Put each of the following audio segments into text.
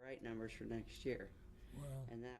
right numbers for next year. Well, And that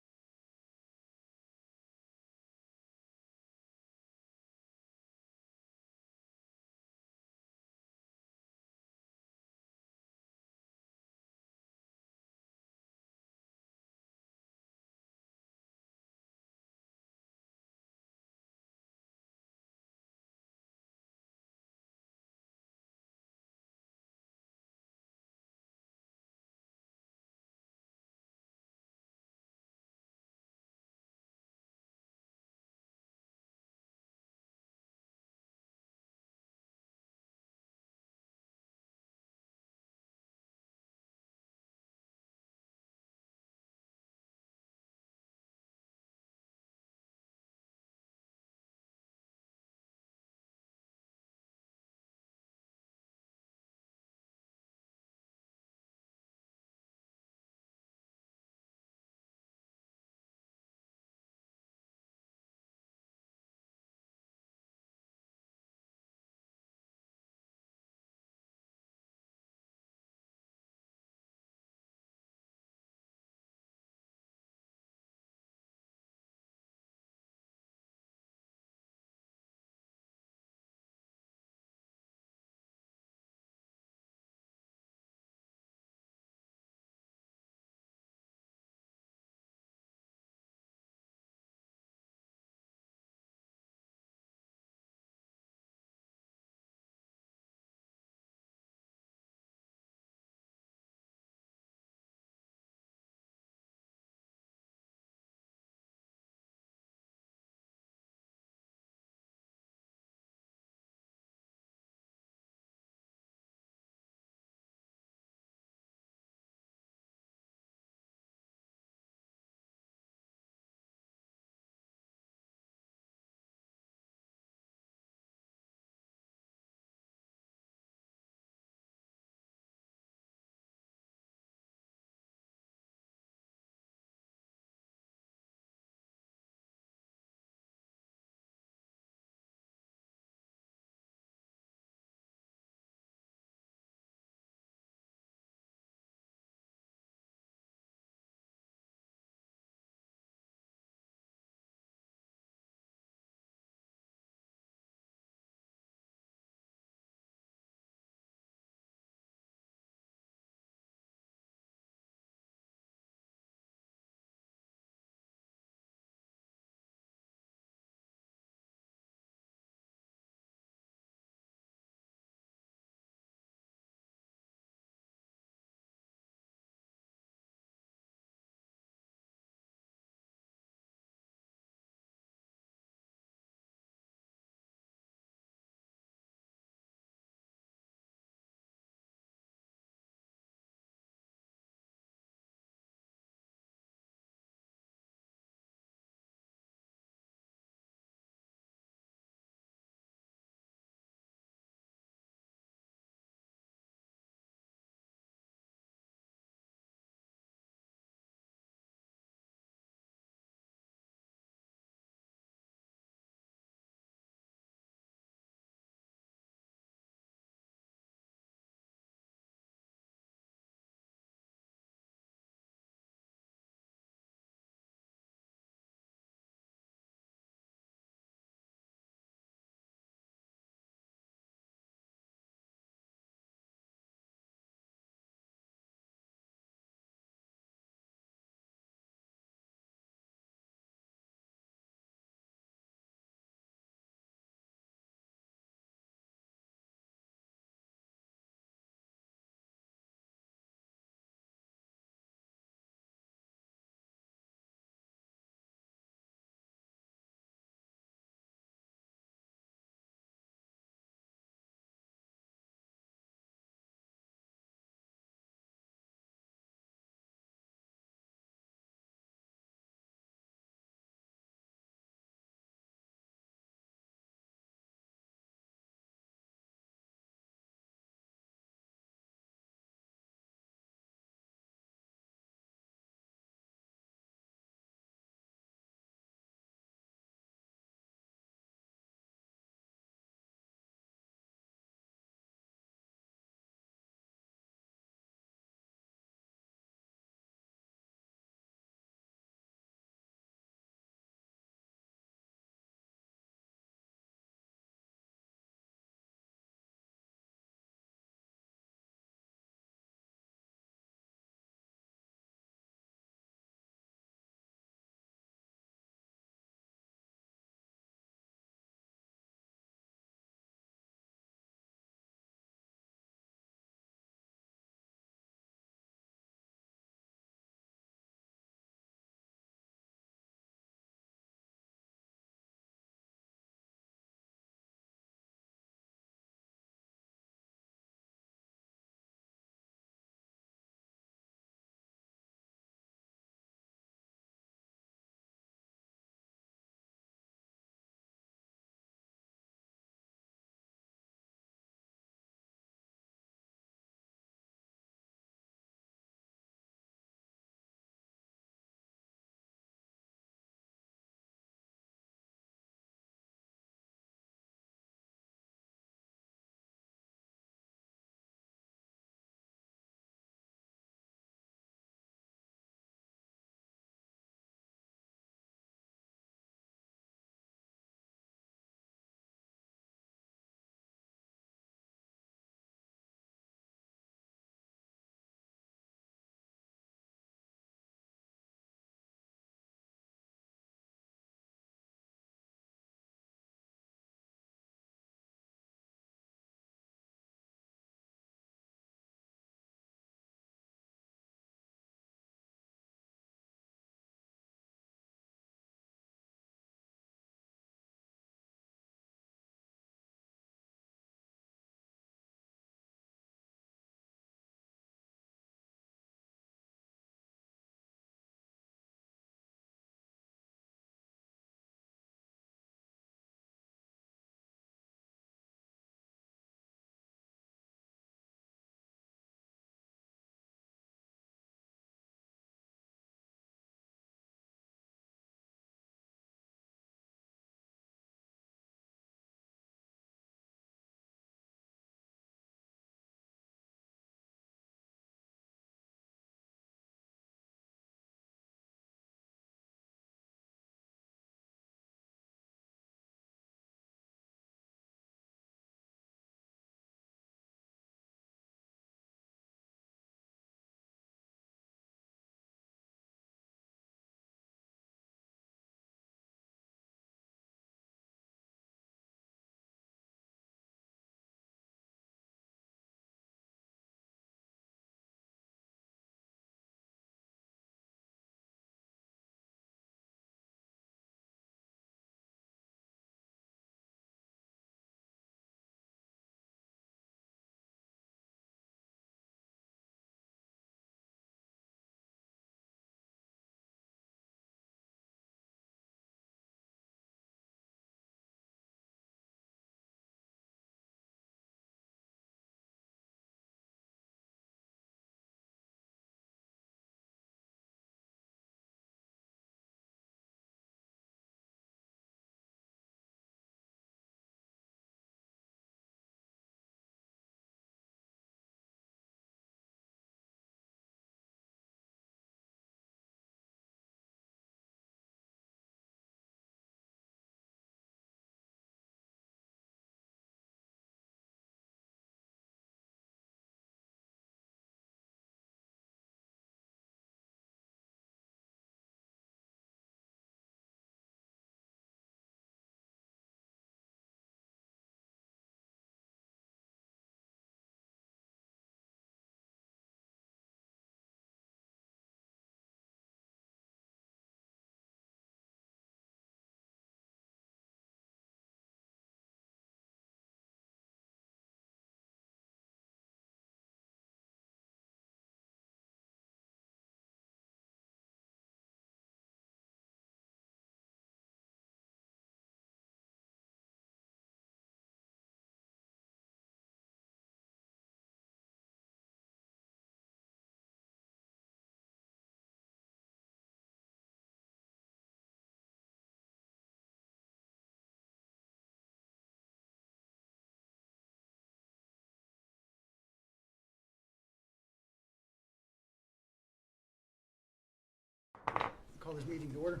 Call this meeting to order.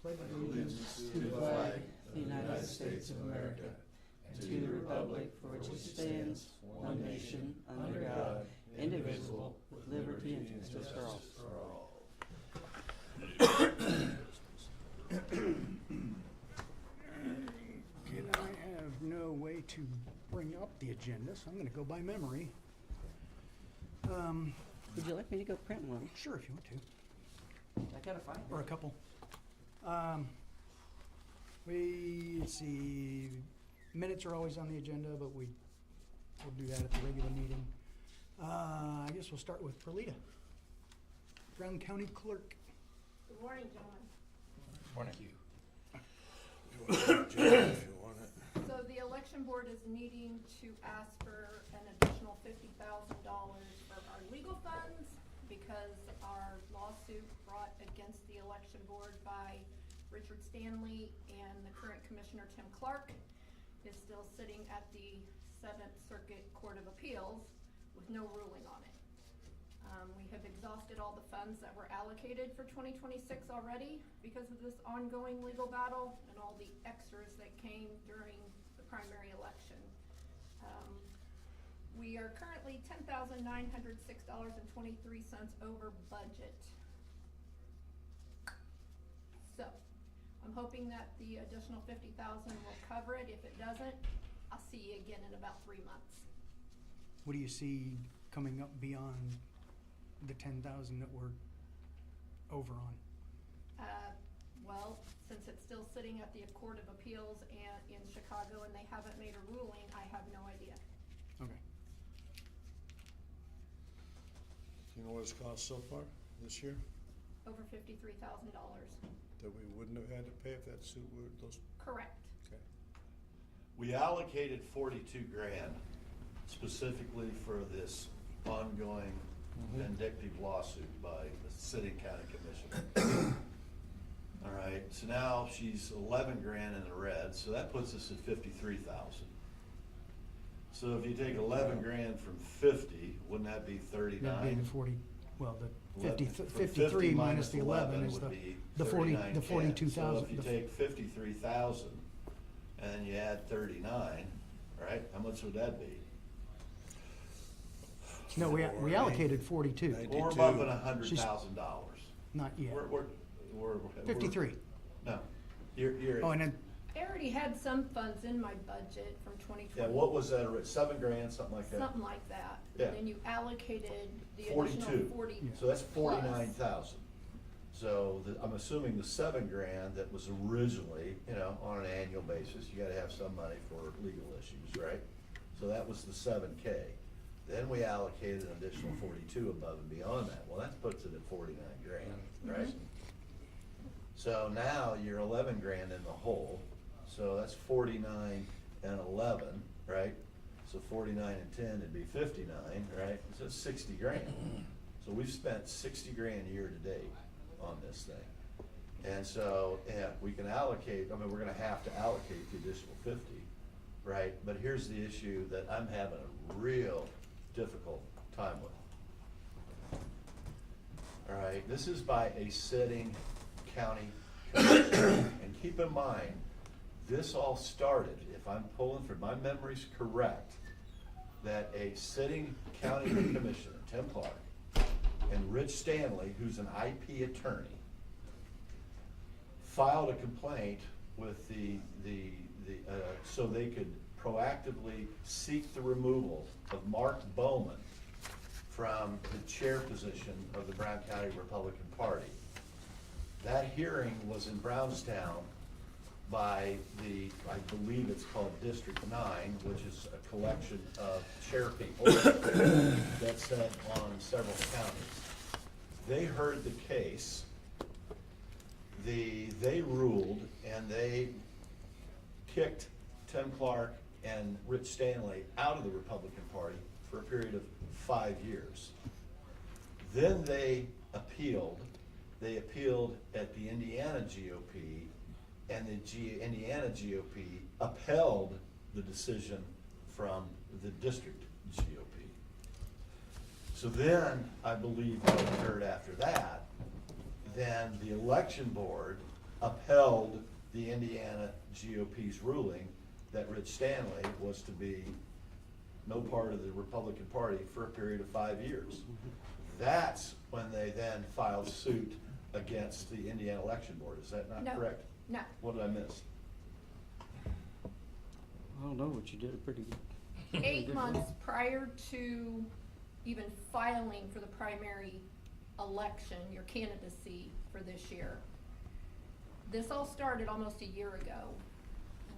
Pledge Allegiance to the flag of the United States of America and to the republic for which it stands, one nation, under God, indivisible, with liberty and justice for all. I have no way to bring up the agenda, so I'm going to go by memory. Would you like me to go print one? Sure, if you want to, I gotta find or a couple. Let's see, minutes are always on the agenda, but we'll do that at the regular meeting. I guess we'll start with Perlita, Brown County Clerk. Good morning, gentlemen. Morning. So the election board is needing to ask for an additional $50,000 for our legal funds because our lawsuit brought against the election board by Richard Stanley and the current commissioner, Tim Clark, is still sitting at the 7th Circuit Court of Appeals with no ruling on it. We have exhausted all the funds that were allocated for 2026 already because of this ongoing legal battle and all the extras that came during the primary election. We are currently $10,906.23 over budget. So, I'm hoping that the additional $50,000 will cover it. If it doesn't, I'll see you again in about 3 months. What do you see coming up beyond the 10,000 that we're over on? Well, since it's still sitting at the Court of Appeals and in Chicago and they haven't made a ruling, I have no idea. Okay. Do you know what it's cost so far this year? Over $53,000. That we wouldn't have had to pay if that suit were those, Correct. okay. We allocated 42 grand specifically for this ongoing vindictive lawsuit by the city and county commissioner. All right, so now she's 11 grand in the red, so that puts us at 53,000. So if you take 11 grand from 50, wouldn't that be 39? That'd be the 40, well, the 50, 11 from 53 minus the 11 is would the, be the 40, 39 the 42,000. So if you take 53,000 and then you add 39, right, how much would that be? No, we allocated 42, We're above $100,000. not yet. We're 53. No, you're. Oh, and then, I already had some funds in my budget from 2020. Yeah, what was that, 7 grand, something like that? Something like that. Yeah. And then you allocated the 42. additional 40. Yeah. So that's plus. 49,000. So I'm assuming the 7 grand that was originally, on an annual basis, you gotta have some money for legal issues, right? So that was the 7K. Then we allocated an additional 42 above and beyond that. Well, that puts it at 49 grand, right? Mhm. So now you're 11 grand in the hole, so that's 49 and 11, right? So 49 and 10 would be 59, right? So it's 60 grand. So we've spent 60 grand year to date on this thing. And so, yeah, we can allocate, we're gonna have to allocate the additional 50, right? But here's the issue that I'm having a real difficult time with. All right, this is by a sitting county commissioner. And keep in mind, this all started, if I'm pulling from, my memory's correct, that a sitting county commissioner, Tim Clark, and Rich Stanley, who's an IP attorney, filed a complaint with so they could proactively seek the removal of Mark Bowman from the chair position of the Brown County Republican Party. That hearing was in Brownstown by I believe it's called District 9, which is a collection of chair people that sat on several counties. They heard the case, they ruled, and they kicked Tim Clark and Rich Stanley out of the Republican Party for a period of 5 years. Then they appealed. They appealed at the Indiana GOP, and the Indiana GOP upheld the decision from the district GOP. So then, I believe what occurred after that, then the election board upheld the Indiana GOP's ruling that Rich Stanley was to be no part of the Republican Party for a period of 5 years. That's when they then filed suit against the Indiana Election Board. Is that not No. correct? No. What did I miss? I don't know, but you did it pretty good. 8 months prior to even filing for the primary election, your candidacy for this year. This all started almost a year ago.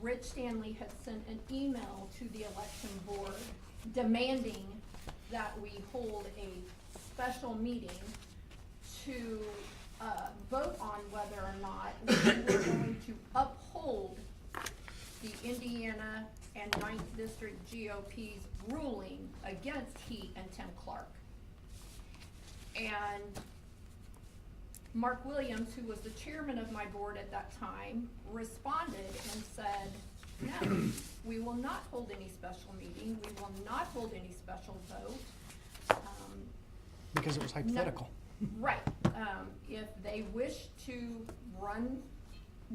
Rich Stanley had sent an email to the election board demanding that we hold a special meeting to vote on whether or not we were going to uphold the Indiana and 9th District GOP's ruling against Heat and Tim Clark. And Mark Williams, who was the chairman of my board at that time, responded and said, no, we will not hold any special meeting, we will not hold any special vote. Because it was hypothetical. Right, if they wish to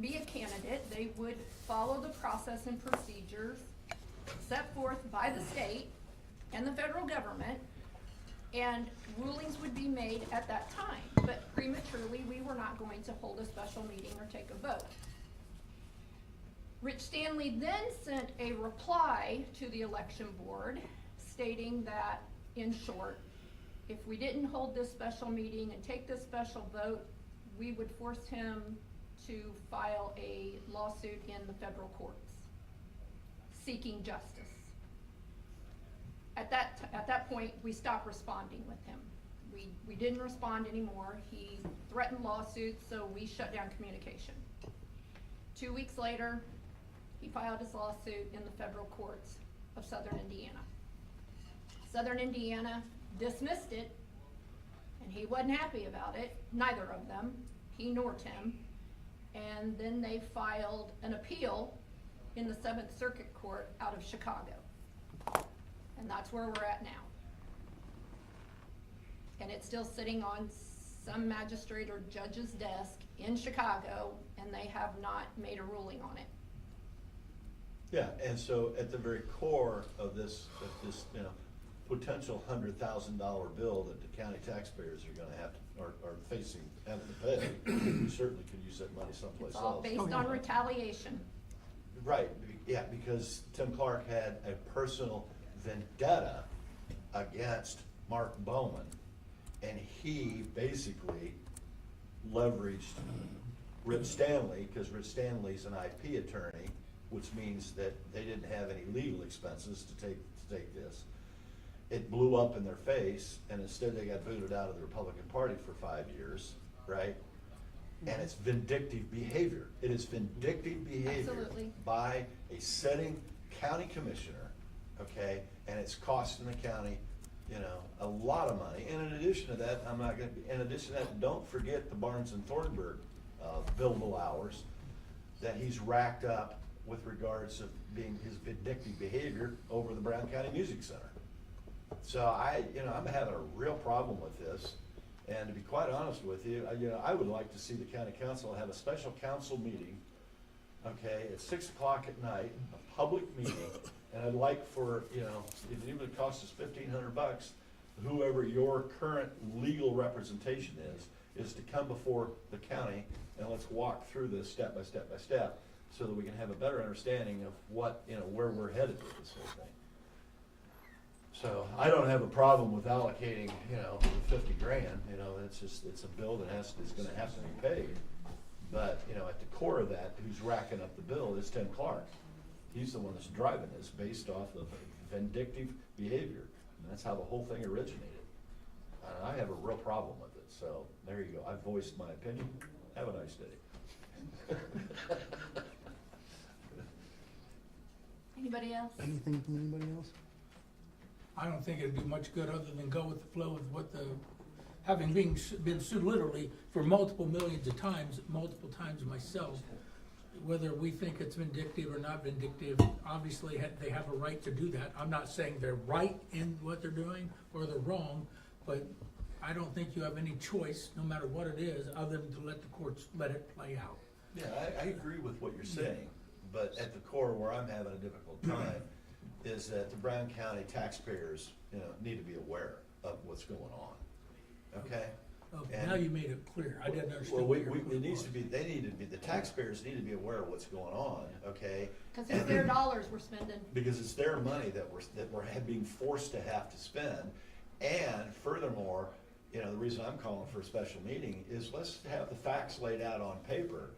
be a candidate, they would follow the process and procedures set forth by the state and the federal government, and rulings would be made at that time. But prematurely, we were not going to hold a special meeting or take a vote. Rich Stanley then sent a reply to the election board stating that, in short, if we didn't hold this special meeting and take this special vote, we would force him to file a lawsuit in the federal courts seeking justice. At that point, we stopped responding with him. We didn't respond anymore. He threatened lawsuits, so we shut down communication. 2 weeks later, he filed his lawsuit in the federal courts of Southern Indiana. Southern Indiana dismissed it, and he wasn't happy about it, neither of them, he nor Tim. And then they filed an appeal in the 7th Circuit Court out of Chicago. And that's where we're at now. And it's still sitting on some magistrate or judge's desk in Chicago, and they have not made a ruling on it. Yeah, and so at the very core of this, potential $100,000 bill that the county taxpayers are gonna have, are facing, having to pay, we certainly could use that money someplace It's all else. based on retaliation. Right, yeah, because Tim Clark had a personal vendetta against Mark Bowman, and he basically leveraged Rich Stanley, because Rich Stanley's an IP attorney, which means that they didn't have any legal expenses to take this. It blew up in their face, and instead they got booted out of the Republican Party for 5 years, right? And it's vindictive behavior. It is vindictive behavior Absolutely. by a sitting county commissioner, okay? And it's costing the county, a lot of money. And in addition to that, don't forget the Barnes and Thornburg billable hours that he's racked up with regards to being his vindictive behavior over the Brown County Music Center. So I'm having a real problem with this. And to be quite honest with you, I would like to see the county council have a special council meeting, okay, at 6 o'clock at night, a public meeting. And I'd like for, if it even costs us $1,500, whoever your current legal representation is to come before the county, and let's walk through this step by step by step, so that we can have a better understanding of what, where we're headed with this whole thing. So I don't have a problem with allocating, $50 grand, it's a bill that is gonna have to be paid. But, at the core of that, who's racking up the bill is Tim Clark. He's the one that's driving this based off of vindictive behavior. And that's how the whole thing originated. And I have a real problem with it, so there you go. I've voiced my opinion. Have a nice day. Anybody else? Anything from anybody else? I don't think it'd do much good other than go with the flow of what having been sued literally for multiple millions of times, multiple times myself, whether we think it's vindictive or not vindictive, obviously they have a right to do that. I'm not saying they're right in what they're doing or they're wrong, but I don't think you have any choice, no matter what it is, other than to let the courts let it play out. Yeah, I agree with what you're saying, but at the core where I'm having a difficult time is that the Brown County taxpayers, need to be aware of what's going on, okay? Okay, And- now you made it clear, I didn't Well, understand what your it point needs to was. be, the taxpayers need to be aware of what's going on, okay? Cause it's their dollars we're spending. Because it's their money that we're being forced to have to spend. And furthermore, the reason I'm calling for a special meeting is let's have the facts laid out on paper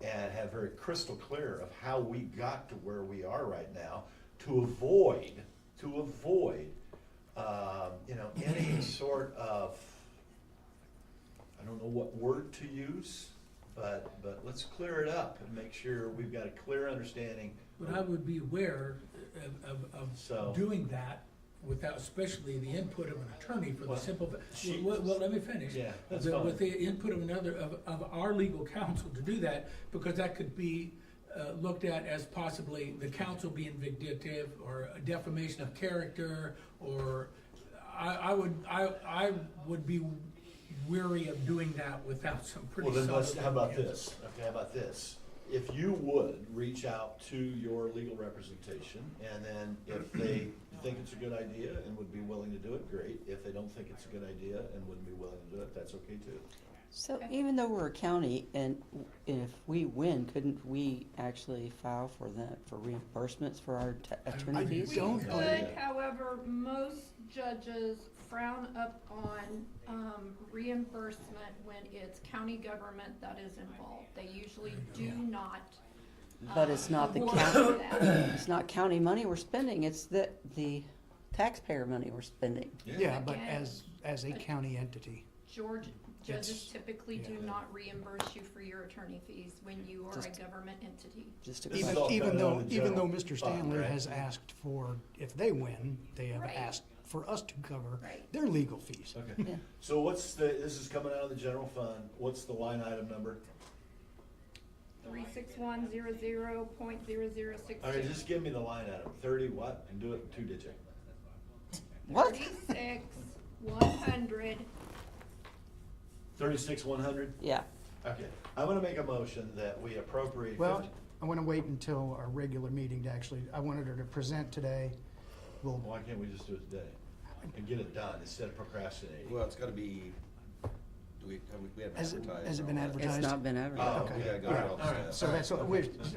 and have very crystal clear of how we got to where we are right now to avoid, any sort of, I don't know what word to use, but let's clear it up and make sure we've got a clear understanding. But I would be aware So- of doing that without, especially the input of an attorney for the Well, simple, she- well, let me finish. Yeah, that's With fine. the input of of our legal counsel to do that, because that could be looked at as possibly the counsel being vindictive or a defamation of character, or I would be weary of doing that without some pretty Well, solid. then how about evidence. this? Okay, how about this? If you would reach out to your legal representation, and then if they think it's a good idea and would be willing to do it, great. If they don't think it's a good idea and wouldn't be willing to do it, that's okay too. So Okay. even though we're a county and if we win, couldn't we actually file for reimbursements for our attorney I fees? We don't could, believe- however, most judges frown up on reimbursement when it's county government that is involved. They usually do not. But it's not the award county, that. it's not county money we're spending, it's the taxpayer money we're spending. Yeah, but Again, as a county entity. Judges It's- typically do yeah. not reimburse you for your attorney fees when you are a Just- government entity. Just to This Even, is all even coming out though, of the even though general Mr. fund, Stanley right? has asked for, if they win, they have Right. asked for us to cover Right. their legal fees. Okay. Yeah. So this is coming out of the general fund. What's the line item number? 36100.0062. Okay, just give me the line item. 30 what? And do it in 2-digit. What? 36,100. 36,100? Yeah, Okay. I'm gonna make a motion that we appropriate Well, 50. I want to wait until our regular meeting to actually, I wanted her to present today. We'll, Why can't we just do it today and get it done instead of procrastinating? Well, it's gotta be, we haven't Has it- advertised. has it and been all that. advertised? it's not been Oh, advertised. okay. We gotta go All through right, all the all right. steps. so that's what,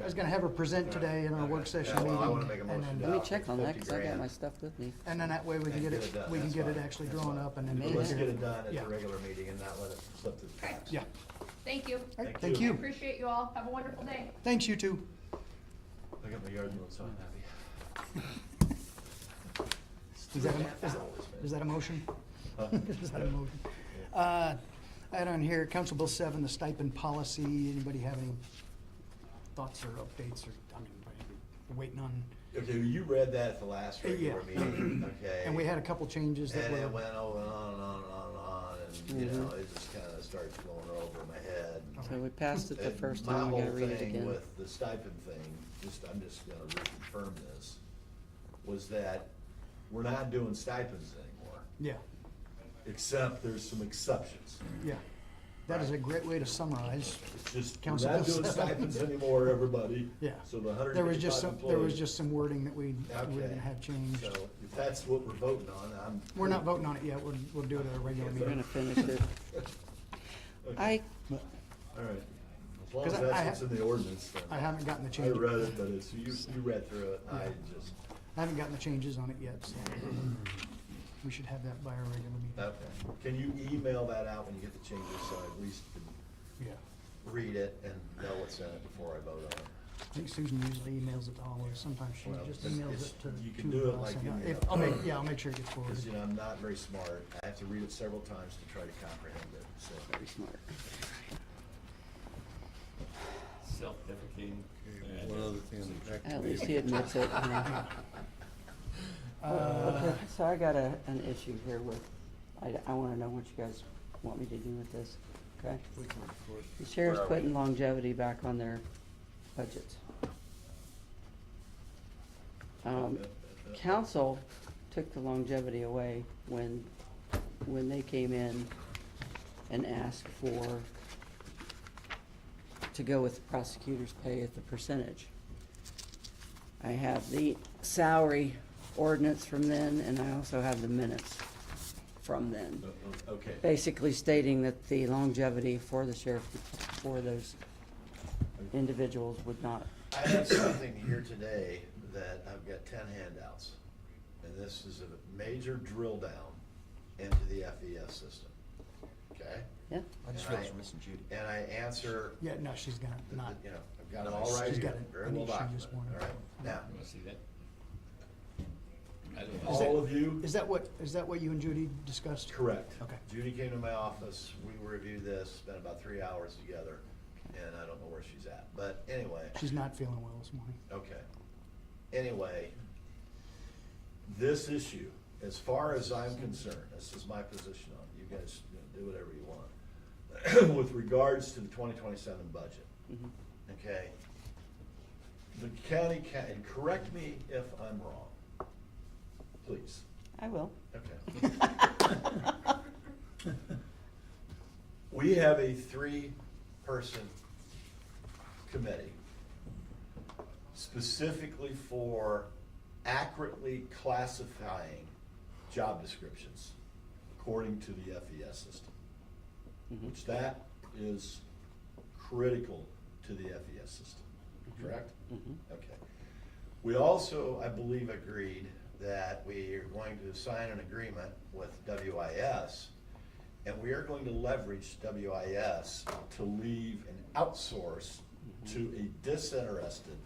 I was gonna have her present today in our work session Yeah, meeting. well, I wanna make a and motion then- Let me to- check on that, cause I got 50 my grand. stuff with me. And then that way we can And get get it, it done. we can That's get it fine. actually That's drawn fine. up and then. Maybe. put Let's here. get it done at Yeah. the regular meeting and not let it slip through the cracks. Yeah, Thank you. all right, Thank thank you. you. Appreciate you all. Have a wonderful day. Thanks, you too. Look at my yard mowed, so I'm happy. Is that, Hours, man. is that a motion? Huh? Is that a motion? Yeah. I had on here, Council Bill 7, the stipend policy. Anybody have any thoughts or updates or, I mean, we're waiting on, Okay, well, you read that at the last regular Yeah. meeting, okay? and we had a couple changes that And it were, went on and on and on and on and on, and, it just kinda started flowing over my head. So we passed it the And first time, we gotta read it My whole thing again. with the stipend thing, I'm just gonna reconfirm this, was that we're not doing stipends anymore, yeah, except there's some exceptions. yeah. That is a great way to summarize. It's just, we're Council not Bill doing 7. stipends anymore, everybody. Yeah. So the hundred There and was just fifty-five some, there was employees. just some wording that we're Okay. gonna have changed. So if that's what we're voting on, We're not voting on it yet. We'll do it at a regular Yeah, We're gonna meeting. finish it. Okay. I, All right. As long as 'Cause that's I what's in the ordinance, then. I haven't gotten the I change. read it, but it's, you read through it, I just, I haven't gotten the changes on it yet, so we should have that by our regular meeting. okay. Can you email that out when you get the changes, so I at least can Yeah. read it and know what's in it before I vote on it? I think Susan usually emails it to all of us. Sometimes she Well, just it's- emails it's- it to you can two do of it us. like and you if- do. I'll make sure it gets forwarded. Because, I'm not very smart, I have to read it several times to try to comprehend it, so. very smart. Self-defecating. Okay, one other thing on the back. At least he admits it. Okay, so I got an issue here with, I wanna know what you guys want me to do with this, okay? We can record. The sheriff's Where are we? putting longevity back on their budgets. Council took the longevity away when when they came in and asked to go with the prosecutor's pay at the percentage. I have the salary ordinance from then, and I also have the minutes from then, Okay. basically stating that the longevity for the sheriff, for those individuals would not. I have something here today that I've got 10 handouts, and this is a major drill down into the FES system, okay? Yeah, I just And realized we're missing Judy. And I answer, Yeah, no, she's gonna not. you know, I've got it all right She's here, got it. very I well think she documented, just wanted all right? to- Now, You wanna see that? I don't Is know. that- all of you, Is that what you and Judy discussed? correct. Okay. Judy came to my office, we reviewed this, spent about 3 hours together, and I don't know where she's at, but anyway. She's not feeling well this morning. Okay. Anyway, this issue, as far as I'm concerned, this is my position on it, you guys do whatever you want. With regards to the 2027 budget, mhm. okay? The county can, and correct me if I'm wrong, please. I will. Okay. We have a 3-person committee specifically for accurately classifying job descriptions according to the FES system, Mhm. which that is critical to the FES system, correct? Mhm. Okay. We also, I believe, agreed that we are going to sign an agreement with WIS, and we are going to leverage WIS to leave and outsource to a disinterested,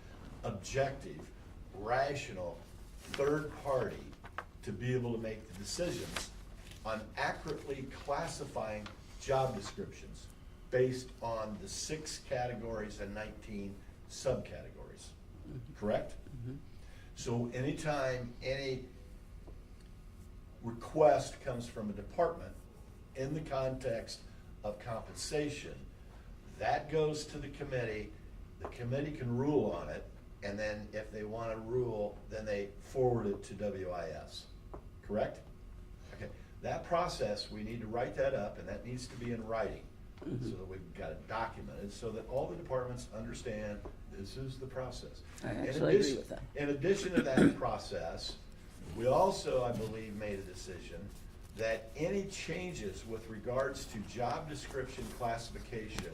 objective, rational, third party to be able to make the decisions on accurately classifying job descriptions based on the 6 categories and 19 subcategories, correct? Mhm. So anytime any request comes from a department in the context of compensation, that goes to the committee can rule on it, and then if they want to rule, then they forward it to WIS, correct? Okay, that process, we need to write that up, and that needs to be in writing, so that we've got it documented, so that all the departments understand this is the process. I In actually agree addition- with that. In addition to that process, we also, I believe, made a decision that any changes with regards to job description classification,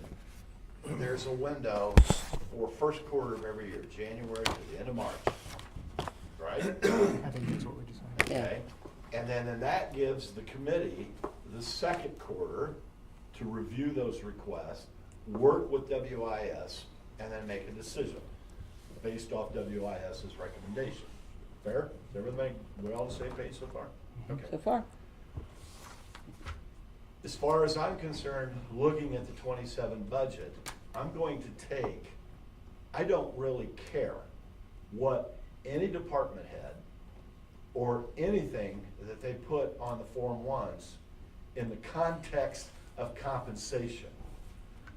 there's a window for first quarter of every year, January to the end of March, right? I think that's what we decided. Yeah. Okay, and then that gives the committee the second quarter to review those requests, work with WIS, and then make a decision based off WIS's recommendation. Fair? Is everything, we all on the same page so far? Okay. So far, As far as I'm concerned, looking at the 27 budget, I'm going to take, I don't really care what any department head or anything that they put on the Form 1s in the context of compensation.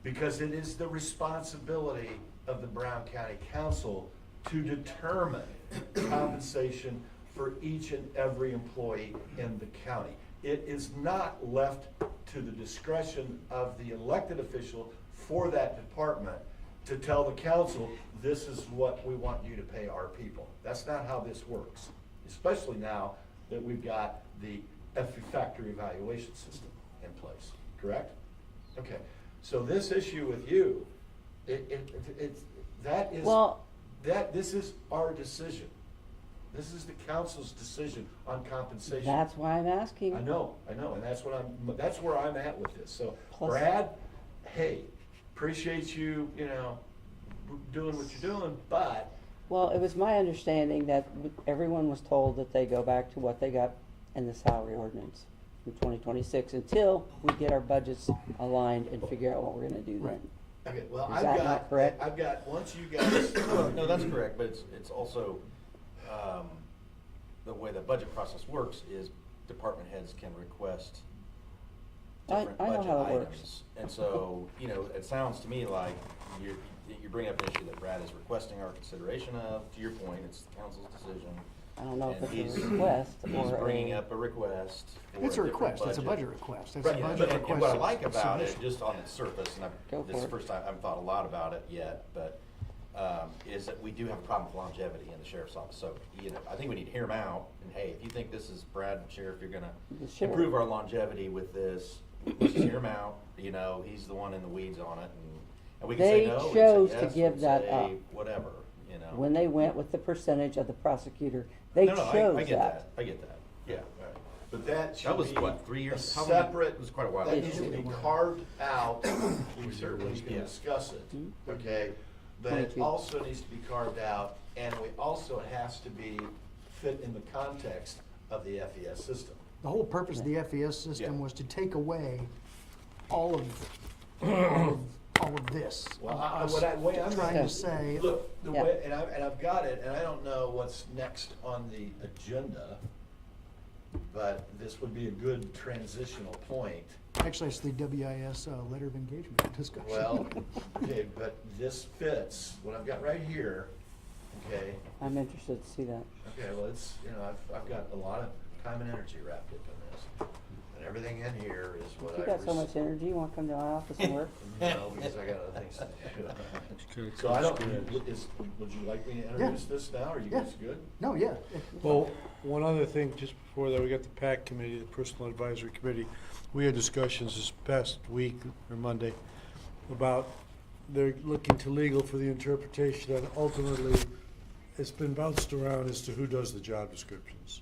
Because it is the responsibility of the Brown County Council to determine compensation for each and every employee in the county. It is not left to the discretion of the elected official for that department to tell the council, this is what we want you to pay our people. That's not how this works, especially now that we've got the factory evaluation system in place, correct? Okay, so this issue with you, well, this is our decision. This is the council's decision on compensation. that's why I'm asking. I know, and that's where I'm at with this. So Plus- Brad, hey, appreciate you, doing what you're doing, but Well, it was my understanding that everyone was told that they go back to what they got in the salary ordinance from 2026 until we get our budgets aligned and figure out what we're gonna do then. okay, well, Is that not correct? I've got, once you guys. No, that's correct, but it's also, the way the budget process works is department heads can request different I know budget how it works. items. And so, it sounds to me like you're bringing up an issue that Brad is requesting our consideration of. To your point, it's the council's decision. I don't know if And it's a he's- request He's or bringing a, up a request for It's a different request, it's a budget request. It's a Right, budget but, request and what I like about it, submission. just on its surface, and Go this is for the it. first time, I haven't thought a lot about it yet, but, is that we do have a problem with longevity in the sheriff's office. So, you know, I think we need to hear him out, and hey, if you think this is, Brad, Sheriff, you're gonna The sheriff. improve our longevity with this, let's just hear him out, you know, he's the one in the weeds on it, and we can say They no, we can chose say to yes, give we can that say up. whatever, you know. when they went with the percentage of the prosecutor, they No, no, chose I get that. I get that, yeah. But that should That was be what, 3 years? a How many- separate. It was quite a while That ago. needs to be carved out. We certainly can Yeah. discuss it, Mm-hmm. okay? But it 22. also needs to be carved out, and we also has to be fit in the context of the FES system. The whole purpose of the FES system Yeah. was to take away all of this. Well, Us way I'm trying Yeah. to say, Look, the Yeah. way, and I've got it, and I don't know what's next on the agenda, but this would be a good transitional point. actually, it's the WIS letter of engagement discussion. Well, okay, but this fits, what I've got right here, okay? I'm interested to see that. Okay, well, it's, you know, I've got a lot of time and energy wrapped up in this. And everything in here is what I. You got so much energy, you wanna come to my office and work? No, because I got other things to do. So I don't, would you like me to introduce this now, are you Yeah. guys good? No, yeah. Well, one other thing, just before that, we got the PAC committee, the Personal Advisory Committee. We had discussions this past week, or Monday, about they're looking to legal for the interpretation, and ultimately, it's been bounced around as to who does the job descriptions.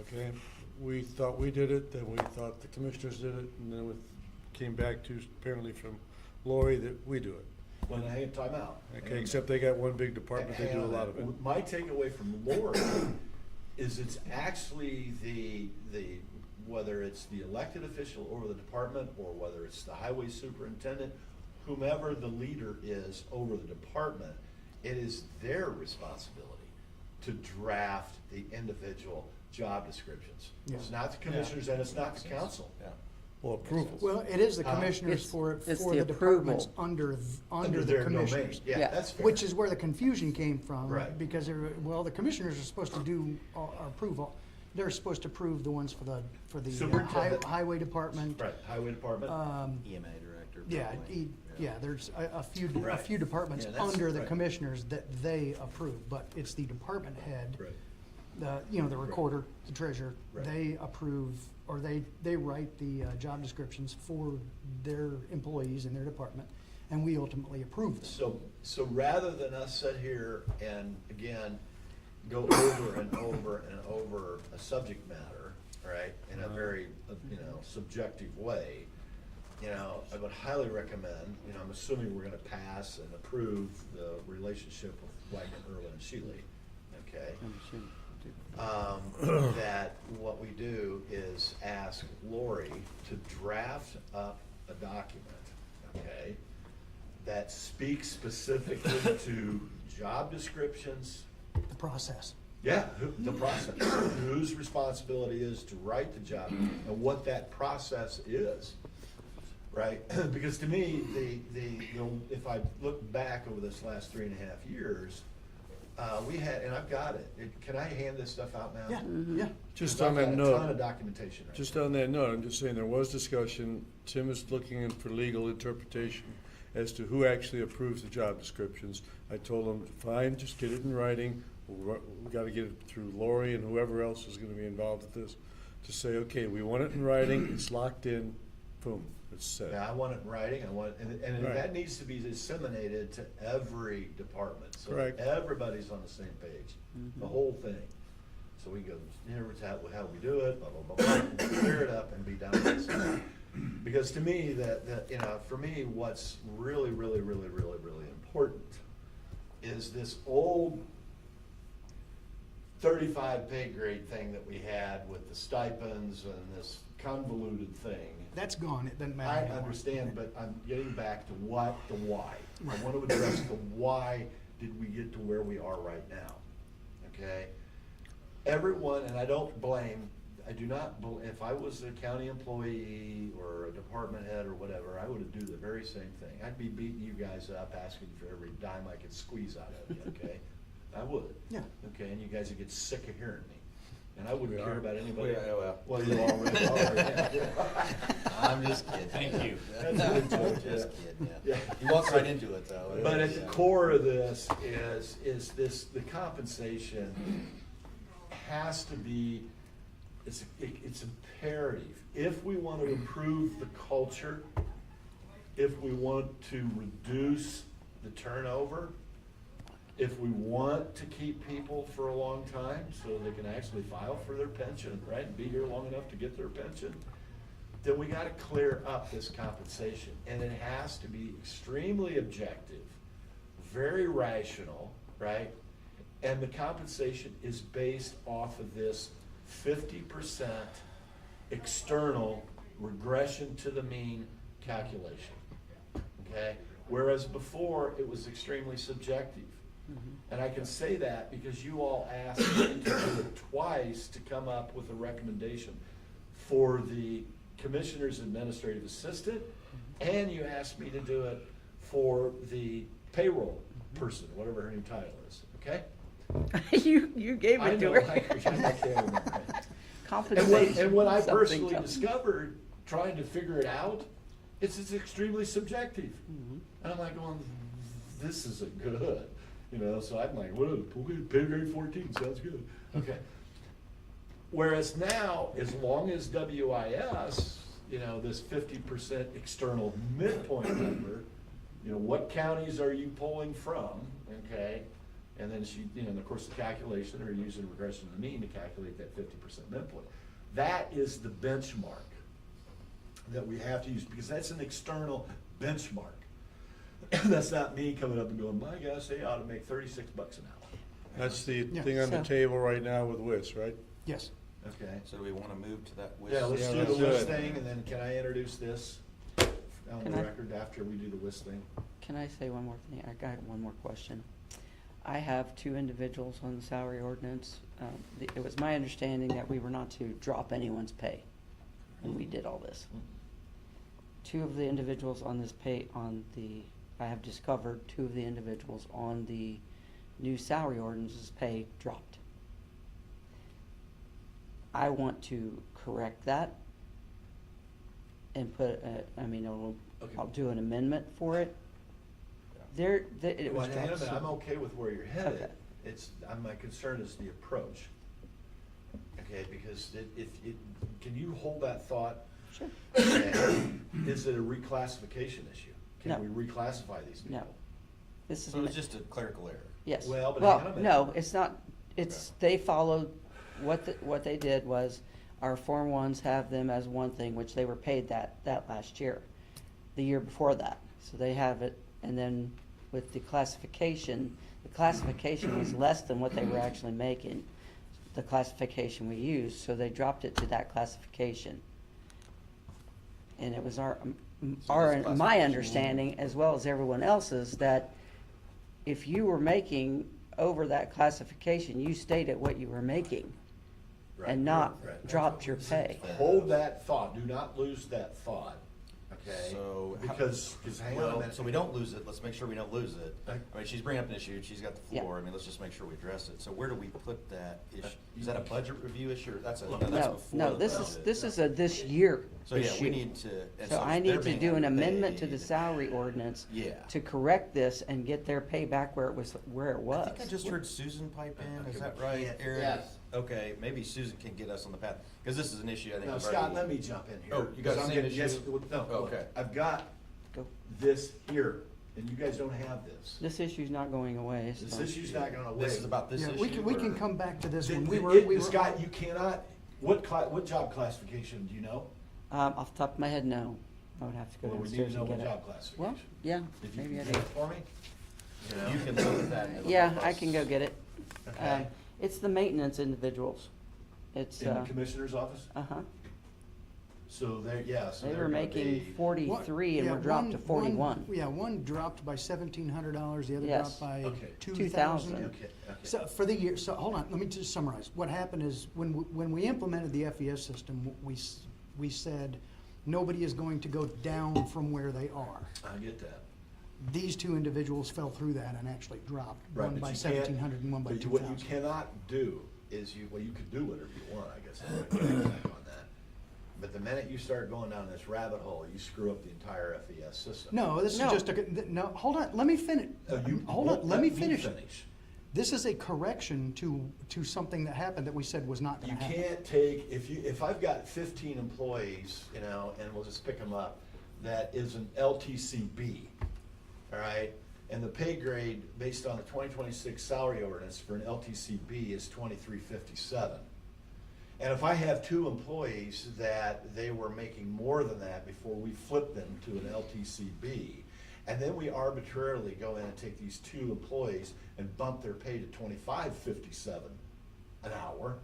Okay? We thought we did it, then we thought the commissioners did it, and then it came back to, apparently from Lori, that we do it. When I hang time out. Okay, except they got one big department, they Hang do a on lot of it. My takeaway from Lori is it's actually the, whether it's the elected official over the department, or whether it's the highway superintendent, whomever the leader is over the department, it is their responsibility to draft the individual job descriptions. It's Yeah. not the commissioners and it's not the council. Yeah. Well, approval. Well, it is the Huh? commissioners It's- for it's the the departments approval. under the their domain. commissioners. Yeah, Yeah. that's fair. Which is where the confusion came from. Right. Because the commissioners are supposed to do, approve, they're supposed to approve the ones for the Superintendent. highway department. Right, highway department. EMA director. Yeah, probably. there's a few Right. departments Yeah, that's under the right. commissioners that they approve, but it's the department head. Right. The recorder, the treasurer, Right. they approve, or they write the job descriptions for their employees in their department, and we ultimately approve them. So rather than us sit here and, again, go over and over and over a subject matter, right, in a very, subjective way, I would highly recommend, I'm assuming we're gonna pass and approve the relationship with Wagner, Erlen, and Shealy, okay? That what we do is ask Lori to draft up a document, okay, that speaks specifically to job descriptions. The process. Yeah, the process, whose responsibility is to write the job and what that process is, right? Because to me, if I look back over this last 3.5 years, we had, and I've got it. Can I hand this stuff out now? Yeah, yeah. Just 'Cause on I've that got a ton note, of documentation right just now. on that note, I'm just saying there was discussion. Tim is looking in for legal interpretation as to who actually approves the job descriptions. I told him, fine, just get it in writing. We gotta get it through Lori and whoever else is gonna be involved with this, to say, okay, we want it in writing, it's locked in, boom, it's set. Yeah, I want it in writing, and Right. that needs to be disseminated to every department, so that Correct. everybody's on the same page, the whole thing. So we go, here's how we do it, blah, blah, blah, blah, clear it up and be done with this. Because to me, for me, what's really, really, really, really, really important is this old 35 pay grade thing that we had with the stipends and this convoluted thing. That's gone, it doesn't matter I anymore. understand, but I'm getting back to the why. I want to address the why did we get to where we are right now, okay? Everyone, and I don't blame, if I was a county employee or a department head or whatever, I would do the very same thing. I'd be beating you guys up, asking for every dime I could squeeze out of you, okay? I would. Yeah. Okay, and you guys would get sick of hearing me. And I wouldn't We care are. about anybody. Well. You already are, yeah. I'm just kidding. Thank you. That's a good joke, Just yeah. kidding, Yeah. yeah. He walks right into it, though. But at the Yeah. core of this is this, the compensation has to be, it's imperative. If we want to improve the culture, if we want to reduce the turnover, if we want to keep people for a long time so they can actually file for their pension, right, and be here long enough to get their pension, then we gotta clear up this compensation. And it has to be extremely objective, very rational, right? And the compensation is based off of this 50% external regression to the mean calculation, okay? Whereas before, it was extremely subjective. And I can say that because you all asked me to do it twice to come up with a recommendation for the commissioner's administrative assistant, and you asked me to do it for the payroll person, whatever her new title is, okay? You gave I it to know, her. I can't remember. Compensation. And what I something, personally something. discovered, trying to figure it out, it's extremely subjective. And I'm like, going, this isn't good, you know, so I'm like, well, pay grade 14, sounds good, okay. Whereas now, as long as WIS, you know, this 50% external midpoint number, you know, what counties are you pulling from, okay? And then she, you know, and of course the calculation, or using regression to the mean to calculate that 50% midpoint. That is the benchmark that we have to use, because that's an external benchmark. That's not me coming up and going, my gosh, they ought to make $36 an hour. That's the Yeah. thing on the So- table right now with WIS, right? Yes. Okay. So do we want to move to that? Yeah, let's Yeah, do let's the do WIS it. thing, and then can I introduce this on the Can I- record after we do the WIS thing? Can I say one more thing? I got one more question. I have two individuals on the salary ordinance. It was my understanding that we were not to drop anyone's pay when we did all this. Two of the individuals on this I have discovered two of the individuals on the new salary ordinance's pay dropped. I want to correct that and put, Okay. I'll do an amendment for it. It Well, was hang on a dropped. minute, I'm okay with where you're headed. Okay. My concern is the approach. Okay, because can you hold that thought? Sure. And is it a reclassification issue? No. Can we reclassify these people? No. This is. So it's just a clerical error. Yes. Well, but hang on a minute. No, it's not, they followed, what they did was, our Form 1s have them as one thing, which they were paid that last year, the year before that. So they have it, and then with the classification was less than what they were actually making, the classification we used, so they dropped it to that classification. And it was my classification. understanding, as well as everyone else's, that if you were making over that classification, you stayed at what you were making Right, and not right. dropped your pay. Hold that thought, do not lose that thought, okay? So how- Because hang on a Well, minute. so we don't lose it, let's make sure we don't lose it. Okay. I mean, she's bringing up an issue, she's got the Yeah. floor, I mean, let's just make sure we address it. So where do we put that issue? Is that a budget review issue, or that's No, that's No, before no, the this budget? is a this year So yeah, we issue. need to. and So I they're need to being do an amendment to the underpaid. salary ordinance Yeah. to correct this and get their pay back where it was. I think I just heard Susan pipe in, is that right, Eric? Yes. Okay, maybe Susan can get us on the path, because this is an issue I think. Now, we've Scott, already- let me jump in here. Oh, you got the because I'm same getting- issue? yes, well, no, Okay. I've got Go. this here, and you guys don't have this. This issue's not going away. This so- issue's not gonna wait. This is about this Yeah, or- issue? we can come back to this one. It- Scott, you cannot, what job classification, do you know? Off the top of my head, no. I would have to go Well, we need downstairs to know and what get it. job classification. Well, yeah, If you maybe I can do. get it for me? You know? You can look at that. and it'll Yeah, help I us. can go get it. Okay. It's the maintenance individuals. It's, In the commissioner's office? uh-huh. So they're, yeah, so They they're were gonna making be- 43 and Yeah, were dropped to one- 41. Yeah, one dropped by $1,700, the other Yes. dropped by Okay. 2,000. $2,000. Okay, okay. So for the year, so hold on, let me just summarize. What happened is when we implemented the FES system, we said nobody is going to go down from where they are. I get that. these two individuals fell through that and actually dropped, Right, one but by you can't- 1,700 and one by but 2,000. what you cannot do is you could do whatever you want, I guess, I'm gonna get back on that. But the minute you start going down this rabbit hole, you screw up the entire FES system. No, this is No. just no, hold on, let me finish. You Hold won't on, let me finish. finish. This is a correction to something that happened that we said was not You gonna happen. can't take, if I've got 15 employees, you know, and we'll just pick them up, that is an LTCB, all right? And the pay grade based on the 2026 salary ordinance for an LTCB is 2357. And if I have two employees that they were making more than that before we flip them to an LTCB, and then we arbitrarily go in and take these two employees and bump their pay to 2557 an hour,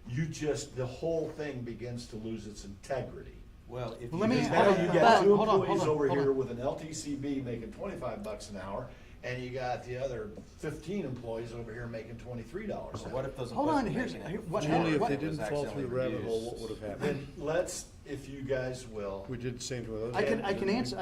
the whole thing begins to lose its integrity. Well, if Let me- Because now you But- got two hold on, employees hold on, over hold here on. with an LTCB making $25 an hour, and you got the other 15 employees over here making $23 an What hour. if those Hold employees on, were here's- making here- it what more happened- Only if what- they than it was didn't fall through the accidentally rabbit hole, reduced? what would have happened? Then let's, if you guys will. We did the same to others. I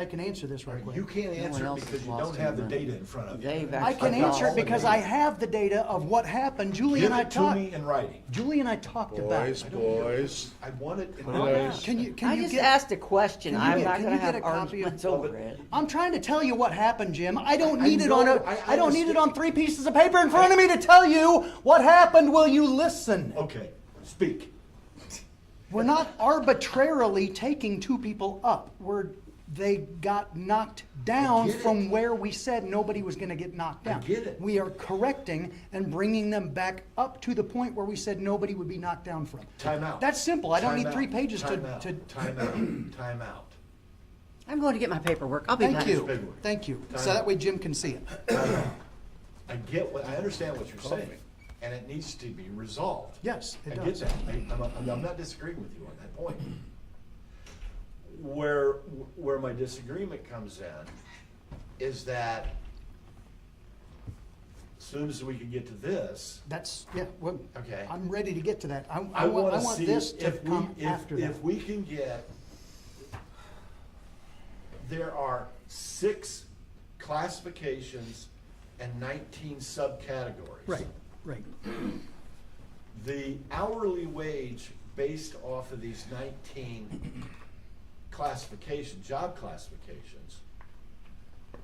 can answer this real quick. You can't No one answer it else has because you lost don't have the any money. data in front of you. They've I can actually answer it lost. because I have the data of what happened. Julie Give and I it to talked. me in writing. Julie and I talked about Boys, it. boys. I want it in Calm down. writing. Can you I just get? asked a question. can you I'm get- not can gonna you get have a copy of- arguments Well, over but- it. I'm trying to tell you what happened, Jim. I don't I need it know, on I I don't need it understand. on 3 pieces of paper in front of me to tell you what happened. Will you listen? Okay, speak. We're not arbitrarily taking two people up. They got knocked down get it. from where we said nobody was going to get knocked I down. get it. We are correcting and bringing them back up to the point where we said nobody would be knocked down from. Time out. That's simple. I don't Time need out. 3 pages Time out. to. Time out, time out. I'm going to get my paperwork. I'll be Thank back. you. Paperwork. Thank you. Time So that out. way Jim can see it. I understand what you're saying, and it needs to be resolved. Yes, it I get does. that. I'm not disagreeing with you on that point. Where my disagreement comes in is that as soon as we can get to this, That's, yeah, well, Okay. I'm ready to get to that. I I want wanna see this to if come we, after that. if we can get, there are 6 classifications and 19 subcategories. Right, right. The hourly wage based off of these 19 job classifications,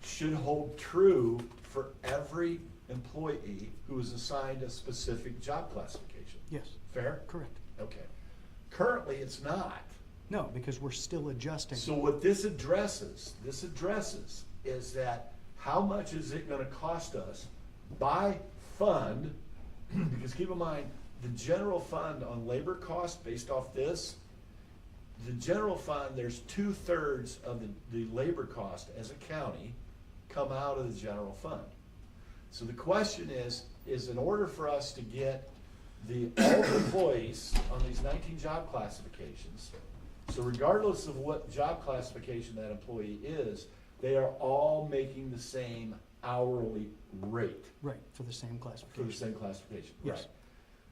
should hold true for every employee who is assigned a specific job classification. Yes, Fair? correct. Okay. Currently, it's not. No, because we're still adjusting. So what this addresses is that how much is it gonna cost us by fund? Because keep in mind, the general fund on labor cost based off this, the general fund, there's 2/3 of the labor cost as a county come out of the general fund. So the question is in order for us to get all the employees on these 19 job classifications, so regardless of what job classification that employee is, they are all making the same hourly rate Right, for the same for the classification. same classification, Yes. right?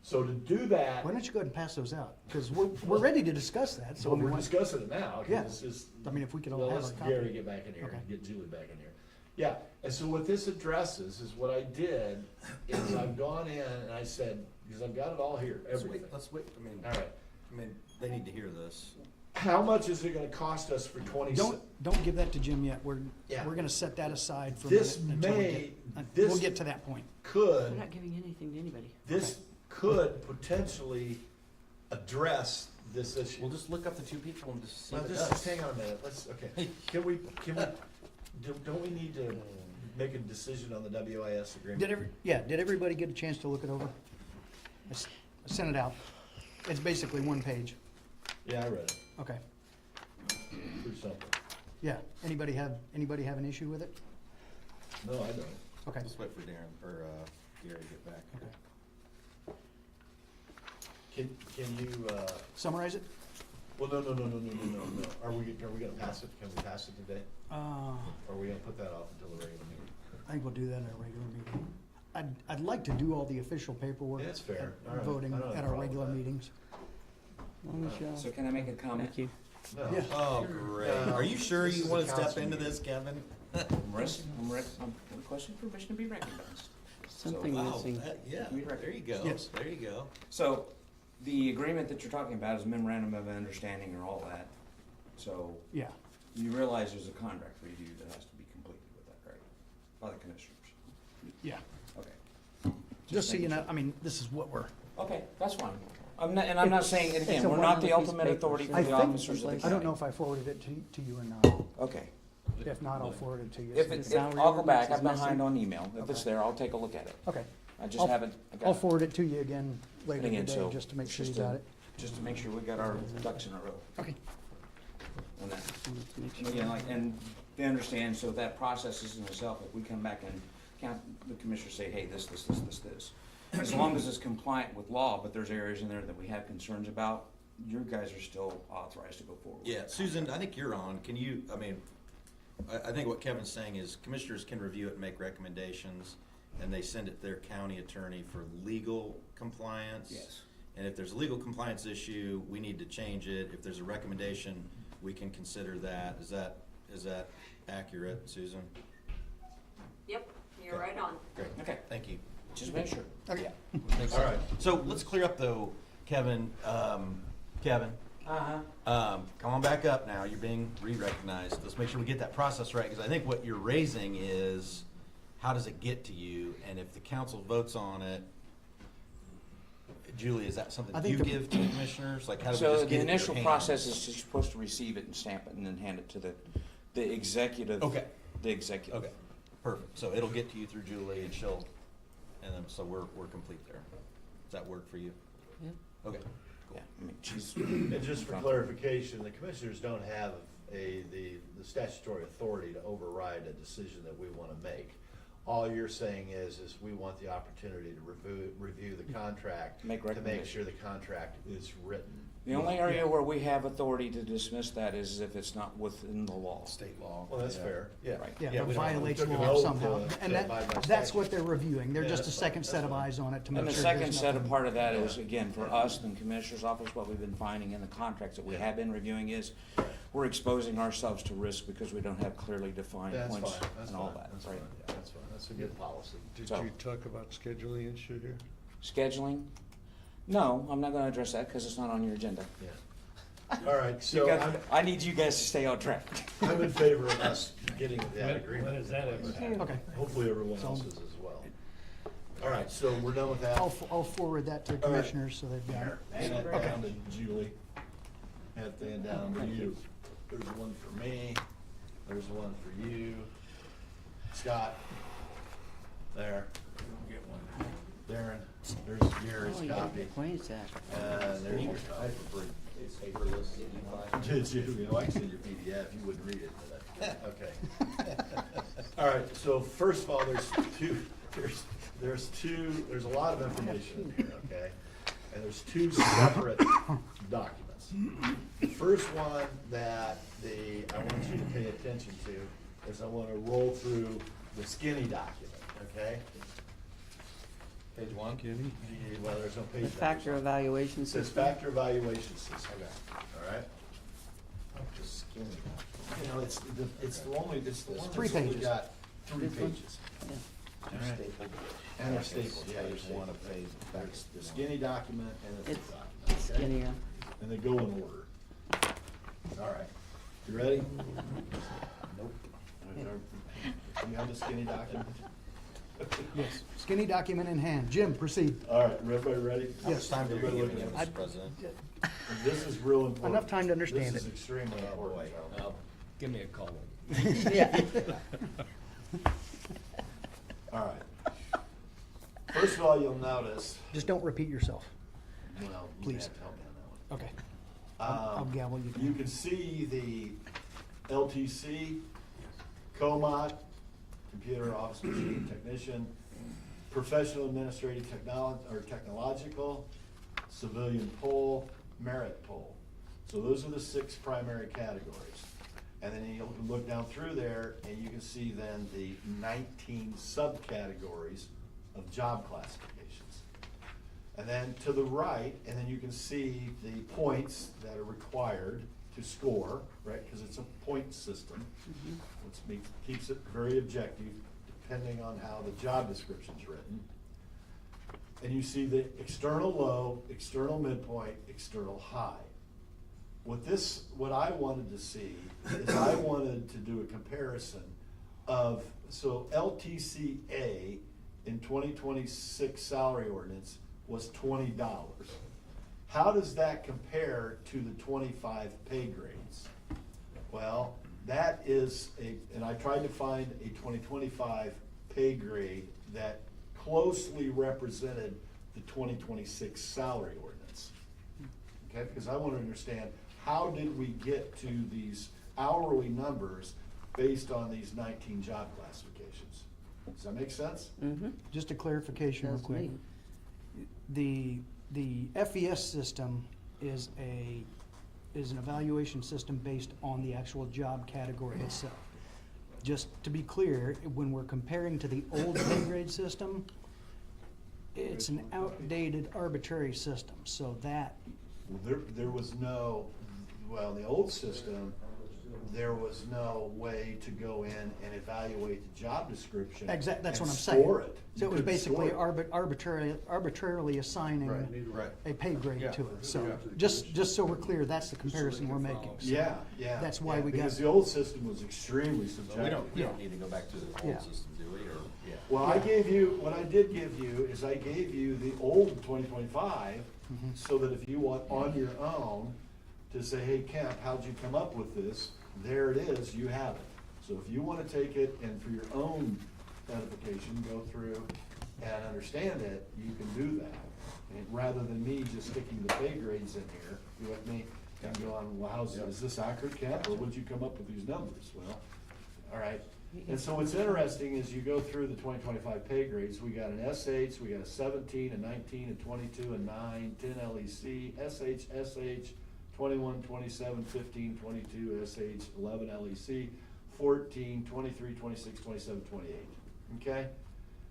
So to do that, Why don't you go ahead and pass those out? Because we're ready to discuss that, so. well, we we're want- discussing it now, Yeah. because it's just. I mean, if we could all Well, have let's our copy. Gary get back in here, Okay. and get Julie back in here. Yeah, and so what this addresses is what I did, is I've gone in and I said, because I've got it all here, everything. Let's wait, All right, they need to hear this. how much is it gonna cost us for 20? Don't give that to Jim yet. We're Yeah. gonna set that aside for a This minute until we may- get, this- we'll get to that point. We're Could, not giving anything to anybody. this could potentially address this issue. We'll just look up the 2 people and just see Well, if it just does. hang on a minute, okay, don't we need to make a decision on the WIS agreement? Did everybody get a chance to look it over? I sent it out. It's basically 1 page. Yeah, I read it, Okay, pretty simple. yeah. Anybody have an issue with it? No, I don't. Okay, Just wait for Darren, or Gary to get back. okay. Can you, Summarize it? well, no. Are we gonna pass it? Can we pass it today? Or are we gonna put that off until the regular meeting? I think we'll do that at our regular meeting. I'd like to do all the official paperwork. Yeah, that's fair. and All right. Voting I don't have a at our problem regular with that. meetings. Long as y'all- So can I make a comment? Thank you. No. Yeah. Oh, great. No, Are you sure this you is want a to step council into meeting. this, Kevin? Mm-hmm. I'm requesting permission to be recognized. Something Wow, missing. yeah, there you go. Yes. There you go. So, the agreement that you're talking about is memorandum of understanding or all that. So, Yeah. you realize there's a contract review that has to be completed with that, right? By the commissioners. Yeah. Okay. Just so you making know, sure. I mean, this is what we're, Okay, that's fine. I'm not saying, and It's again, a we're not the one-on-one piece of ultimate paper, authority so for I the think- officers of the I county. I don't know if I forwarded it to you or not. Okay. If not, I'll forward it to you. If The it, if, salary I'll go back, ordinance I'm is behind missing. on email. If it's Okay. there, I'll take a look at it. Okay. I just I'll- haven't. I got I'll it. forward it to you again later Again, today, so just to make sure you just got to- it. Just to make sure we got our ducks in a row Okay. on that. Wanted to make And sure. again, like, and they understand, so that process is in itself, if we come back and count, the commissioners say, hey, this. As long as it's compliant with law, but there's areas in there that we have concerns about, you guys are still authorized to go forward. Yeah, Susan, I think you're on. Can you, I think what Kevin's saying is commissioners can review it and make recommendations, and they send it to their county attorney for legal compliance. Yes. And if there's a legal compliance issue, we need to change it. If there's a recommendation, we can consider that. Is that accurate, Susan? Yep, you're Okay. right on. Great. Okay. Thank you. Just make sure. Okay. All right. So let's clear up though, Kevin. Kevin, Uh-huh. come on back up now. You're being re-recognized. Let's make sure we get that process right, because I think what you're raising is, how does it get to you? And if the council votes on it, Julie, is that something I think you the- give to the commissioners? Like, how do we So just the get it in their initial hands? process is you're supposed to receive it and stamp it and then hand it to the executive. Okay. The executive. Okay, perfect. So it'll get to you through Julie, and and then, so we're complete there. Does that work for you? Yeah. Okay. Yeah, I mean, she's. And just for clarification, the commissioners don't have the statutory authority to override a decision that we want to make. All you're saying is we want the opportunity to review the contract. Make to make recommendations. sure the contract is written. The only area where we have authority to dismiss that is if it's not within the law. State law. Well, that's fair, yeah. Right. Yeah, Yeah, it we don't- violates we took an law oath somehow. to And abide by that's statute. what they're reviewing. They're Yeah, just a that's fine. second That's set of fine. eyes on it to make And sure the there's second set of nothing- part of that is, again, for us, the commissioner's office, what we've been finding in the contracts that we have been reviewing is, we're exposing ourselves to risk because we don't have clearly defined That's points fine, that's and all fine, that, that's right? fine, that's fine, that's a good policy. Did So- you talk about scheduling issue here? Scheduling? No, I'm not gonna address that because it's not on your agenda. Yeah. All right, You so guys- I need you guys to stay on track. I'm in favor of us getting that agreement. When is that ever happen? Okay. Hopefully everyone else is as well. All right, so we're done with that. I'll forward that to the All right. commissioners so they've got it. Hand that down to Julie. Hand that down to you. There's one for me. There's one for you. Scott. There. Get one. Darren. There's Gary's Oh, you got copy. points at. There's your copy. Did you? You know, I can send your PDF. You wouldn't read it, but okay. All right, so first of all, there's a lot of information in here, okay? And there's two separate documents. The first one that I want you to pay attention to is I want to roll through the skinny document, okay? Page one? Skinny? Well, there's no page. The factor numbers. evaluation It says system. factor evaluation system, all right? Just skinny. You know, it's the only, it's the one Three that's only pages. got three This one? pages. Yeah. And they're stapled, yeah, there's one of page. There's the skinny document and it's It's the document, okay? skinnier. And they go in order. All right, you ready? Nope. You have the skinny document? Yes, skinny document in hand. Jim, proceed. All right, everybody ready? How much time do we Everybody give look you, at I- Mr. President? This is real important. Enough time to understand This is it. extremely important. Give me a call. Yeah. All right. First of all, you'll notice, Just don't repeat yourself. well, you Please. have to help me on that one. Okay. I'll gavel you. You can see the LTC, COMOT, Computer Office Machine Technician, Professional Administrative Technological, Civilian Poll, Merit Poll. So those are the 6 primary categories. And then you can look down through there and you can see then the 19 subcategories of job classifications. And then to the right, and then you can see the points that are required to score, right, because it's a point system, which keeps it very objective, depending on how the job description's written. And you see the external low, external midpoint, external high. What I wanted to see is I wanted to do a comparison of, so LTCA in 2026 salary ordinance was $20. How does that compare to the 25 pay grades? Well, that is and I tried to find a 2025 pay grade that closely represented the 2026 salary ordinance. Okay, because I want to understand, how did we get to these hourly numbers based on these 19 job classifications? Does that make sense? Mm-hmm. Just a clarification real Does quick. me. The FES system is an evaluation system based on the actual job category itself. Just to be clear, when we're comparing to the old pay grade system, it's an outdated arbitrary system, so that, Well, there was no, well, in the old system, there was no way to go in and evaluate the job description. that's what and I'm saying. score it. So it You was couldn't basically score it. arbitrarily assigning Right. a pay grade Yeah. to it. So Yeah. just so we're clear, that's the comparison we're making. So Yeah, yeah. That's why yeah, we got. Because the old system was extremely subjective. We don't need to go back to the Yeah. old system, do we, or, yeah? Well, what I did give you is I gave you the old 2025, Mhm. so that if you want on your own to say, hey, Kemp, how'd you come up with this? There it is, you have it. So if you wanna take it and for your own edification, go through and understand it, you can do that. And rather than me just sticking the pay grades in here, you with me, and going, well, is this accurate, Kemp, or would you come up with these numbers? Well, all right. And so what's interesting is you go through the 2025 pay grades, we got an SH, we got a 17, a 19, a 22, a 9, 10 LEC, SH, 21, 27, 15, 22, SH, 11 LEC, 14, 23, 26, 27, 28, okay?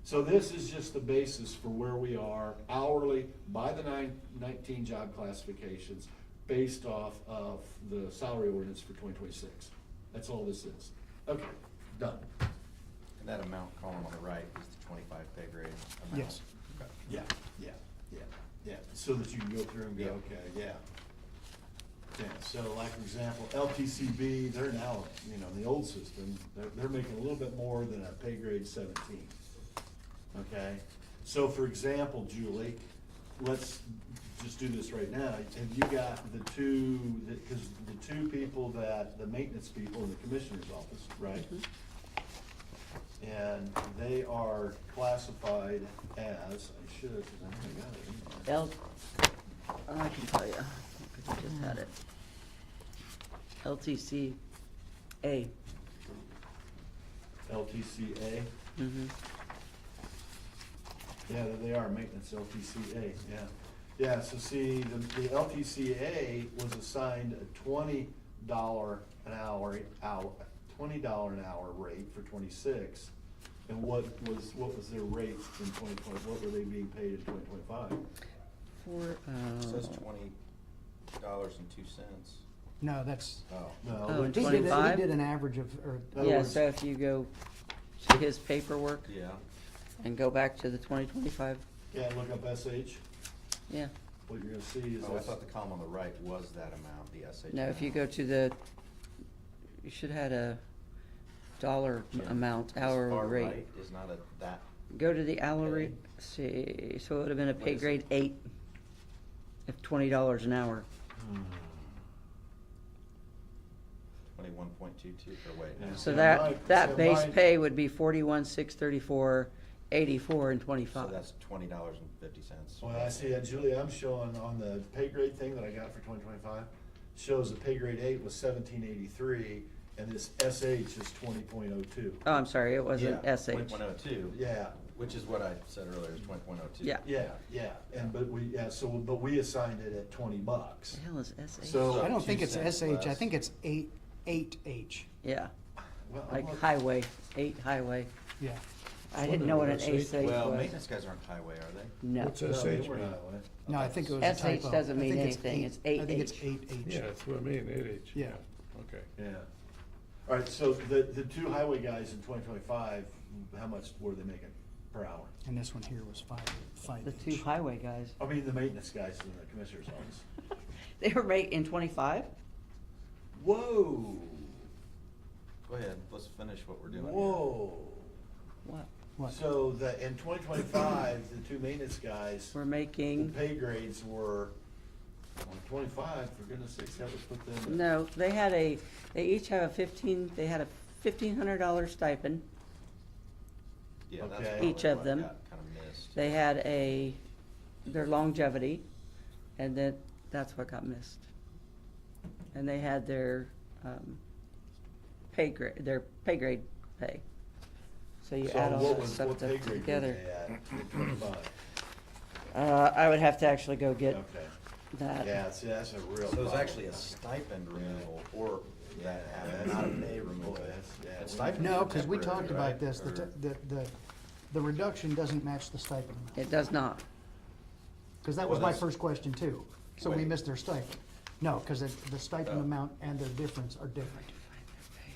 So this is just the basis for where we are hourly by the 19 job classifications based off of the salary ordinance for 2026. That's all this is. Okay, done. And that amount column on the right is the 25 pay grade amount? Yes. Okay. Yeah, so that you can go through and go, Yeah. okay, yeah. Yeah, so like for example, LTCB, they're now, in the old system, they're making a little bit more than a pay grade 17. Okay, so for example, Julie, let's just do this right now. Have you got because the two people the maintenance people in the commissioner's office, right? And they are classified as, I should, because I think I got it. I can tell you, because I just had it. LTC A. LTCA, Mm-hmm. yeah, there they are, maintenance LTCA, yeah. Yeah, so see, the LTCA was assigned a $20 an hour rate for 26. And what was their rate in 2020, what were they being paid in 2025? For, It says $20.02. No, that's, Oh. No, Oh, in he 25? did an average of, or, In other yeah, words- so if you go to his paperwork Yeah. and go back to the 2025, yeah, look up SH, yeah. what you're gonna see is. Oh, I thought the column on the right was that amount, the SH. Now, if you go to the, you should have a dollar amount, This hour far rate. right is not that, Go to the hourly, see, so it would have been a What pay is grade it? 8, if $20 an hour. 21.22 per weight. Yeah. So Yeah, that so base mine- pay would be 41,634, 84, and So 25. that's $20.50. Well, I see that, Julie, I'm showing on the pay grade thing that I got for 2025, shows the pay grade 8 was 1783, and this SH is 20.02. Oh, I'm sorry, it wasn't Yeah, SH. 20.02. Yeah, Which is what I said earlier, is 20.02. Yeah. yeah, but we assigned it at $20. The hell is SH? So- I don't think 2 it's cents SH, I less. think it's 8H. Yeah, Well, I'm like looking- highway, 8 highway. Yeah. I didn't know what an Wondering what SH Well, was. maintenance guys aren't highway, are they? No. What's No, SH they mean? were highway. No, I think it was a SH typo. doesn't I mean think it's anything. eight- It's I think it's 8H. 8H. Yeah, that's what I mean, 8H. Yeah. Okay. Yeah. All right, so the two highway guys in 2025, how much were they making per hour? And this one here was 5H. The two highway guys. I mean, the maintenance guys in the commissioner's office. They were making 25? Whoa, Go ahead, let's finish what we're doing here. whoa. What? What? So in 2025, the two maintenance guys, We're the making, pay grades were, well, 25, for goodness sakes, that would put them. at- no, they each have they had a $1,500 stipend. Yeah, that's Okay. probably Each of what them. got kinda missed. They had their longevity, and then that's what got missed. And they had their, pay grade pay. So you So add all what that was, stuff what pay grade were together. they at in 25? I would have to actually go get Okay, that. yeah, see, that's a real. So it was problem. actually a stipend removal or that happened, not a pay removal. Boy, that's- yeah, And we- stipends No, are because we temporary, talked about right? this, Or- the reduction doesn't match the stipend amount. It does not. Because that was Well, my that's- first question too. So we Wait. missed their stipend. No, because the stipend Oh. amount and their difference are different.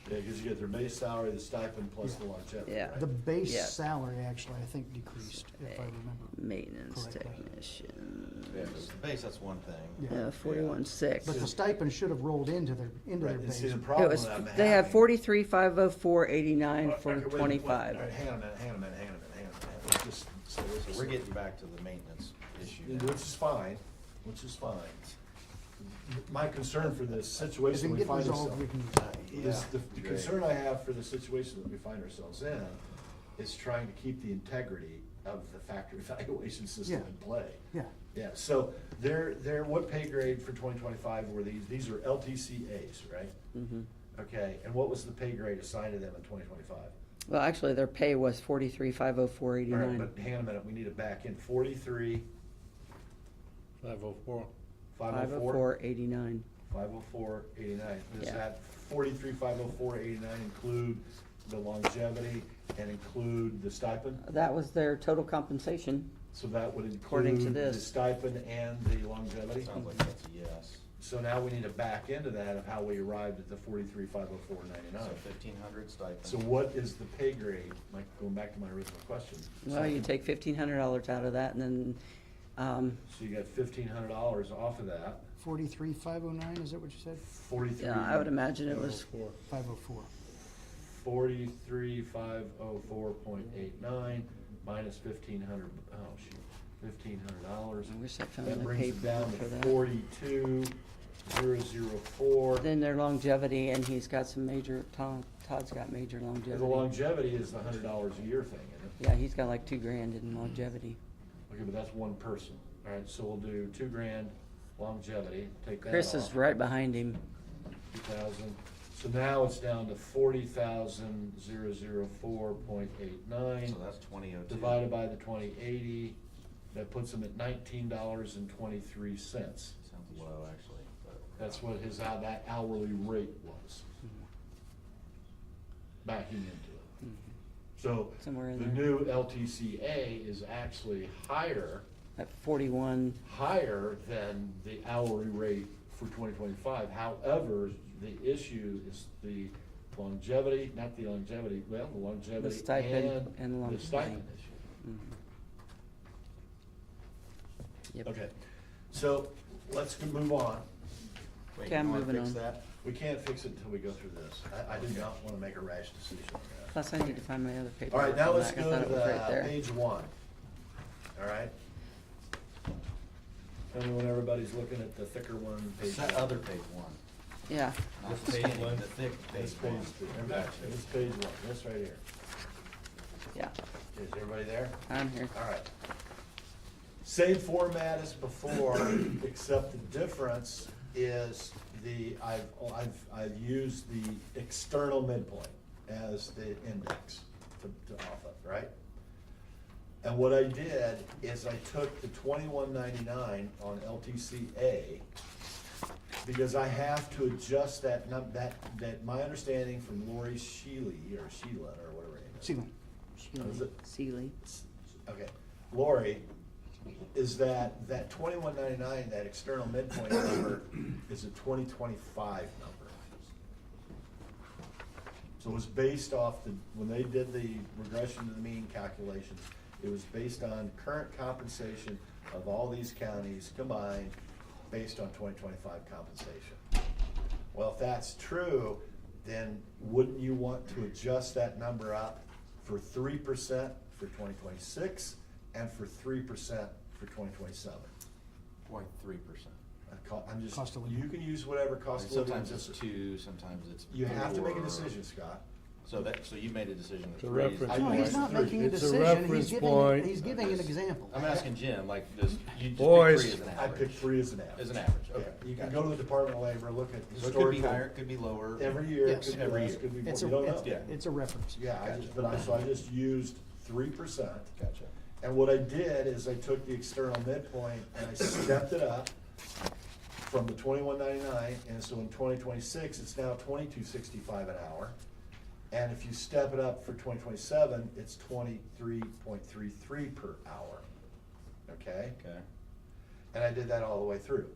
Yeah, because you get their base salary, the stipend plus the longevity, Yeah. right? The base Yeah. salary actually, I think, decreased, if I remember. Maintenance Correctly. technician. Yeah, 'cause the base, that's one thing. Yeah. 41.6. But the stipend should have rolled into their Right, and base. see, the It problem was, that I'm they had having- 43,504.89 for Okay, wait, 25. all right, hang on a minute, hang on a minute, hang on a minute, hang on a minute. Let's just say this. So we're getting back to the maintenance issue now. Which is fine, which is fine. My concern for this If it situation can we get find resolved, ourselves. we can, The concern I have for the situation that we find ourselves in is trying to keep the integrity of the factory evaluation system Yeah. in play. yeah. Yeah, so what pay grade for 2025 were these? These are LTCAs, right? Mhm. Okay, and what was the pay grade assigned to them in 2025? Well, actually, their pay was All right, 43,504.89. but hang on a minute, we need to back in 43, 504. 504? 504.89. 504.89. Does Yeah. that 43, 504.89 include the longevity and include the stipend? That was their total compensation. So that would According to include the this. stipend and the longevity? Sounds like that's a yes. So now we need to back into that of how we arrived at the 43, 504.99. So 1,500 stipend. So what is the pay grade, Mike, going back to my original question? Well, you take $1,500 out of that, and then, So you got $1,500 off of that, 43,509, is that what you said? 43. yeah, I would imagine it was, 504. 43,504.89 minus 1,500, oh shoot, $1,500. I wish I found That the brings it paperwork down for to that. 42,004. Then their longevity, and he's got some major, Todd's got major The longevity. longevity is the $100 a year thing, isn't it? Yeah, he's got like $2,000 in longevity. Okay, but that's one person. All right, so we'll do $2,000 longevity, take that off. Chris is right behind him. 2,000. So now it's down to 40,004.89. So that's 2002. Divided by the 2080, that puts him at $19.23. Sounds low, actually, but. That's what that hourly rate was, backing into it. So Somewhere in the there. new LTCA is actually higher At 41, than the hourly rate for 2025. However, the issue is the longevity, not the longevity, well, the longevity The stipend and and the longevity. stipend issue. mhm. Yep. Okay, so let's move on. Wait, Okay, you I'm wanna moving fix on. that? We can't fix it until we go through this. I do not want to make a rash decision on that. Plus, I need to find my other paper. All right, now let's I go thought to it was right the there. page one. All right? Tell me when everybody's looking at the thicker one, page That one. other page one, Yeah, not the skinny, the thick This page page, one. this page one, this right here. yeah, Is everybody there? I'm here. All right. Same format as before, except the difference is I've used the external midpoint as the index to off of, right? And what I did is I took the 2199 on LTCA, because I have to adjust that my understanding from Lori Sheila or whatever her name is. Sealing. Is it? Sealy. Okay, Lori, is that 2199, that external midpoint number is a 2025 number. So it was based off when they did the regression to the mean calculations, it was based on current compensation of all these counties combined, based on 2025 compensation. Well, if that's true, then wouldn't you want to adjust that number up for 3% for 2026 and for 3% for 2027? Why 3%? I'm just, Cost of living. you can use whatever cost of living. Sometimes it's 2, sometimes it's 4. You have to make a decision, Scott. So you made a decision that It's a 3 is. reference No, point. he's not making a It's a decision, reference point. he's giving an example. I'm asking Jim, like, you just Boys. pick 3 as an I average. picked 3 as an average. As an average, Yeah, okay. you can Gotcha. go to the Department of Labor, look at So it could be historical. higher, it could be lower. Every year, it Yes. could be Every less, year. could be more, It's you don't know. Yeah. it's a reference. Yeah, so I just used 3%. Gotcha. And what I did is I took the external midpoint and I stepped it up from the 2199, and so in 2026, it's now 2265 an hour. And if you step it up for 2027, it's 23.33 per hour, okay? Okay. And I did that all the way through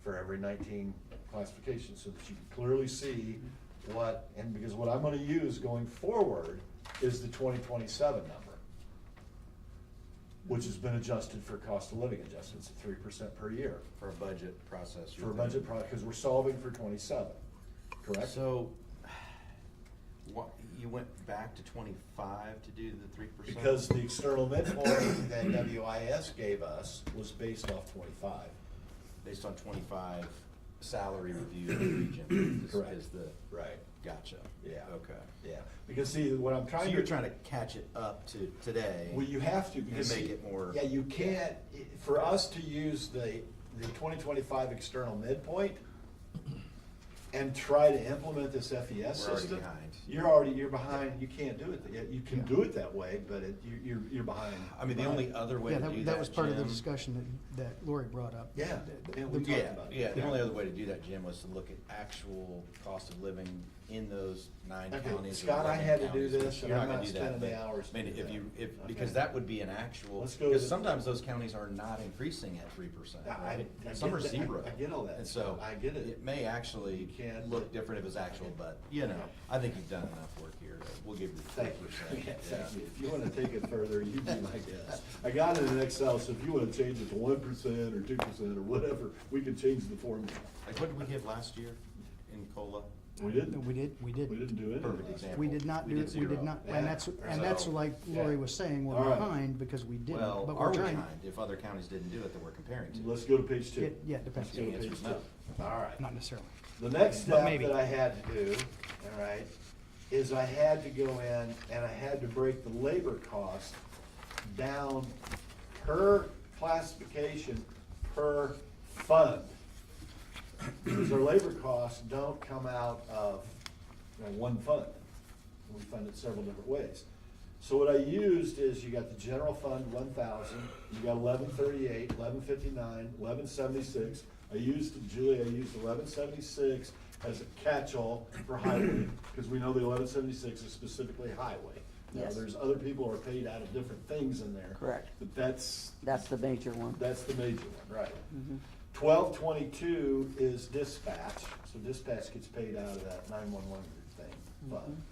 for every 19 classifications, so that you can clearly see because what I'm gonna use going forward is the 2027 number, which has been adjusted for cost of living adjustments at 3% per year. For a budget process. For a budget because we're solving for 27, correct? So, you went back to 25 to do the 3%? Because the external midpoint that WIS gave us was based off 25. Based on 25 salary review of the region Correct. is the, Right. gotcha. Yeah. Okay. Yeah, because see, what I'm So trying to. you're trying to catch it up to today? Well, you have to, because. make see, it more- Yeah, you can't, for us to use the 2025 external midpoint and try to implement this FES We're already system. behind. You're behind, you can't do it, you can do it that way, but you're behind. I mean, the only other way Yeah, to do that, that was part of the Jim- discussion that Lori brought up. Yeah, The- and we the- talked Yeah, about it. yeah, the only other way to do that, Jim, was to look at actual cost of living in those 9 Okay, counties. or Scott, I 11 had to do counties, this, which and you're I'm gonna not do that, spending the but, hours I mean, to do if you, that. because Okay. that would be an actual, Let's go to because the- sometimes those counties are not increasing at 3%, right? I Some get are that. 0. I get all that. And so, I get it. it may actually You can't- look different if it's actual, but, you know, I think you've done enough work here, we'll give you Thank you. 3%. Yeah, thank you. If you wanna take it further, you be my guest. I got it in Excel, so if you wanna change it to 1% or 2% or whatever, we can change the formula. Like, what did we give last year in COLA? We didn't. We did. We didn't do it. Perfect example. We did not We do did it, we did 0. not, Yeah. and that's So- like Lori Yeah. was saying, we're All right. behind because we didn't, Well, but are we're we trying. behind if other counties didn't do it that we're comparing to? Let's go to page 2. Yeah, it depends. Let's go to The page answer's 2. no. All right. Not necessarily. The next But step maybe. that I had to do, all right, is I had to go in and I had to break the labor cost down per classification, per fund. Because our labor costs don't come out of one fund. We fund it several different ways. So what I used is you got the general fund, 1,000, you got 1138, 1159, 1176. I used 1176 as a catch-all for highway, because we know the 1176 is specifically highway. Now, Yes. there's other people who are paid out of different things in there. Correct. But that's That's the major one. that's the major one, right. Mhm. 1222 is dispatch, so dispatch gets paid out of that 911 thing, fund.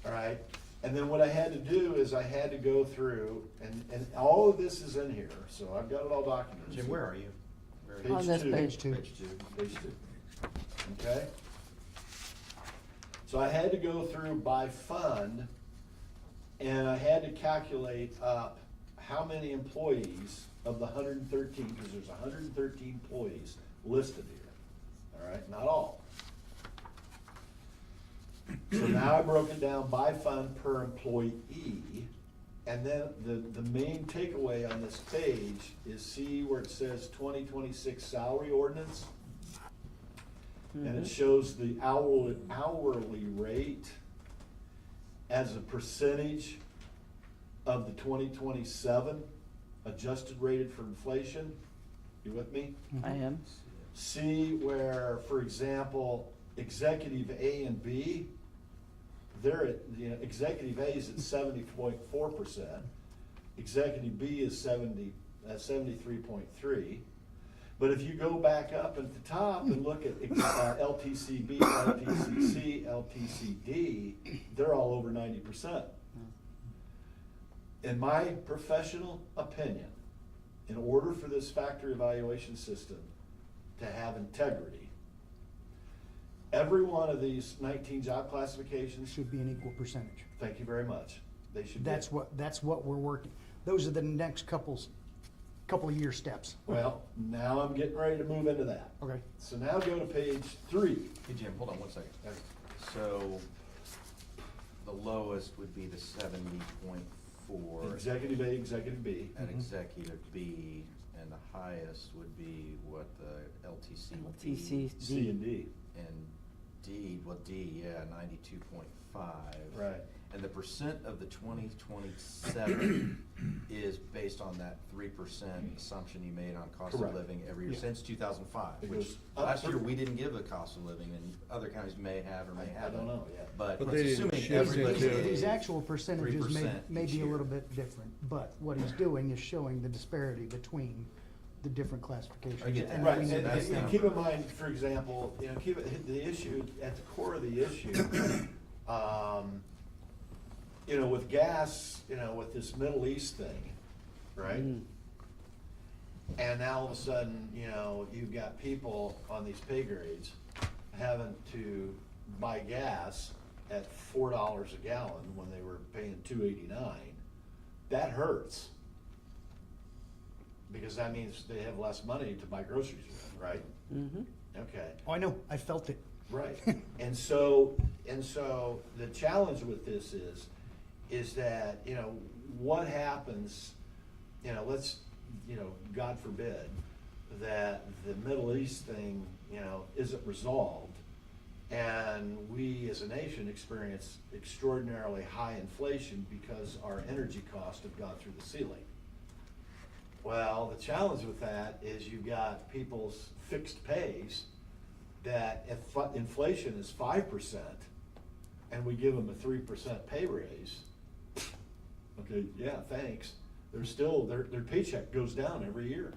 All right, and then what I had to do is I had to go through, and all of this is in here, so I've got it all documented. Jim, where are you? Where are you? Page On this 2. page 2. Page 2. Page 2. Okay? So I had to go through by fund, and I had to calculate up how many employees of the 113, because there's 113 employees listed here. All right, not all. So now I broke it down by fund per employee, and then the main takeaway on this page is see where it says 2026 salary ordinance? And it shows the hourly rate as a percentage of the 2027 adjusted rated for inflation. You with me? I am. See where, for example, executive A and B they're at, you know, executive A is at 70.4%. Executive B is 73.3. But if you go back up at the top and look at LTCB, LTCC, LTCD, they're all over 90%. In my professional opinion, in order for this factory evaluation system to have integrity, every one of these 19 job classifications, Should be an equal percentage. thank you very much, they should be. That's what we're working, those are the next couple of year steps. Well, now I'm getting ready to move into that. Okay. So now go to page 3. Hey, Jim, hold on one second. So, the lowest would be the 70.4 Executive A, Executive B. at Executive B, and the highest would be what, the LTC would be? LTC. C and D. And D, well, D, yeah, 92.5. Right. And the percent of the 2027 is based on that 3% assumption you made on cost of Correct. living every year Yeah. since 2005. It Which goes up last year, for- we didn't give a cost of living, and other counties may have or may I haven't. don't know yet. But But it's they didn't assuming shift everybody into- gave His actual percentages 3% may each be a year. little bit different, but what he's doing is showing the disparity between the different classifications. I get that. And Right, we need and, to- that's and not- keep in mind, for example, you know, keep it, the issue, at the core of the issue, you know, with gas, you know, with this Middle East thing, right? And now all of a sudden, you know, you've got people on these pay grades having to buy gas at $4 a gallon when they were paying $2.89. That hurts. Because that means they have less money to buy groceries with, right? Mm-hmm. Okay. Oh, I know, I felt it. Right. And so the challenge with this is that, you know, what happens, you know, let's, you know, God forbid that the Middle East thing, you know, isn't resolved and we as a nation experience extraordinarily high inflation because our energy costs have gone through the ceiling. Well, the challenge with that is you've got people's fixed pays that if inflation is 5% and we give them a 3% pay raise, okay, yeah, thanks. They're still, their paycheck goes down every year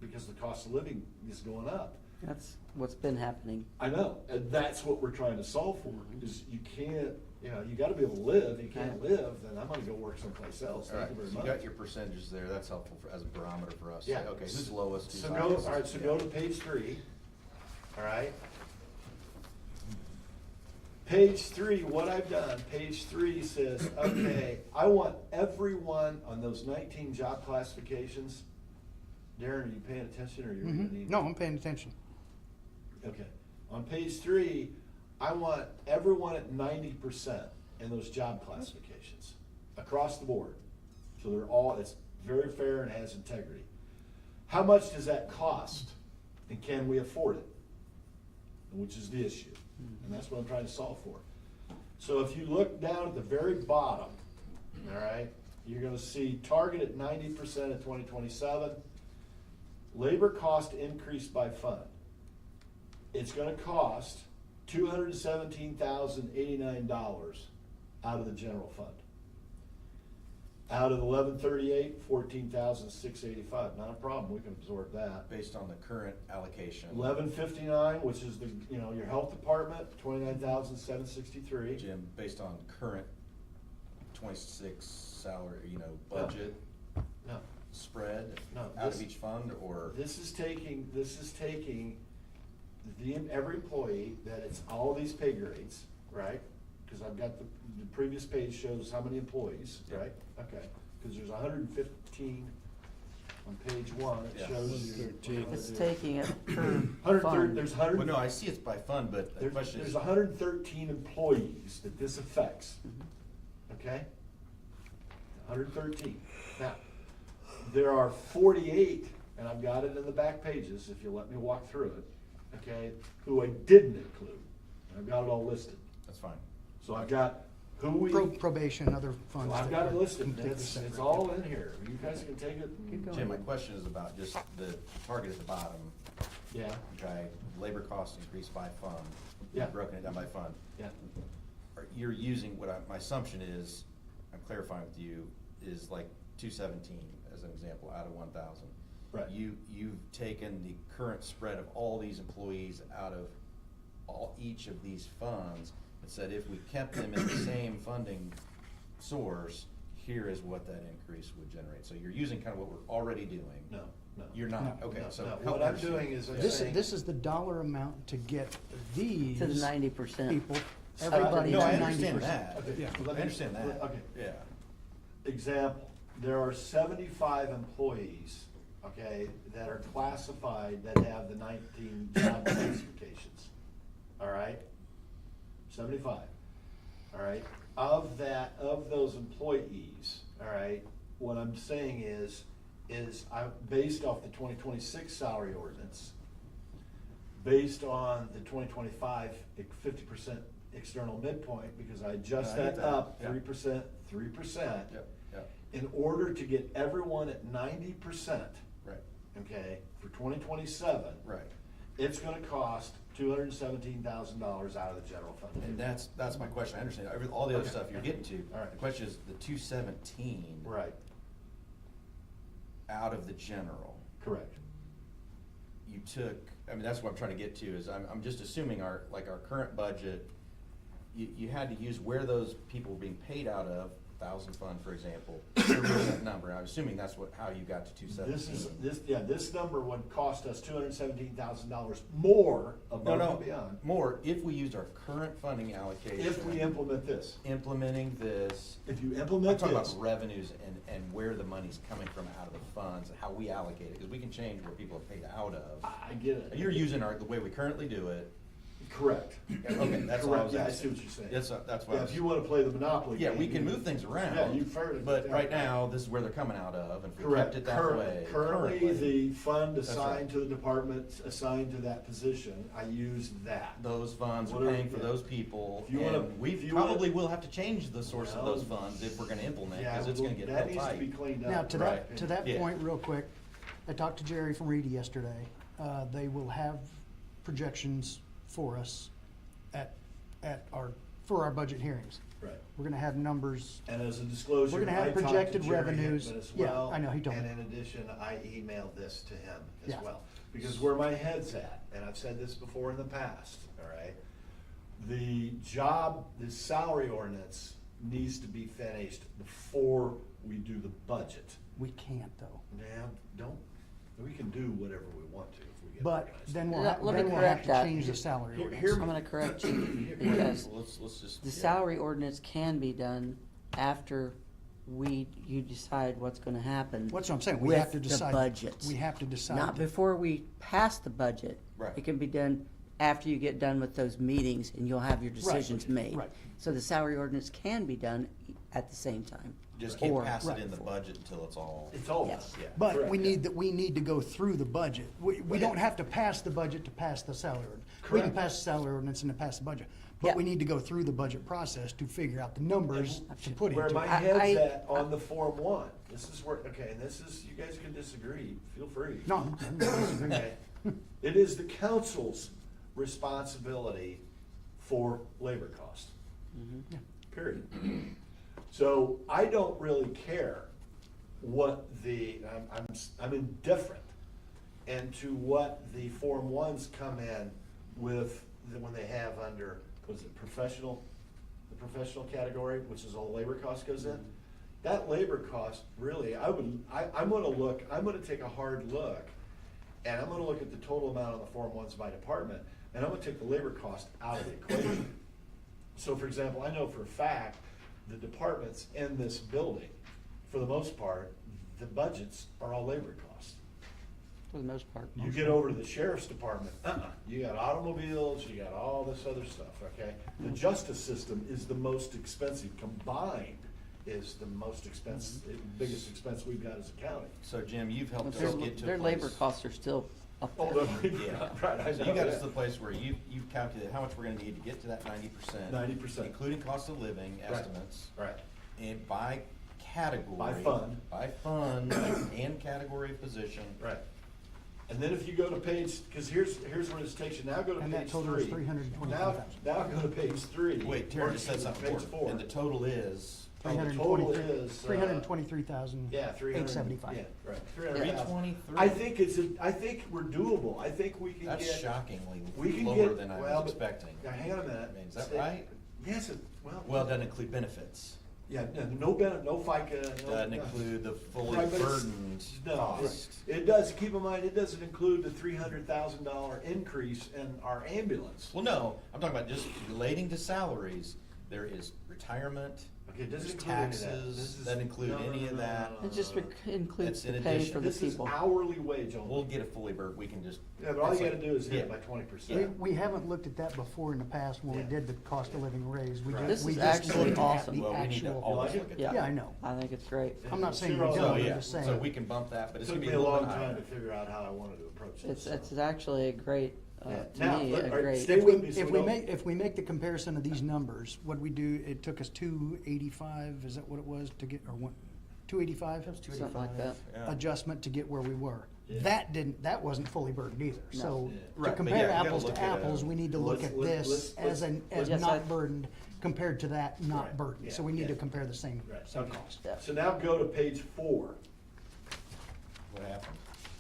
because the cost of living is going up. That's what's been happening. I know, and that's what we're trying to solve for, is you can't, you know, you gotta be able to live. You can't live, then I'm gonna go work someplace else. All right, Thank you so very you much. got your percentages there, that's helpful as a barometer for us. Yeah. Okay, who's lowest, who's So go, highest? all right, so Yeah. go to page 3, all right? Page 3, what I've done, page 3 says, okay, I want everyone on those 19 job classifications. Darren, are you paying attention or you're reading the email? No, I'm paying attention. Okay, on page 3, I want everyone at 90% in those job classifications, across the board. So they're all, it's very fair and has integrity. How much does that cost, and can we afford it? Which is the issue, and that's what I'm trying to solve for. So if you look down at the very bottom, all right, you're gonna see target at 90% of 2027, labor cost increase by fund. It's gonna cost $217,089 out of the general fund. Out of 1138, 14,685, not a problem, we can absorb that. Based on the current allocation. 1159, which is the, you know, your health department, 29,763. Jim, based on current 26 salary, you know, budget No, spread No, out of this- each fund, or? this is taking every employee, that it's all these pay grades, right? Because I've got the previous page shows how many employees, right? Okay, because there's 115 on page 1, it Yeah. shows you. 113. It's taking it per 130, fund. there's 100. Well, no, I see it's by fund, but the question There's is. 113 employees that this affects, okay? 113. Now, there are 48, and I've got it in the back pages, if you'll let me walk through it, okay, who I didn't include. I've got it all listed. That's fine. So I've got who we, Probation, other funds. I've that got it are listed, completely it's separate. all in here. You guys can take it. Keep going. Jim, my question is about just the target at the bottom, Yeah, okay, labor cost increased by fund. Yeah. Broken it down by fund. yeah. you're using, my assumption is, I'm clarifying with you, is like 217 as an example out of 1,000. Right. You've taken the current spread of all these employees out of each of these funds and said if we kept them in the same funding source, here is what that increase would generate. So you're using kind of what we're already doing. No, no. You're not, No. okay, No, so. no. help What me I'm understand. doing is I'm This, saying. this is the dollar amount to get these. To the 90%. People, everybody No, to I 90%. understand that. Okay, Yeah. let I me- understand that. Okay. Yeah. Example, there are 75 employees, okay, that are classified that have the 19 job classifications. All right? 75. All right? Of those employees, all right, what I'm saying is I, based off the 2026 salary ordinance, based on the 2025 50% external midpoint, because I adjust No, I get that that. up Yeah. 3%, 3%. Yep, yep, In order to get everyone at 90%, right, okay, for 2027, right. it's gonna cost $217,000 out of the general fund. And that's my question, I understand, all the other Okay. stuff you're getting to. All right. The question is, the 217. Right, Out of the general, correct. you took, I mean, that's what I'm trying to get to, is I'm just assuming our current budget, you had to use where those people were being paid out of, 1,000 fund, for example, to reach that number. I'm assuming that's how you got to 217. This number would cost us $217,000 more above No, and beyond. more, if we used our current funding allocation. If we implement this. Implementing this. If you I'm implement talking this. about revenues and where the money's coming from out of the funds, and how we allocate it, because we can change where people are paid out of. I get it. You're using the way we currently do it. Correct. Okay, that's what I was Correct. Yeah, I asking. see what you're saying. That's what I Yeah, was. if you wanna play the Monopoly Yeah, game. we can move things around. Yeah, you've heard it. But right now, this is where they're coming out of, and if we Correct. kept it that way. Currently, the fund That's assigned right. to the department, assigned to that position, I use that. Those funds are Whatever, paying for yeah. those people, If you wanna- and we if you wanna- probably will have to change the source of those Well, funds if we're gonna implement, Yeah, because it's well, gonna get that real needs to be tight. cleaned up. Now, to Right. that, to that Yeah. point, real quick, I talked to Jerry from Reedy yesterday. They will have projections for us for our budget hearings. Right. We're gonna have numbers. And as a disclosure, We're gonna have I talked to projected Jerry revenues. Hickman as Yeah, well. I know, he told me. And in addition, I emailed this to him as Yeah. well. Because where my head's at, and I've said this before in the past, all right? The salary ordinance needs to be finished before we do the budget. We can't though. Now, we can do whatever we want to if we get But organized. then we'll Let have, me then we'll have correct to that. change the salary Here- ordinance. I'm gonna correct you, because Let's just. the yeah. salary ordinance can be done after you decide what's gonna happen. What's what I'm saying, we with have to decide. the budget. We have to decide. Not before we pass the budget. Right. It can be done after you get done with those meetings, and you'll have your decisions made. right. So the salary ordinance can be done at the same time. Just can't Or- pass it right. in the budget until it's all. It's over. Yes. Yeah. But Correct, we yeah. need to go through the budget. We don't have to pass the budget to pass the salary ordinance. We can Correct. pass the salary ordinance and to pass the budget. Yeah. But we need to go through the budget process to figure out the numbers to put Where into my it. head's at on the Form 1, this is where, okay, and this is, you guys can disagree, feel free. No, I'm not disagreeing. Okay. It is the council's responsibility for labor cost. Yeah. Period. So I don't really care what I'm indifferent into what the Form 1s come in with, when they have under, was it the professional category, which is all labor cost goes in? That labor cost, really, I'm gonna take a hard look, and I'm gonna look at the total amount on the Form 1s by department, and I'm gonna take the labor cost out of the equation. So for example, I know for a fact, the departments in this building, for the most part, the budgets are all labor costs. For the most part. You get over to the sheriff's department, you got automobiles, you got all this other stuff, okay? The justice system is the most expensive, combined is the most expensive, biggest expense we've got as a county. So Jim, you've helped us Their get to a their labor place- costs are still up Oh, there. Yeah. right, I So know, you got us yeah. to the place where you've calculated how much we're gonna need to get to that 90%. 90%. Including cost of living Right. estimates. Right, And by category. By fund. By fund and category of position. right. And then if you go to page, cause here's where this takes you, now go to And page that total is three. 323,000. Now go to page three. Wait, Terry or just said something Page important, four. and the total is? Oh, the total is, 323,000. Yeah, 300. 875. Yeah, right, 300,000. 323? I think we're doable. I think we can get. That's shockingly We can lower get, than I well, was but- expecting. Now, hang on a minute. I mean, is that right? Yes, Well, it doesn't include benefits. yeah, no no FICA, no. Doesn't include the fully Right, but it's- burdened No, cost. it does, keep in mind, it doesn't include the $300,000 increase in our ambulance. Well, no, I'm talking about just relating to salaries. There is retirement, Okay, it doesn't there's include any of that. taxes, This is- doesn't include no, no, any no, of no, that. no, no, It just no, no. includes That's the in pay addition. for the This is people. hourly wage only. We'll get a fully burdened, we can just. Yeah, but all you that's gotta like- do is hit it yeah. by 20%. Yeah. We haven't looked at that before in the past when we Yeah. did the cost of living raise. We Right. just- This we is just actually looked at awesome. the Well, we need to actual- always like look at Yeah. that. Yeah, I know. I think it's great. I'm not saying we Zero. don't, So, I'm yeah, just so saying. we can bump that, but it's Took gonna me be a a little long bit time higher. to figure out how I wanted to approach this. It's actually a great, Yeah. to Now, me, all a right, great. stay If we, with me so if we we don't- make, if we make the comparison of these numbers, what we do, it took us 285, is that what it was to get, or one, 285? Something like that. Yeah. Adjustment to get where we were. Yeah. That wasn't fully burdened either. No. So Yeah. to Right, but compare yeah, you gotta apples look to at, apples, we need to look let's- at let's- this let's- as Yes, not I- burdened compared to that not Right. burdened. So Yeah, we need to yeah. compare the same Right, same okay. cost. Yeah. So now go to page 4. What happened?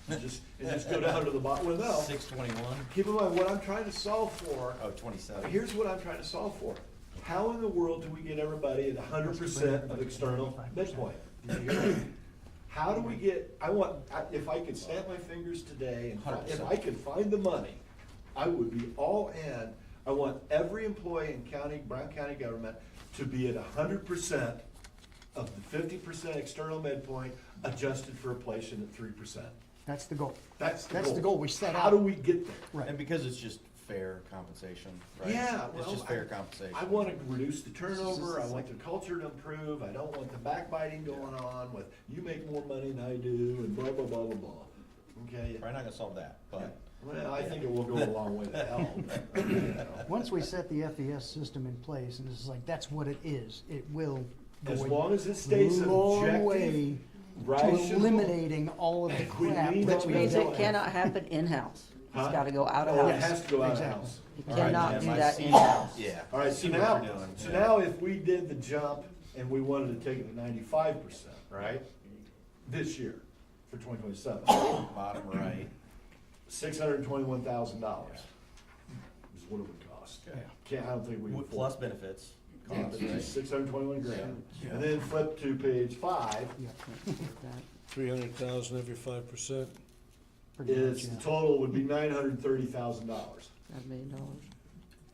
And just go down to the bottom. Well, no. 621? Keep in mind, what I'm trying to solve for, Oh, 27. here's what I'm trying to solve for. How in the world do we get everybody at 100% of external midpoint? Did you hear me? How do we get, if I could snap my fingers today and if 100%. I could find the money, I would be all in. I want every employee in Brown County government to be at 100% of the 50% external midpoint, adjusted for inflation at 3%. That's the goal. That's That's the goal we set How do out. we get there? Right. And because it's just fair compensation, right? Yeah, It's well, just fair compensation. I want to reduce the turnover, I want the culture to improve, I don't want the backbiting going on with, you make more money than I do, and blah, blah, blah, blah, blah. Okay? Probably not gonna solve that, but. Well, I think it will go a long way to help. You know. Once we set the FES system in place, and it's like, that's what it is, it will go As a long as it stays an long objective, way to rational. eliminating all of the And we crap lean that Which we means do. it cannot happen in-house. It's Huh? gotta go out of Oh, it house. has to go out of Exactly. house. You All right, cannot Jim, do I that see- in-house. Yeah. All right, I so see what now, you're doing, so yeah. now if we did the jump and we wanted to take it to 95%, right? This year, for 2027, Bottom right. $621,000 is what it would cost. Okay. I don't think we can afford. Plus benefits. Yeah, Costs, right? 621 grand. Yeah. And then flip to page 5, Yeah, 300,000 every 5%. pretty much, is, yeah. the total would be $930,000. $1 million.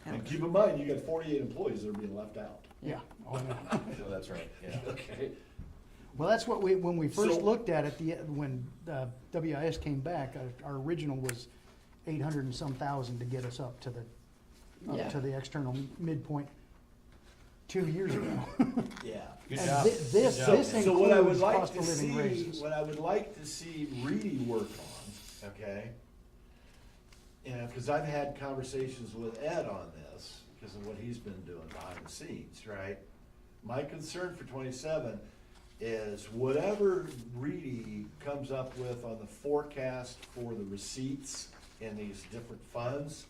And keep in mind, you got 48 employees that are being left out. Yeah. Oh, I know. So that's right, yeah. Okay. Well, that's what when we first So- looked at it, when WIS came back, our original was 800 and some thousand to get us up to Yeah. the external midpoint 2 years ago. Yeah. Good And job. this Good job. this So what I would includes like cost to of living see, raises. what I would like to see Reedy work on, okay? You know, cause I've had conversations with Ed on this, because of what he's been doing behind the scenes, right? My concern for 27 is whatever Reedy comes up with on the forecast for the receipts in these different funds,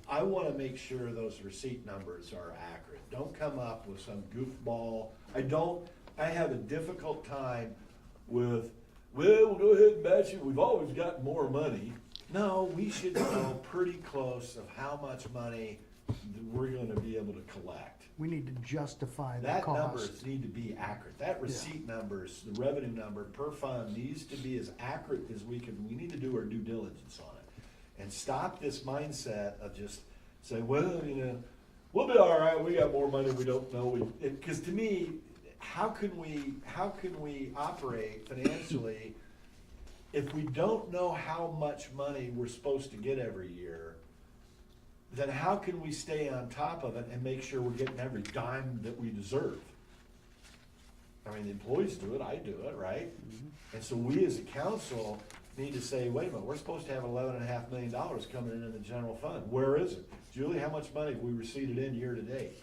I wanna make sure those receipt numbers are accurate. Don't come up with some goofball. I have a difficult time with, well, we'll go ahead and match it, we've always got more money. No, we should know pretty close of how much money that we're gonna be able to collect. We need to justify the That cost. numbers need to be accurate. That receipt numbers, the revenue number per fund needs to be as accurate as we can. We need to do our due diligence on it. And stop this mindset of just saying, well, you know, we'll be all right, we got more money, we don't know. Because to me, how can we operate financially if we don't know how much money we're supposed to get every year? Then how can we stay on top of it and make sure we're getting every dime that we deserve? I mean, the employees do it, I do it, right? And so we as a council need to say, wait a minute, we're supposed to have $11.5 million coming in the general fund. Where is it? Julie, how much money have we received in year to date?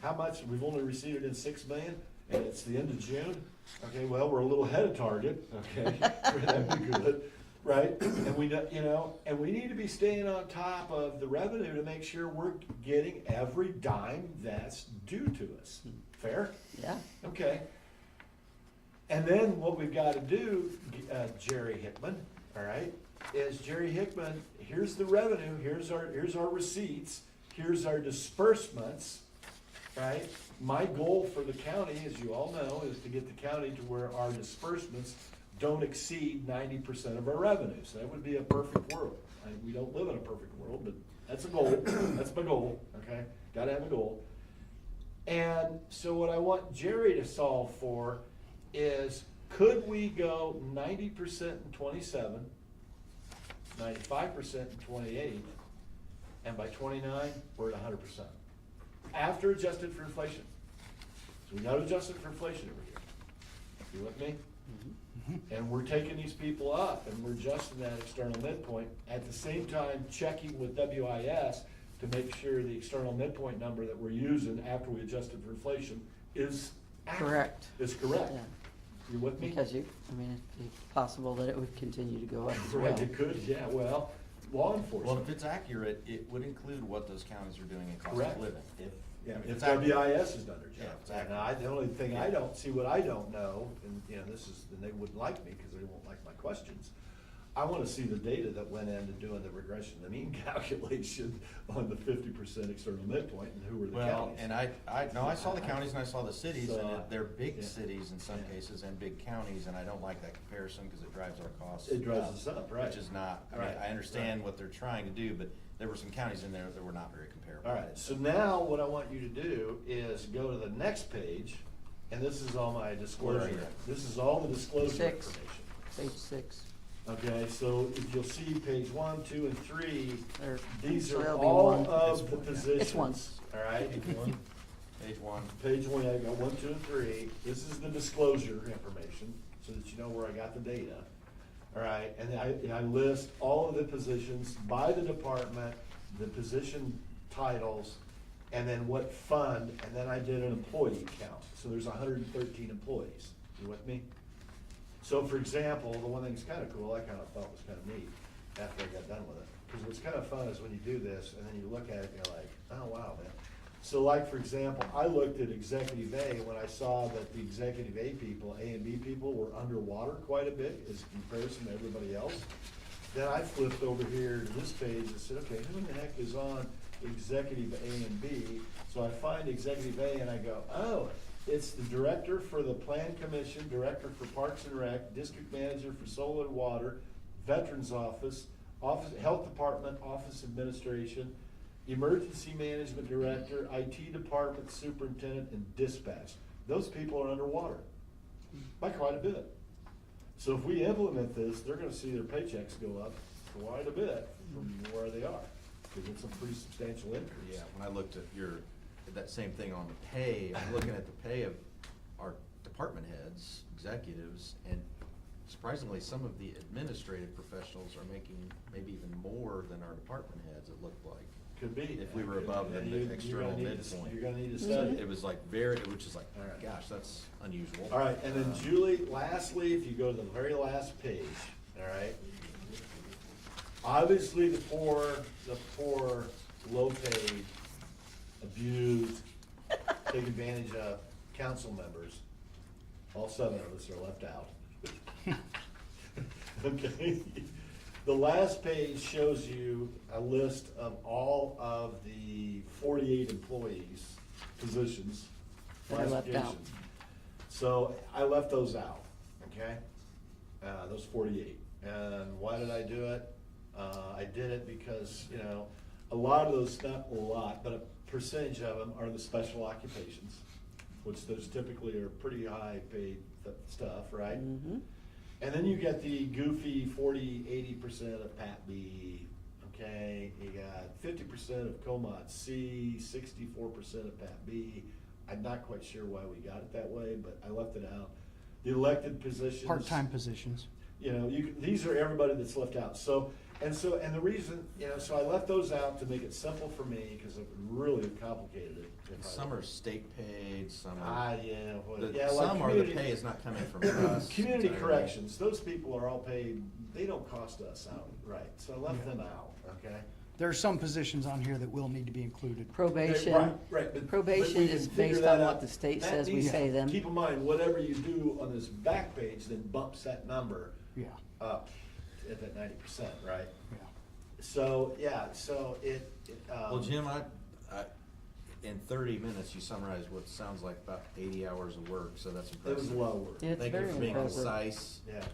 How much? We've only received in 6 million, and it's the end of June? Okay, well, we're a little ahead of target, okay? That'd be good. right? And we, you know, and we need to be staying on top of the revenue to make sure we're getting every dime that's due to us. Fair? Yeah. Okay. And then what we've got to do, Jerry Hickman, all right, is Jerry Hickman, here's the revenue, here's our receipts, here's our disbursements, right? My goal for the county, as you all know, is to get the county to where our disbursements don't exceed 90% of our revenues. That would be a perfect world. We don't live in a perfect world, but that's a goal. That's my goal, okay? Gotta have a goal. And so what I want Jerry to solve for is, could we go 90% in 27, 95% in 28, and by 29, we're at 100%? After adjusted for inflation. So we gotta adjust it for inflation every year. You with me? And we're taking these people up and we're adjusting that external midpoint, at the same time checking with WIS to make sure the external midpoint number that we're using after we adjusted for inflation is accurate. Correct. Is correct. Yeah. You with me? Because it'd be possible that it would continue to go up as well. Right, it could, yeah, well, law Well, enforcement. if it's accurate, it would include what those counties are doing in cost Correct. of living. Yeah, I mean, if it's accurate. WIS has done their Yeah, job. it's And accurate. the only thing I don't see, what I don't know, and, you know, this is, and they wouldn't like me because they won't like my questions. I wanna see the data that went into doing the regression, the mean calculation on the 50% external midpoint, and who were the Well, counties. and I saw the counties and I saw the cities, and So, they're big yeah. cities in some Yeah. cases and big counties, and I don't like that comparison because it drives our costs. It drives us up, right. Which is not, I mean, Right, I understand right. what they're trying to do, but there were some counties in there that were not very comparable. All right, so now what I want you to do is go to the next page, and this is all my disclosure. Where are you? This is all the disclosure 6. information. Page 6. Okay, so if you'll see page 1, 2, and 3, There- these so are there'll be all one. of the positions. It's one. All right? Page 1, Page 1, I got 1, 2, and 3. This is the disclosure information, so that you know where I got the data. All right, and I list all of the positions by the department, the position titles, and then what fund, and then I did an employee count. So there's 113 employees. You with me? So for example, the one thing that's kind of cool, I kind of thought was kind of neat after I got done with it. Because what's kind of fun is when you do this and then you look at it and you're like, oh, wow, man. So like, for example, I looked at Executive A when I saw that the Executive A people, A and B people, were underwater quite a bit as comparison to everybody else. Then I flipped over here to this page and said, okay, who in the heck is on Executive A and B? So I find Executive A and I go, oh, it's the Director for the Plan Commission, Director for Parks and Rec, District Manager for Solar and Water, Veterans Office, Health Department, Office Administration, Emergency Management Director, IT Department Superintendent, and Dispatch. Those people are underwater by quite a bit. So if we implement this, they're gonna see their paychecks go up quite a bit from where they are, because it's a pretty substantial increase. Yeah, when I looked at that same thing on the pay, I'm looking at the pay of our department heads, executives, and surprisingly, some of the administrative professionals are making maybe even more than our department heads, it looked like. Could be. If we were above the And you're external gonna need to- midpoint. You're gonna need to study it. It was like which is like, All right. gosh, that's unusual. All right, and then Julie, lastly, if you go to the very last page, all right? Obviously, the poor, low-paid, abused, take advantage of council members, all 7 of us are left out. Okay? The last page shows you a list of all of the 48 employees, positions, That are left out. classifications. So I left those out, okay? Those 48. And why did I do it? I did it because, you know, a lot of those, not a lot, but a percentage of them are the special occupations, which those typically are pretty high paid stuff, right? Mm-hmm. And then you get the goofy 40-80% of Pat B, okay? You got 50% of Comod C, 64% of Pat B. I'm not quite sure why we got it that way, but I left it out. The elected positions. Part-time positions. You know, these are everybody that's left out. So And so, and the reason, so I left those out to make it simple for me, because it would really have complicated it. if I- Some are state paid, some are, Yeah, well, the- yeah, like some are the community- pay is not coming from us. Community entirely. corrections, those people are all paid, they don't cost us outright, so I left them out, okay? There are some positions on here that will need to be included. Probation, Right, but probation we can is figure based that on out. what the state That says we needs- pay them. Keep in mind, whatever you do on this back page then bumps that number Yeah, up at that 90%, right? yeah. So, yeah, so Well, Jim, in 30 minutes, you summarized what sounds like about 80 hours of work, so that's it was impressive. a lot of work, It's Thank you very for being impressive. concise yeah,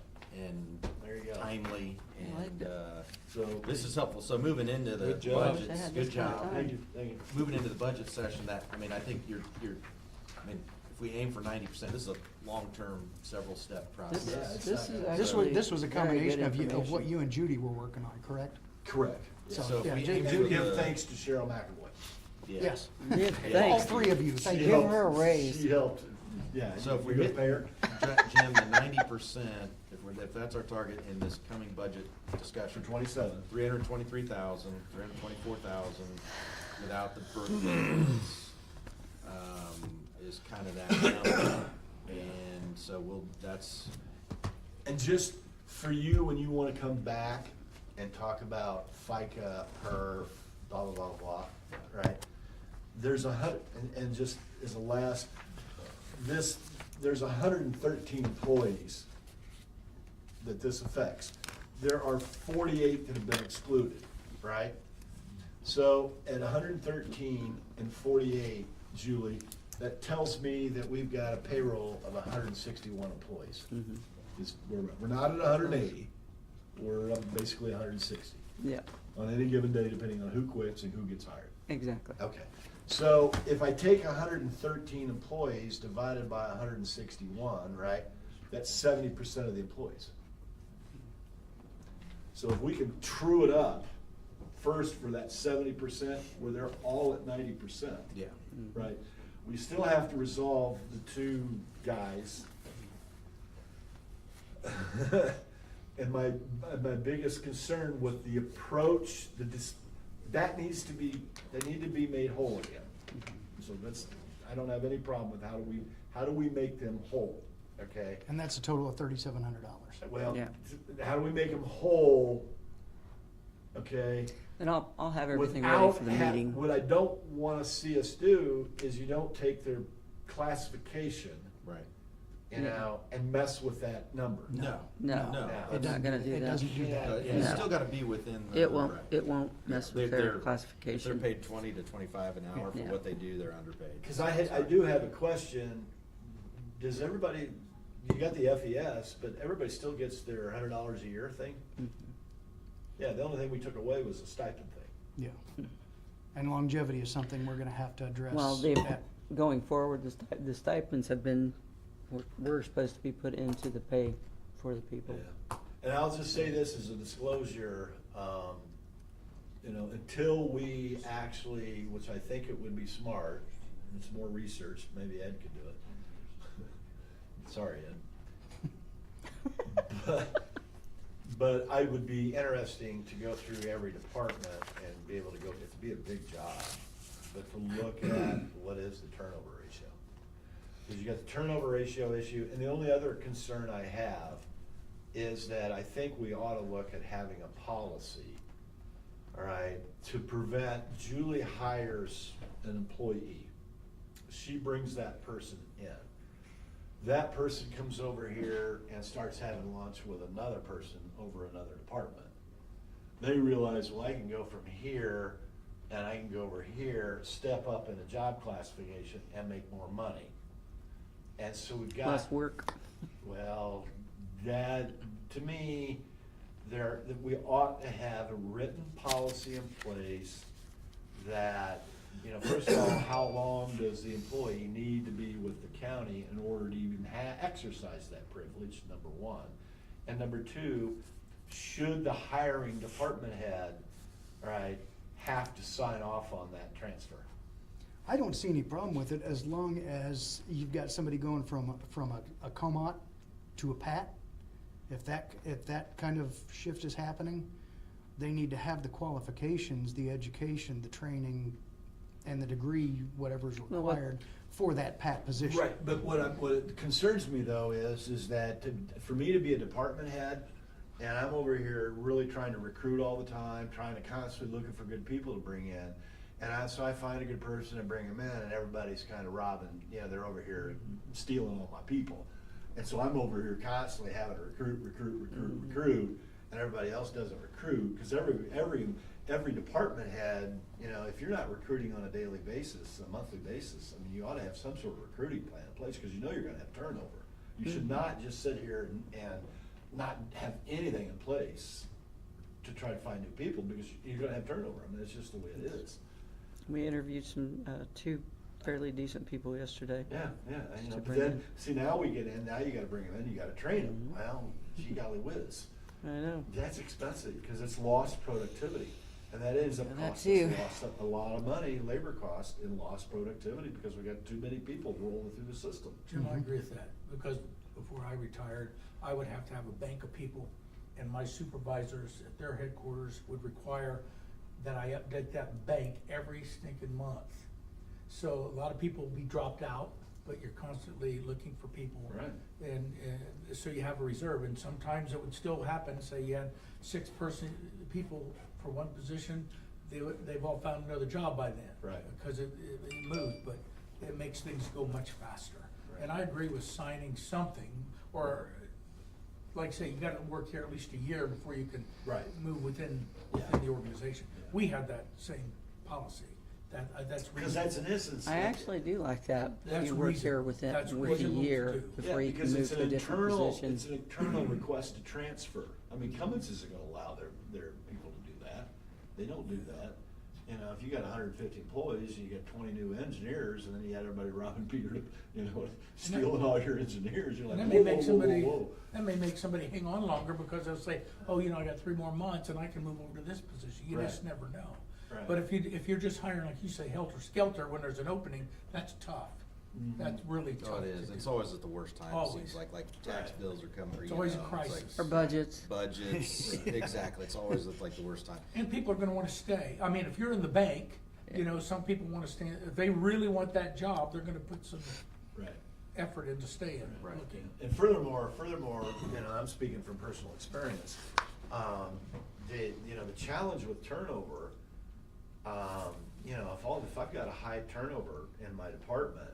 and there you go. timely, I liked and, it. So, this is helpful. So moving into the Good job. budgets, I had good this kind of job. time. thank you. Moving into the budget session, I think if we aim for 90%, this is a long-term, several-step This Yeah, process. it's this not is bad. actually This was a very good combination of information. what you and Judy were working on, correct? Correct. So, So if yeah, we Ju- aim Ju- for Give the- thanks to Cheryl McAvoy. Yeah. Yes. Give Yeah. All thanks. three of you, thank She you. Give helped- her a raise. She helped, yeah. So if you we gonna hit, pay her? Jim, the 90%, if that's our target in this coming budget For discussion, 27. 323,000, 324,000 without the birthdays, is kind of that number. And so that's, And just for you, when you wanna come back and talk about FICA, PERF, blah, blah, blah, blah, right? There's and just as a last, there's 113 employees that this affects. There are 48 that have been excluded, right? So at 113 and 48, Julie, that tells me that we've got a payroll of 161 employees. Mhm. We're not at 180, we're up basically 160 Yeah, on any given day, depending on who quits and who gets hired. exactly. Okay, so if I take 113 employees divided by 161, right, that's 70% of the employees. So if we can true it up first for that 70% where they're all at 90%. yeah. Right, we still have to resolve the two guys. And my biggest concern with the approach, they need to be made whole again. So I don't have any problem with how do we make them whole, okay? And that's a total of $3,700. Well, Yeah. how do we make them whole, okay? And I'll have everything ready without for the ha- meeting. What I don't wanna see us do is you don't take their classification, Right. and mess with that number. No. No, No. we're not gonna do It that. doesn't do that. It's No. still gotta be within the. It won't, right. it won't mess with They're- their If classification. they're paid 20 to 25 an hour for Yeah. what they do, they're underpaid. Cause I do have a question, does everybody, you got the FES, but everybody still gets their $100 a year thing? Mhm. Yeah, the only thing we took away was the stipend thing. Yeah. And longevity is something we're gonna have to address. Well, going forward, the stipends have been, we're supposed to be put into the pay for the people. And I'll just say this as a disclosure, until we actually, which I think it would be smart, it's more research, maybe Ed could do it. Sorry, Ed. But I would be interesting to go through every department and be able to it'd be a big job, but to look at what is the turnover ratio. Because you got the turnover ratio issue, and the only other concern I have is that I think we ought to look at having a policy, all right, to prevent, Julie hires an employee. She brings that person in. That person comes over here and starts having lunch with another person over another department. They realize, well, I can go from here and I can go over here, step up in a job classification and make more money. And so we've got. Less work. Well, that, to me, that we ought to have a written policy in place that, first of all, how long does the employee need to be with the county in order to even exercise that privilege, number one. And number two, should the hiring department head, right, have to sign off on that transfer? I don't see any problem with it as long as you've got somebody going from a COMOT to a PAT. If that kind of shift is happening, they need to have the qualifications, the education, the training, and the degree, whatever's Well, what- required for that PAT position. Right, but what concerns me though is that for me to be a department head, and I'm over here really trying to recruit all the time, trying to constantly looking for good people to bring in. So I find a good person and bring them in, and everybody's kind of robbing, they're over here stealing all my people. And so I'm over here constantly having to recruit, and everybody else doesn't recruit, because every department head, if you're not recruiting on a daily basis, a monthly basis, I mean, you ought to have some sort of recruiting plan in place, because you're gonna have turnover. You should not just sit here and not have anything in place to try to find new people, because you're gonna have turnover. I mean, it's just the way it is. We interviewed two fairly decent people yesterday. Yeah, To but bring then, in. see, now we get in, now you gotta bring them in, you gotta train them. Mhm. Well, gee golly whiz. I know. That's expensive, because it's lost productivity. And that ends up And that costing too. us a lot of money, labor cost, and lost productivity, because we got too many people rolling through the system. Jim, I agree with that, because before I retired, I would have to have a bank of people, and my supervisors at their headquarters would require that I update that bank every stinking month. So a lot of people will be dropped out, but you're constantly looking for people. Right. And so you have a reserve, and sometimes it would still happen, say you had 6 people for one position, they've all found another job by then. Right. Because it moved, but it makes things go much faster. Right. And I agree with signing something, or, like I say, you gotta work here at least a year before you can Right. move within Yeah. the organization. Yeah. We have that same policy, that's Because that's an instance. I actually do like that. That's You work reason- here within that's a reasonable to year do. Yeah, before you can because move it's to a an different internal, position. it's an internal request to transfer. I mean, Cummins isn't gonna allow their people to do that. They don't do that. If you got 150 employees, and you got 20 new engineers, and then you had everybody robbing Peter, stealing all your engineers, you're like, And whoa, that may whoa, make whoa, whoa, somebody, whoa. that may make somebody hang on longer, because they'll say, oh, I got 3 more months and I can move over to this position. You just Right. never know. Right. But if you're just hiring, like you say, helter-skelter, when there's an opening, that's tough. Mhm. That's really tough. Oh, it is. to It's do. always at the worst time, it Always. seems like tax Right. bills are coming. It's always a like crisis. Or budgets. Budgets, exactly, it's always at like the worst time. And people are gonna wanna stay. I mean, if you're in the bank, some people wanna stay, if they really want that job, they're gonna put some Right. effort into staying, Right. looking. And furthermore, I'm speaking from personal experience. The challenge with turnover, if I've got a high turnover in my department,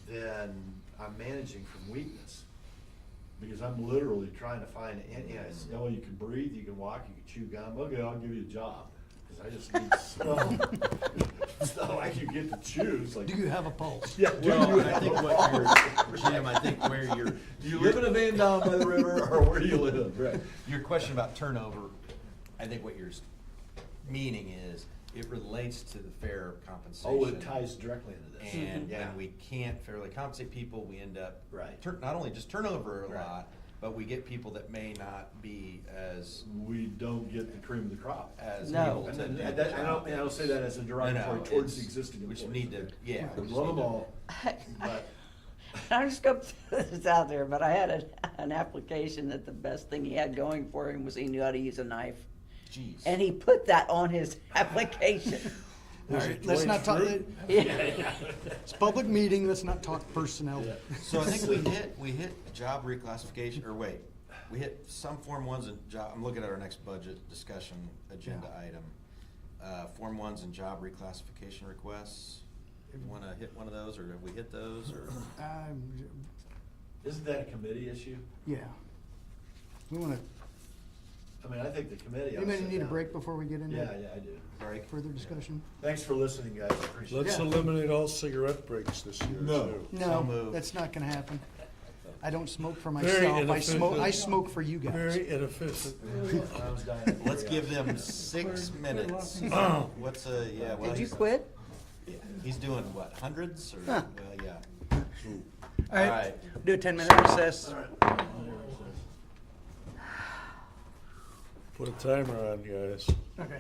then I'm managing from weakness. Because I'm literally trying to find, you can breathe, you can walk, you can chew gum, okay, I'll give you a job. Cause I just need some. It's not like you get to choose, like. Do you have a pulse? Yeah, do you Well, I have think a what pulse? Jim, I think where you're. Do you live in a van down by the river, or where do you live? Right. Your question about turnover, I think what you're meaning is, it relates to the fair compensation. Oh, it ties directly into this. And Yeah. when we can't fairly compensate people, we end up. Right. Not only just turnover a Right. lot, but we get people that may not be as, We don't get the cream of the crop. as No. able And to do then- the I job. don't say that as a No, derogatory no, towards the it's- existing We employees. just need to, yeah. I we just love need them to- all, but, I'm just gonna put this out there, but I had an application that the best thing he had going for him was he knew how to use a knife. Jeez. And he put that on his application. All right, let's not talk, Yeah. it's a public meeting, let's not talk personnel. Yeah. So I think we hit job reclassification, or wait, we hit some Form 1s and job, I'm looking at our next budget discussion agenda Yeah. item. Form 1s and job reclassification requests. You wanna hit one of those, or have we hit those, or? isn't that a committee issue? Yeah. We wanna, I mean, I think the committee. ought to anybody sit need a down. break before we get into Yeah, I do. Break? further discussion? Thanks for listening, guys, I appreciate it. Let's Yeah. eliminate all cigarette breaks this year, No. too. No, moved. that's not gonna happen. I don't smoke for Very myself, I inefficient. smoke for you guys. Very inefficient. I was dying to Let's figure give out. them 6 minutes. What's yeah, well, Did you he's- quit? yeah, he's doing what, hundreds, or, Huh. well, yeah. All All right, right. do a 10-minute recess. Put a timer on, guys. Okay.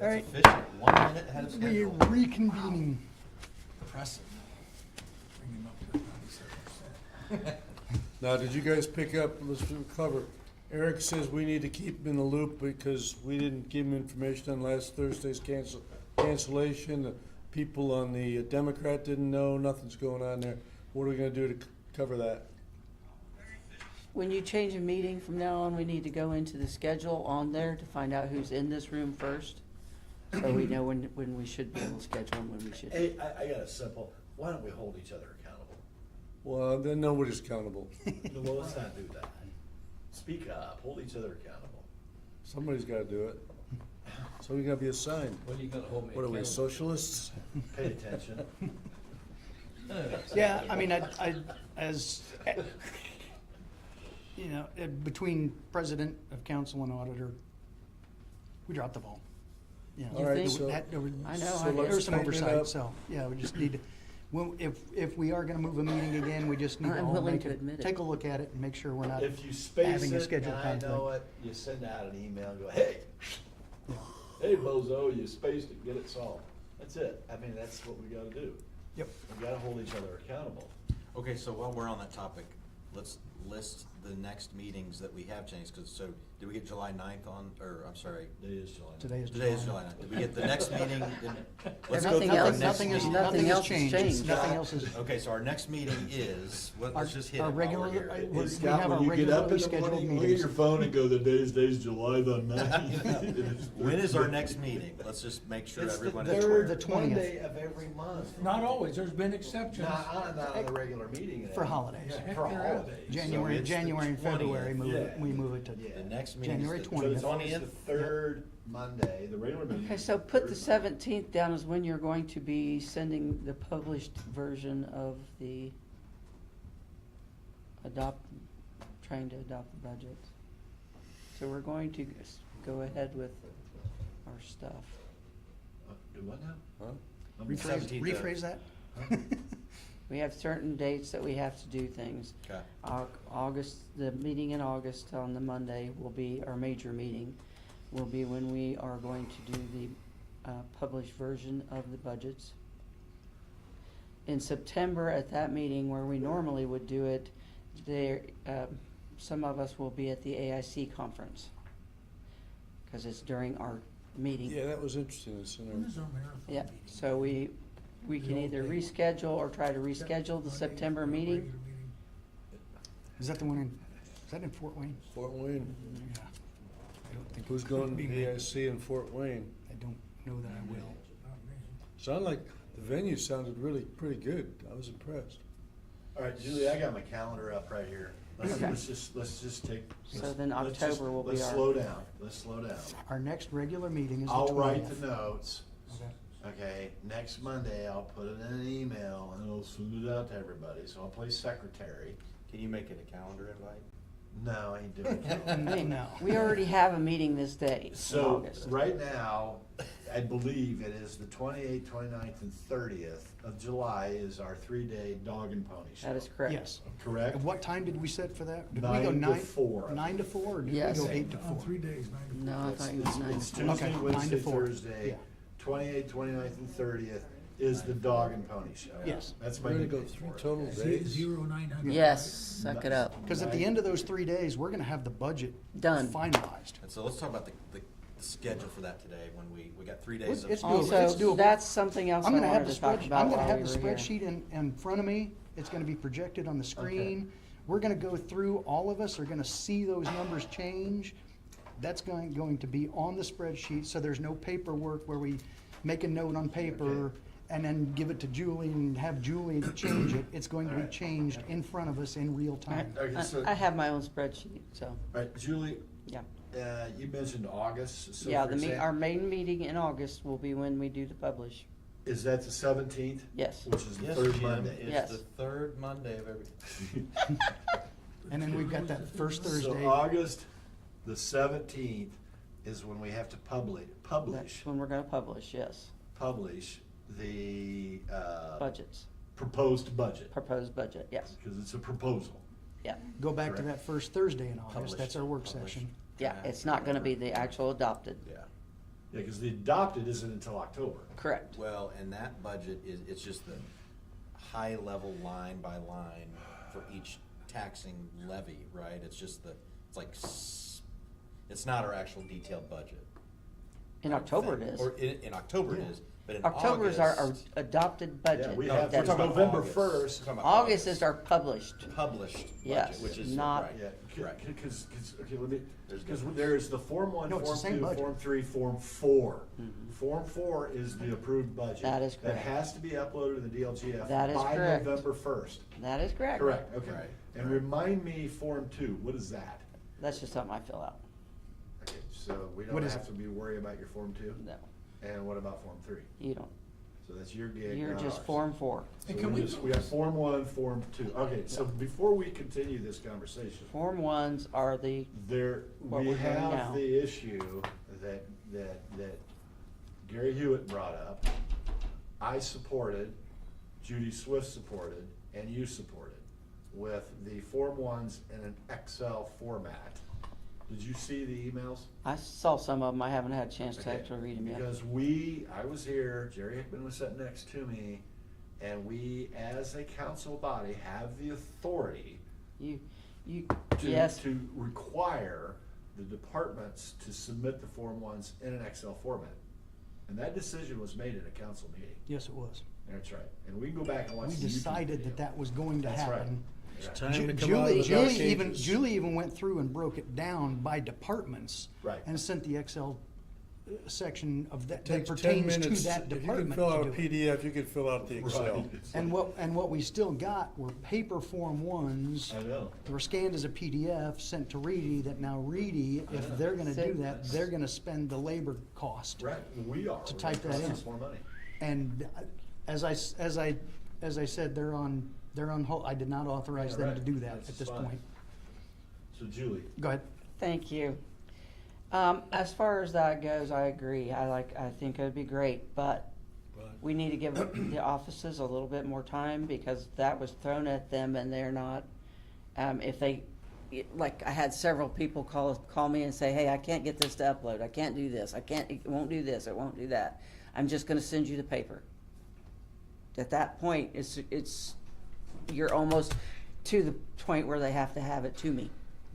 All right. That's efficient, 1 minute ahead of We're schedule. reconvening. Impressive. Bring him up to 97%. Now, did you guys pick up, let's cover, Eric says we need to keep him in the loop because we didn't give him information on last Thursday's cancellation. The people on the Democrat didn't know, nothing's going on there. What are we gonna do to cover that? When you change a meeting from now on, we need to go into the schedule on there to find out who's in this room first. So we know when we should be able to schedule and when we should. Hey, I got a simple, why don't we hold each other accountable? Well, then nobody's accountable. Well, let's not do that. Speak up, hold each other accountable. Somebody's gotta do it. Somebody's gotta be assigned. What are you gonna hold me What are we, accountable? socialists? Pay attention. Yeah, I mean, as, you know, between president of council and auditor, we dropped the ball. You know, All right, there so- I know, so I there let's was some tighten it oversight, up. so, yeah, we just need to, well, if we are gonna move a meeting again, we just need to I'm all willing make to admit it. take a look at it and make sure we're not. If you space Having a it, schedule and I know conflict. it, you send out an email and go, hey, Yeah. hey, bozo, you spaced it, get it solved. That's it. I mean, that's what we gotta do. Yep. We gotta hold each other accountable. Okay, so while we're on that topic, let's list the next meetings that we have changed, cause so, did we get July 9th on, or, I'm sorry, Today is July. Today is today is July 9th, did we get the next meeting? Let's go Nothing through our else- next Nothing is, meeting. nothing else has changed. changed. Nothing else is. Okay, so our next meeting is, let's just hit it Our while regular, we're here. we Hey, have Scott, our when you get up regularly in the scheduled morning, look at meetings. your phone and go, today's July the 9th. When is our next meeting? Let's just make sure It's the everyone is third aware. the 20th. Monday of every month. Not always, there's been exceptions. Not on the regular meeting. For holidays. Yeah, heck, For there are. holidays. January, So it's the January and 20th. February, Yeah. we move it to. Yeah. The next meeting January is the 20th. So it's always the 20th. third Monday, the regular meeting. Okay, so put the 17th down as when you're going to be sending the published version of the trying to adopt the budget. So we're going to go ahead with our stuff. Do what now? Huh? Rephrase, 17th. rephrase that? We have certain dates that we have to do things. Okay. August, the meeting in August on the Monday will be our major meeting, will be when we are going to do the published version of the budgets. In September, at that meeting where we normally would do it, there, some of us will be at the AIC conference, because it's during our meeting. Yeah, that was interesting, it's in When our- is our marathon Yeah, meeting? so we can either reschedule or try to reschedule the September meeting. Is that the one in, is that in Fort Wayne? Fort Wayne. Yeah. I don't think. Who's it going would to be the me. AIC in Fort Wayne? I don't know that I will. Sounded like, the venue sounded really pretty good. I was impressed. All right, Julie, I got my calendar up right here. Okay. Let's just take. So then let's just- October will be Let's our- slow down, let's slow down. Our next regular meeting is the 20th. I'll write the notes. Okay. Okay, next Monday, I'll put it in an email and I'll send it out to everybody, so I'll play secretary. Can you make it a calendar invite? No, I ain't doing I it. mean, No. we already have a meeting this day in So, August. right now, I believe it is the 28th, 29th, and 30th of July is our 3-day dog and pony show. That is correct. Yes. Correct? And what time did we set for that? Did we 9 go to 9 4. 9 to 4, or did we Yes. go 8 to On 4? 3 days, 9 to 4. No, I It's thought you was 9 it's to 4. Tuesday, Okay, 9 to Wednesday, 4. Thursday, Yeah. 28th, 29th, and 30th is the dog and pony show. Yes. That's my We're gonna go nickname 3 for it. total Z- days. 0900. Yes, suck it up. Because at the end of those 3 days, we're gonna have the budget Done. finalized. And so let's talk about the schedule for that today, when we got 3 days It's of. doable. It's Also, doable. that's something else I I'm gonna have wanted the to talk spreadsheet, about I'm gonna while have we the were here. spreadsheet in front of me. It's gonna be projected on the screen. We're gonna go through, all of us are gonna see those numbers change. That's going to be on the spreadsheet, so there's no paperwork where we make a note on paper Okay. and then give it to Julie and have Julie change it. It's going to be Alright. changed in front of us in real time. Okay, so, I have my own spreadsheet, so, all right, Julie, yeah. you mentioned August, so Yeah, for our example, main meeting in August will be when we do the publish. is that the 17th? Yes. Which is the Yes, third Jim, Monday. it's Yes. the third Monday of every. And then we've got that first So Thursday. August, the 17th is when we have to publish That's when we're gonna publish, yes, the, budgets, proposed budget, proposed budget, yes, because it's a proposal. yeah. Go back to Correct. that first Thursday in August. Published, That's our work published. session. Yeah, it's not gonna be the actual adopted. Yeah. Yeah, because the adopted isn't until October. Correct. Well, and that budget is, it's just the high level line by line for each taxing levy, right? It's just it's like, it's not our actual detailed budget. In October it is. Or in October it is, but in October is our August, adopted budget. Yeah, we No, have, we're That's- talking about November August. 1st. We're talking about August is our published. published Yes, budget, which is, not- right. Yeah, Right. because, okay, let me, because there's the Form 1, No, it's the Form same 2, budget. Form 3, Form 4. Form 4 is the approved budget. That is That correct. has to be uploaded to the DLGF That is by correct. November 1st. That is correct. Correct, okay. Right, And right. remind me, Form 2, what is that? That's just something I fill out. Okay, so we What don't is have it? to be worried about your Form 2? No, And what about Form 3? you don't. So that's your gig, You're not just ours. Form 4. So And can we we- just, we have Form 1, Form 2. Okay, so before we continue this conversation, Form 1s are the, there, What we we're doing now. have the issue that Gary Hewitt brought up. I supported, Judy Swift supported, and you supported, with the Form 1s in an Excel format. Did you see the emails? I saw some of them, I haven't had a chance to Okay, actually read them yet. Because I was here, Jerry Hickman was sitting next to me, and we, as a council body, have the authority You, to, yes, to require the departments to submit the Form 1s in an Excel format. And that decision was made in a council meeting. Yes, it was. That's right. And we can go back and watch We the YouTube decided video. that was going to That's right. happen. That's Time right. to come out of the dark ages. Julie even went through and broke it down by departments. Right. And sent the Excel section of that Takes 10 pertains to minutes. that If you department. can fill out a to do it. PDF, you can fill out the Excel. Right. It's And like- what we still got were paper Form 1s. I know. They were scanned as a PDF, sent to Reedy, that now Reedy, if they're gonna do that, they're gonna spend the labor cost. Right, we are. To We're type gonna that cost us in. more money. And as I said, they're on hold. I did not authorize Yeah, them right. to do that That's at this fine. point. So Julie, Go ahead. thank you. As far as that goes, I agree. I think it'd be great, but we need to give the offices a little bit more time because that was thrown at them and they're not, if they, like, I had several people call me and say, hey, I can't get this to upload. I can't do this. It won't do this. It won't do that. I'm just gonna send you the paper. At that point, you're almost to the point where they have to have it to me.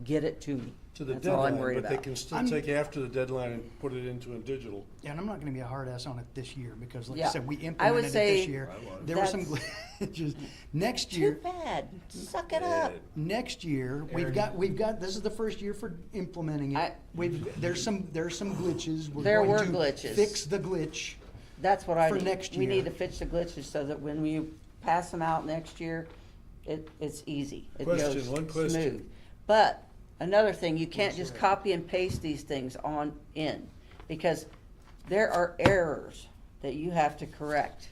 Get it to me. To the That's all I'm deadline, worried but they about. can still I'm- take after the deadline and put it into a digital. Yeah, and I'm not gonna be a hard ass on it this year, because like I Yeah. said, we I would implemented it say this year. There were some glitches. Next Too year, bad. Suck it up. next year, we've got, this is the first year for implementing I- it. There's some glitches. We're There going were to glitches. Fix the glitch. That's what I For need. next We year. need to fix the glitches so that when we pass them out next year, it's easy. It Question, goes one question. smooth. But another thing, you can't just copy and paste these things on in, because there are errors that you have to correct,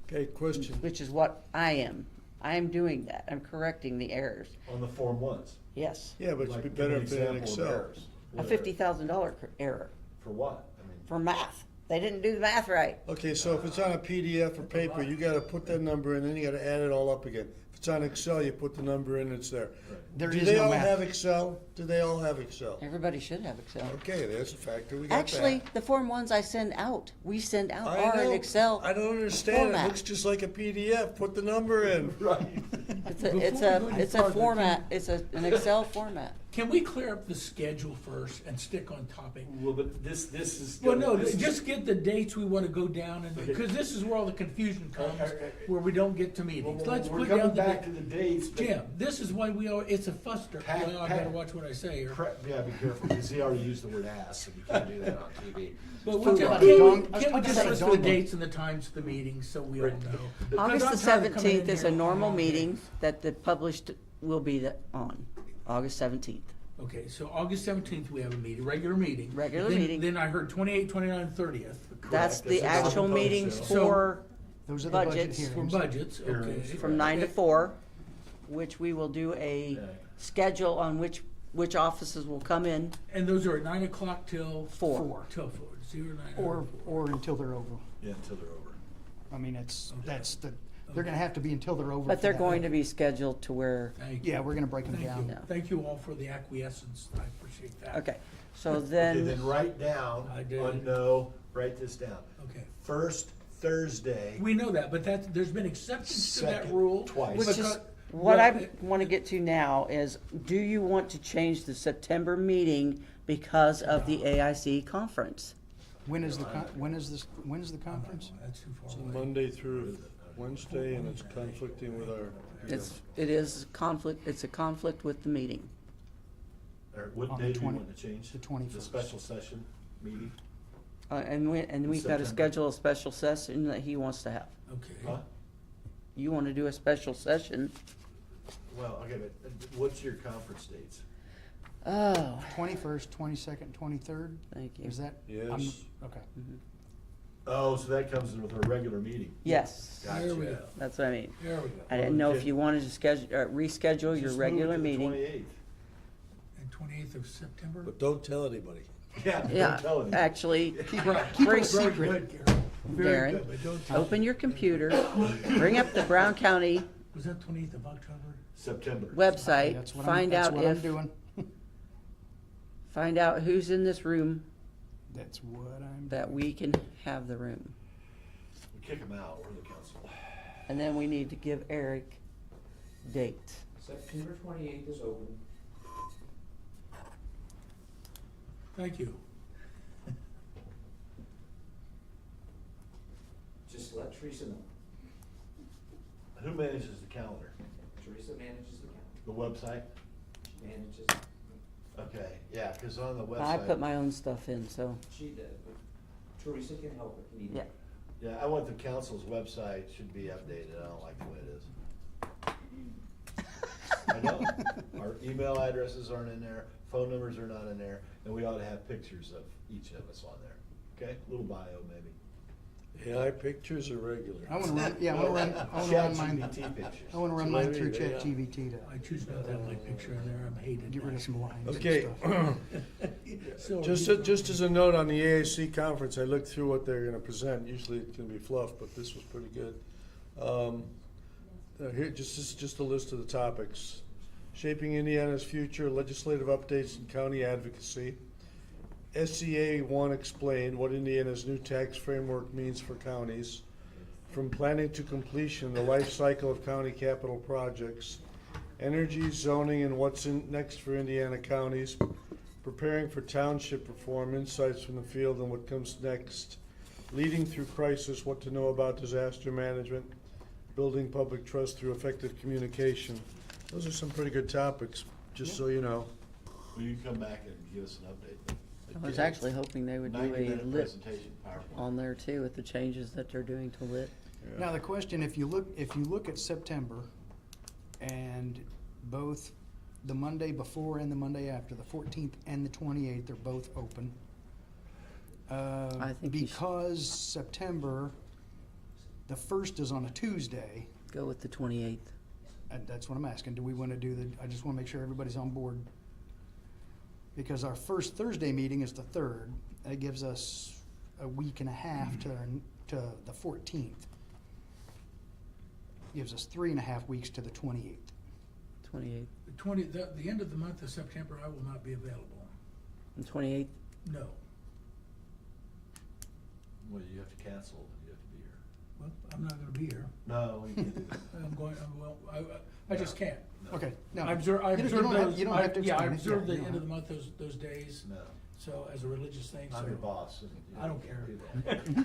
Okay, question. which is what I am. I am doing that. I'm correcting the errors. on the Form 1s. Yes. Yeah, but it'd Like, be give me better an if it in example of Excel. errors. A What error? $50,000 error For what? I mean, for math. They didn't do the math right. Okay, so if it's on a PDF or paper, you gotta put that number in, then you gotta add it all up again. If it's on Excel, you put the number in, it's there. There Do is they no all math. have Excel? Do they all have Excel? Everybody should have Excel. Okay, there's a factor, we got that. Actually, the Form 1s I send out, we send out I are in know. Excel. I don't understand, it format. looks just like a PDF, put the number in. right. It's Before we a go any farther, format, it's an Excel format. Can we clear up the schedule first and stick on topic? Well, but this is. Well, no, this is- just get the dates we want to go down, and Okay. because this is where all the confusion comes, Okay. where we don't get to Well, meetings. Let's we're put coming down the back to date. the dates. but- Jim, this is why it's a fuster. Pat- Well, I Pat- better watch what I say here. Yeah, be careful, because he already used the word ass, and you can't do that on TV. But For we just, what? can Dong- I we, was can we about to just say list the dong. dates and the times of the meetings so we all Right. know? But- August I'm the tired of coming in 17th is here a normal all day. meeting that the published will be on, August 17th. Okay, so August 17th, we have a meeting, regular meeting. Regular Then- meeting. Then I heard 28, 29, 30th. That's the That's the actual proposed meetings sale. for Those are the budget budgets For hearings. budgets, okay. Hearings. from 9 to 4, which we will do a Okay. schedule on which offices will come in. And those are at 9 o'clock till? 4. Till 4, 0, 9, Or until they're over. Yeah, until they're over. I mean, that's They're gonna have to be until they're over. But for they're that going to week. be scheduled to where, Thank you. Yeah, we're gonna break them Thank down. you. Yeah. Thank you all for the acquiescence. I appreciate that. okay, so Okay, then, then write down, I did. on no, write this down. Okay. First Thursday. We know that, but there's been exceptions to that Second, rule. twice. which is, because- what well, I want to get to now is, do you want to change the September meeting because of the AIC conference? When is the when's the conference? That's too It's far away. Monday through Wednesday, and it's conflicting with our. It is conflict, it's a conflict with the meeting. Or what On the day do you 20 want to change? the 21st. The special session meeting? And we've got to September. schedule a special session that he wants to have. Okay. Huh? You want to do a special session? Well, okay, but what's your conference dates? Oh, 21st, 22nd, 23rd? thank you. Is that? Yes. Okay. Oh, so that comes in with our regular meeting. Yes, There we go. that's what I mean. There we go. I didn't know if Okay. you wanted to schedule, reschedule your Just move it regular to the meeting. 28th. And 28th of September? But don't tell anybody. Yeah, Yeah, don't tell anyone. actually, Keep bring, it Very secret. good, Gary. Very Darren, good, but don't tell. open your computer, bring up the Brown County Was that 28th of October? September. website, That's what find out That's what I'm if, doing. find out who's in this room That's what I'm. that we can have the room. We kick them out, we're the council. And then we need to give Eric date. September 28th is open. Thank you. Just let Teresa know. Who manages the calendar? Teresa manages the calendar. The website? Manages, Okay, yeah, cause on the website. I put my own stuff in, so, she does, but Teresa can help if needed. yeah. Yeah, I want the council's website should be updated, I don't like the way it is. I know, our email addresses aren't in there, phone numbers are not in there, and we ought to have pictures of each of us on there, okay? Little bio maybe. AI pictures are regular. I wanna run, yeah, I wanna run mine, ChatGPT pictures. I wanna run mine through Maybe, yeah. ChatGPT to I choose not to have my picture in there, I'm hated. get rid of some lines and Okay, So just as a note on the AAC conference, I looked through what they're gonna present. Usually it can be fluff, but this was pretty good. Here, just a list of the topics. Shaping Indiana's future, legislative updates and county advocacy. SCA 1 explained what Indiana's new tax framework means for counties. From planning to completion, the life cycle of county capital projects. Energy, zoning, and what's next for Indiana counties. Preparing for township reform, insights from the field and what comes next. Leading through crisis, what to know about disaster management. Building public trust through effective communication. Those are some pretty good topics, just so you know. Will you come back and give us an update? I was actually hoping they would do a 90-minute lit presentation, PowerPoint. on there too with the changes that they're doing to lit. Now, the question, if you look at September, and both the Monday before and the Monday after, the 14th and the 28th, are both open. I think you should- Because September, the 1st is on a Tuesday, Go with the 28th. that's what I'm asking, do we wanna I just wanna make sure everybody's on board. Because our first Thursday meeting is the 3rd, that gives us a week and a half to the 14th. Gives us 3.5 weeks to the 28th. 28th. The end of the month of September, I will not be available. And 28th? No. Well, you have to cancel, you have to be here. Well, I'm not gonna be here. No, you can't do that. I'm going, I just can't. Okay, no. I observe, I You don't- observe you don't have- those, you don't have to yeah, I explain it. observe Yeah, the you don't end of the have- month, those days, No, so as a religious thing, so. I'm your boss. and you I don't can't care. do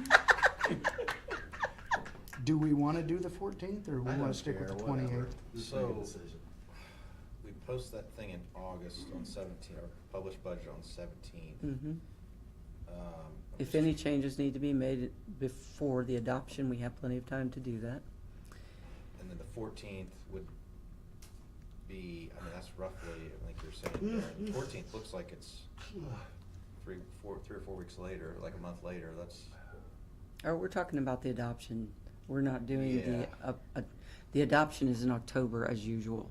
that. Do we wanna do the 14th, or we I wanna don't stick with care, the whatever. 28th? Just make a So- decision. We post that thing in August on 17, or published budget on 17. Mm-hmm. If any changes need to be made before the adoption, we have plenty of time to do that. And then the 14th would be, I mean, that's roughly, I think you're saying, Darren, 14th looks like it's 3 or 4 weeks later, like a month later, that's, Or we're talking about the adoption. We're not doing Yeah. the adoption is in October as usual.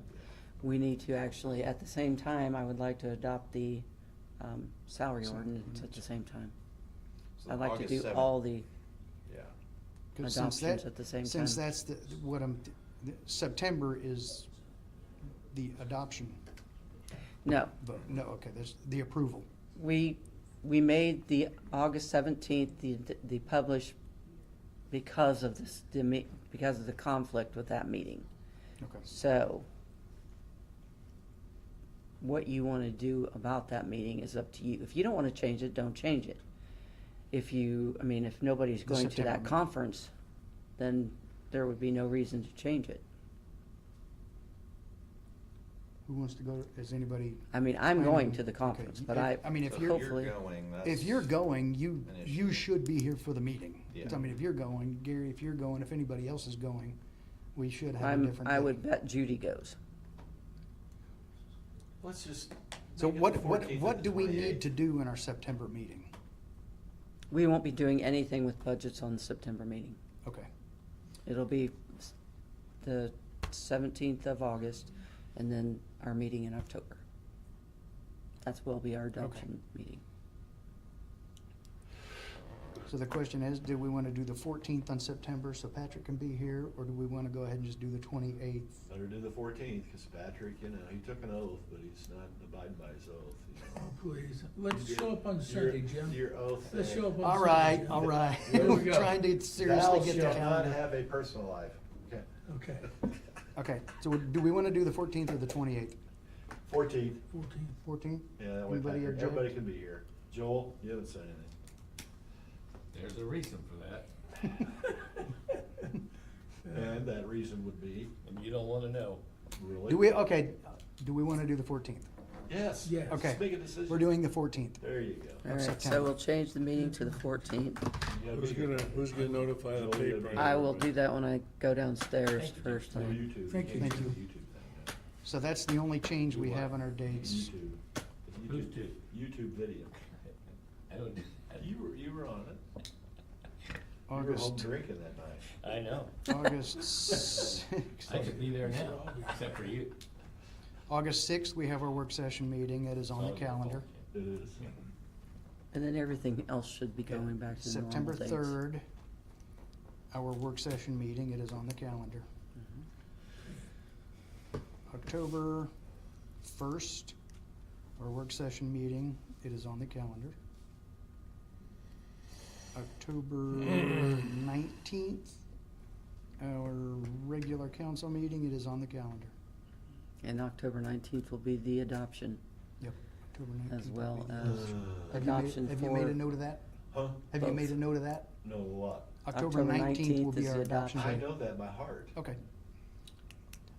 We need to actually, at the same time, I would like to adopt the salary ordinance at the same time. so I'd like to August do 7th. all the, Yeah. 'Cause since adoptions that- at the same time. Since that's September is the adoption, No, but, no, okay, there's the approval. we made the August 17th, the publish because of this, because of the conflict with that meeting. Okay. So, what you want to do about that meeting is up to you. If you don't want to change it, don't change it. If nobody's The going to September that meeting. conference, then there would be no reason to change it. Who wants to go, is anybody? I'm I going mean, to the okay, conference, but if So you're, hopefully. going, if you're going, you an issue. should be here for the meeting. Yeah. I mean, if you're going, Gary, if you're going, if anybody else is going, we should have a different. I day. would bet Judy goes. Let's just. So make it what, the what, 14th what and do we need 28th. to do in our September meeting? We won't be doing anything with budgets on the September meeting. Okay, It'll be the 17th of August, and then our meeting in October. Will be our adoption meeting. so the question is, do we want to do the 14th on September so Patrick can be here, or do we want to go ahead and just do the 28th? Better do the 14th, because Patrick, he took an oath, but he's not abiding by his oath. Oh, please, let's Your- show up on your- Sunday, Jim. Your oath. Let's thing. show up on All Sunday, right, Jim. all right. There we go. Trying to seriously get the Thou shalt not calendar. have a personal life. Okay. Okay, Okay, so do we want to do the 14th or the 28th? 14th. 14. 14th? Yeah, that way Anybody Patrick, object? everybody can be here. Joel, you haven't said anything. There's a reason for that, And that reason would be, and you don't wanna know. really? Do we, okay, do we want to do the 14th? Yes. Yes. Okay. Let's make a decision. We're doing the 14th. There you go. All right, so September. we'll change the meeting to the 14th. You gotta Who's be here. gonna notify the Joel, you gotta paper? be I here. will do that when I go downstairs Thank you. first No, thing. YouTube. Thank you. can't Thank do you. the YouTube thing, So that's the only change we Do have what? on our no. dates. YouTube. Who's YouTube- two? YouTube video. I don't, You were on it. You were home August, drinking that night. I know. August 6th. I could be there now, except for you. August 6th, we have our work session meeting. It is on the Oh, calendar. It is. And then everything else should be going back to the normal September dates. 3rd, our work session meeting. It is on the calendar. October 1st, our work session meeting. It is on the calendar. October 19th, our regular council meeting. It is on the calendar. And October 19th will be the adoption, Yep, October 19th. as will well be the- as Have you made- adoption Have you made a for, note of that? Huh? Have you Both. made a note of that? No, what? October 19th will be is our the adoption I date. know that by heart. Okay.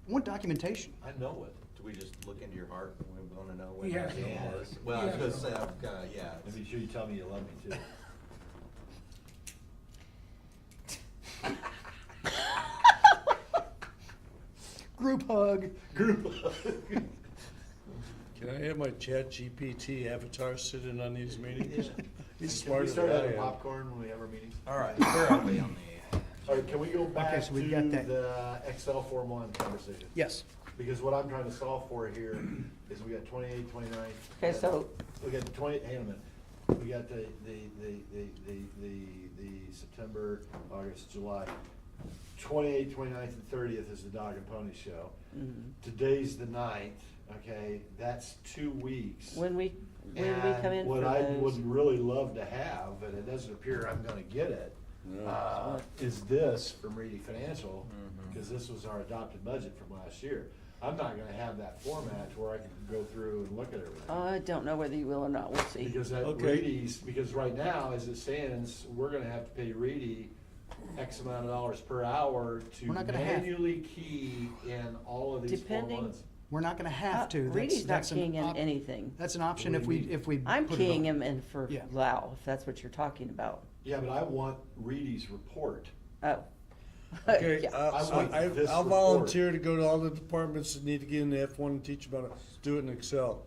Want documentation? I know it. Do we just look into your heart and we wanna know when Yeah. that game was? Well, I was gonna say, I'm kinda, yeah. And be sure you tell me you love me too. Group hug. Group. Can I have my Chat GPT avatar sitting on these meetings? He's Can we smarter start than I having am. popcorn when we have our meetings? All right, where are we on the? All right, can we go back so to we've got that. the Excel Form 1 conversation? Yes. Because what I'm trying to solve for here is we got 28, 29. okay, so, We got 20, hang on a minute. We got the September, August, July. 28th, 29th, and 30th is the Dog and Pony Show. mhm. Today's the 9th, okay? That's 2 weeks. when we come And in what for I those, would really love to have, and it doesn't appear I'm gonna get it, is this from Reedy Financial, because this was our adopted budget from last year. I'm not gonna have that format to where I can go through and look at everything. I don't know whether you will or not, we'll see. Because at Okay. Reedy's, because right now, as it stands, we're gonna have to pay Reedy X amount of dollars per hour to We're not gonna have- manually key in all of these Form Depending- 1s. We're not gonna have to. That's- Reedy's not that's an keying in op- anything. That's an option What if do you we, mean? if we. I'm put it keying on. him in for Yeah. Lau, if that's what you're talking about. Yeah, but I want Reedy's report. Oh. Okay, Yeah. I want this I'll report. volunteer to go to all the departments that need to get in the F1 and teach about it. Do it in Excel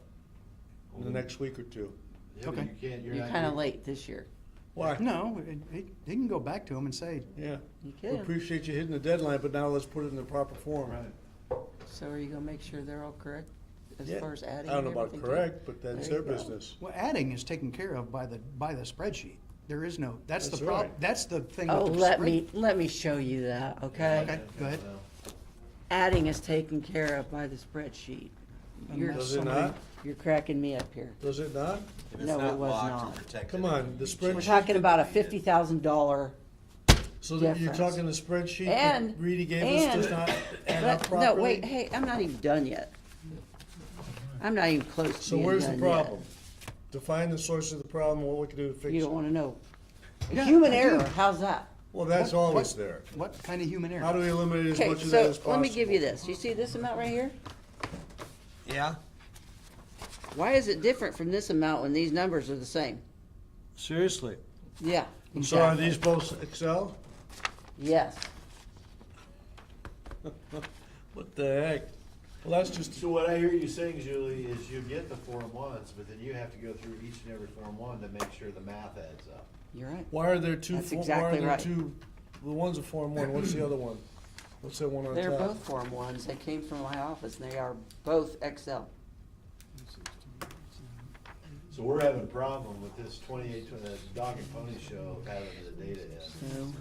in the next week or two. Yeah, but Okay. you can't, you're You're not. kinda late this year. Why? No, he can go back to him and say, Yeah. You We can. appreciate you hitting the deadline, but now let's put it in the proper form. Right. So are you gonna make sure they're all correct as Yeah. far as adding I don't and know about everything? to it? correct, but that's There their you go. business. well, adding is taken care of by the spreadsheet. There is no, that's the That's problem, right. that's the thing. Oh, with the let me show you that, okay? Okay, go ahead. Adding is taken care of by the spreadsheet. You're, Unless Does it somebody- not? you're cracking me up here. Does it not? If it's No, it not was locked or not. protected, Come it on, can the be spreadsheet- We're changed. talking about a $50,000 So that you're difference. talking the spreadsheet that And- Reedy gave us does and- not add up But, properly? no, wait, hey, I'm not even done yet. I'm not even close to So being where's the done yet. problem? Define the source of the problem, what we can do to fix You it. don't wanna know. Yeah, Human I do. error, how's that? Well, that's What- always what- there. What kind of human error? How do we eliminate as Okay, much of that as so possible? let me give you this. You see this amount right here? Yeah? Why is it different from this amount when these numbers are the same? Seriously? Yeah. So are exactly. these both Excel? Yes. What the heck? Well, that's just, So what I hear you saying, Julie, is you get the Form 1s, but then you have to go through each and every Form 1 to make sure the math adds up. You're right. why are there two, That's why are exactly there right. two, the one's a Form 1, what's the other one? What's that one on top? They're both Form 1s. They came from my office and they are both Excel. So we're having a problem with this 28, Dog and Pony Show having the data in,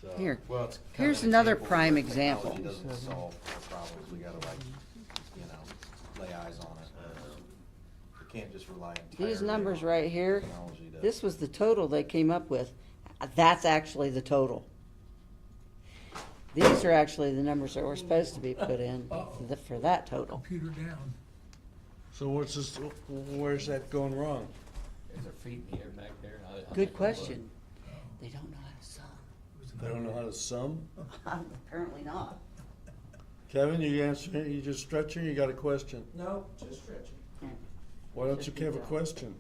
So, so. here. Well, it's kind Here's of an another example prime where technology example. doesn't solve our problems, we gotta lay eyes on it. We can't just rely entirely These numbers on right here, technology to- this was the total they came up with. That's actually the total. These are actually the numbers that were supposed to be put in for that total. Computer down. So what's this, where's that going wrong? Is there feet in the air back there? Good question. They don't know how to sum. They don't know how to sum? Apparently not. Kevin, you answer, you just stretching, you got a question? No, just stretching. Why don't you have a question?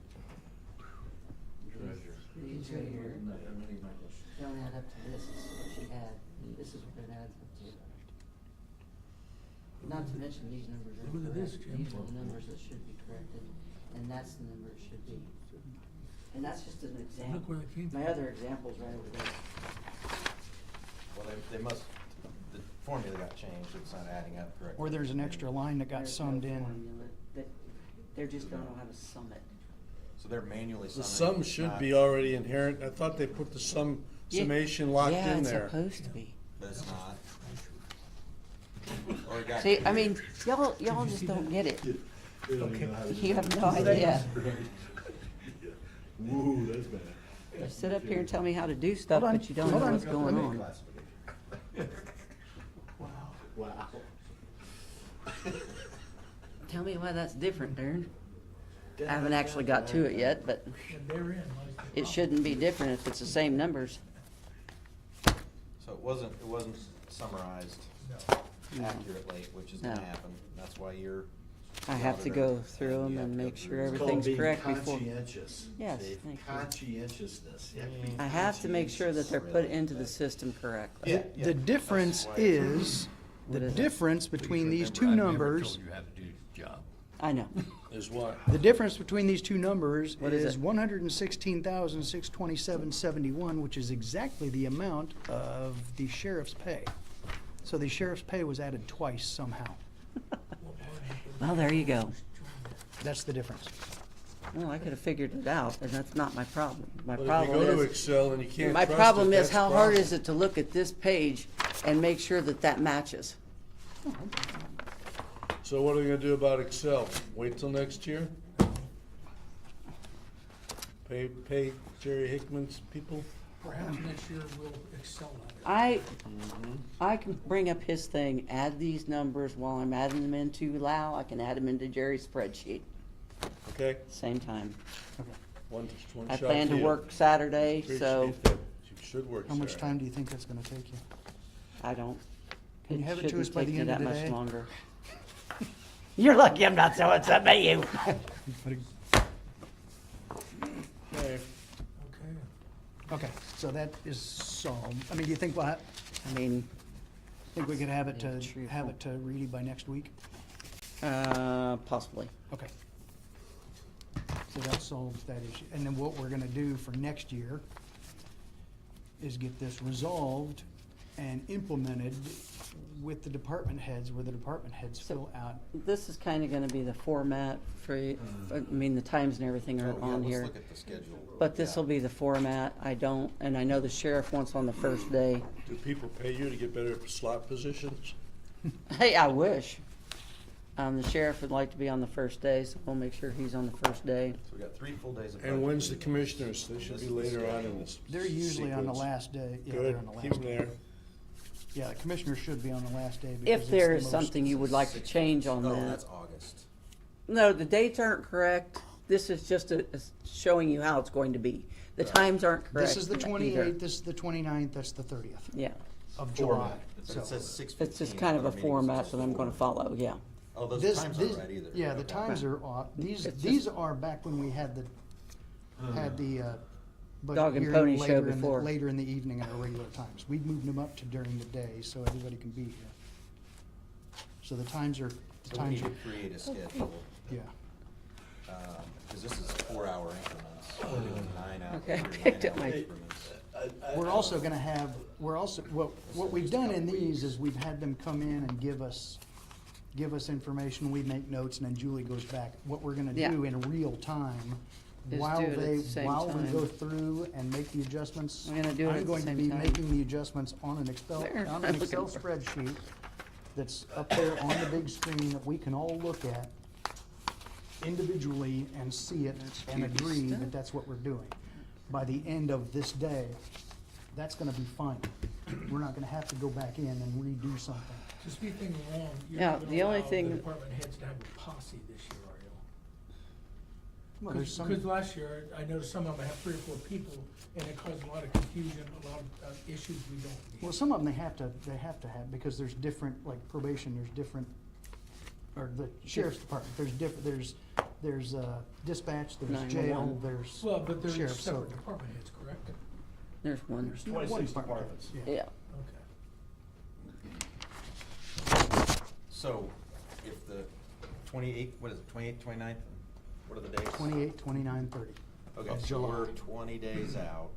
These right here, don't add up to this, is what she had. This is what it adds up to. Not to mention these numbers are Look at this, correct. Jim. These are the numbers that should be corrected, and that's the number it should be. And that's just an example. Look where it came My from. other example's right over there. Well, they must, the formula got changed, it's not adding up correctly. Or there's an extra line that got There's summed no in. formula. They just don't know how to sum it. So they're manually The summing. sum should not- be already inherent. I thought they put the summation locked Yeah, in it's there. supposed to be. But it's not. Or it got See, I mean, confused. y'all just don't get it. They don't even know how to do You that. have no idea. Woo, that's bad. You sit up here and tell me how to do stuff, Hold on, but you don't know hold on. what's going on. Classification. Wow. Tell me why that's different, Darren. I haven't actually got to it yet, but And they're in. it shouldn't be different if it's the same numbers. So it wasn't summarized accurately, which is gonna No. happen. That's why you're. I the have to auditor, go through you them have and to go make through sure this. It's called everything's being correct before. conscientious. Yes, Dave. thank you. Conscientiousness. You have to be I have to make sure that they're put Really? into the system correctly. Yeah, yeah. The difference That's why- is, What the is it? difference between these two Remember, I never numbers, told you how to do your job. I know. Is what? the difference between these two numbers What is is it? 116,627.71, which is exactly the amount of the sheriff's pay. So the sheriff's pay was added twice somehow. Well, there you go. That's the difference. Well, I could have figured it out, and that's not my problem. My But if you problem go to is, Excel and you can't my trust problem it, is that's how the hard problem. is it to look at this page and make sure that that matches? So what are we gonna do about Excel? Wait till next year? Pay Jerry Hickman's people? Perhaps next year we'll excel at it. I can bring up his thing, add these numbers while I'm adding them into Lau, I can add them into Jerry's spreadsheet, Okay? same time. One I shot plan to deal. work Saturday, so Appreciate that. You should work How much Saturday. time do you think that's gonna take you? I don't. Can you it have it to shouldn't us by take the me end of that the much day? longer. You're lucky I'm not throwing something at you. Okay. Okay. Okay, so that is solved. I mean, do you think I mean, we could have it Yeah, to, true. have it to Reedy by next week? possibly. Okay. So that solves that issue. And then what we're gonna do for next year is get this resolved and implemented with the department heads, where the department heads So- fill out. This is kinda gonna be the format for, I mean, the times and everything are Oh, yeah, on let's here. look at the schedule. But this will Yeah. be the format. I don't, and I know the sheriff wants on the first day. Do people pay you to get better slot positions? Hey, I wish. The sheriff would like to be on the first day, so we'll make sure he's on the first day. So we got 3 full days of. And budget when's the meetings. commissioners? They And should this be is the later on in schedule. this. They're usually on the sequence. last day. Yeah, Good, they're on the keep last them day. there. Yeah, the commissioners should be on the last day. because If it's there the is most- something you would like to change on Oh, that. that's August. No, the dates aren't correct. This is just showing you how it's going to be. The Right. times aren't correct. This is the either. 28th, this is the 29th, that's the 30th Yeah, of July. Format. But So it says 6:15. it's just kind of a other meetings, it format says that I'm gonna 4. follow, yeah. Oh, those this, times this, aren't right either. yeah, the Okay. times are off. These It's are back when we had the budget Dog and hearing pony show later in the- before. later in the evening at our regular times. We've moved them up to during the day so everybody can be here. So the times are, So we need to create a schedule, yeah. because this is 4-hour increments. We're doing 9-hour. Okay, I or picked up 9-hour my- increments. We're also gonna have, what we've done in these is we've had them come in and give us information, we make notes, and then Julie goes back. What we're gonna Yeah. do in real time, Is while do it at they, the same while we time. go through and make the adjustments. We're gonna do it at I'm the going to same be time. making the adjustments on an There, on I'm an Excel looking for- spreadsheet that's up there on the big screen that we can all look at individually and see it and cute agree stuff. that that's what we're doing. By the end of this day, that's gonna be fine. We're not gonna have to go back in and redo something. To speed things along, you're Yeah, not gonna the only allow the thing- department heads to have a posse this year, are you? Well, there's some, Because last year, I noticed some of them have 3 or 4 people, and it caused a lot of confusion, a lot of issues we don't need. well, some of them they have to have, because there's different, like probation, there's different, or the sheriff's department, there's there's dispatch, there's jail, 911. there's Well, but they're each sheriff, so. separate department heads, correct? There's one. There's 26 one department, departments. yeah. Yeah. Okay. So if the 28th, what is it, 28th, 29th? What are the days? 28, 29, 30. Okay, of so July. we're 20 days out.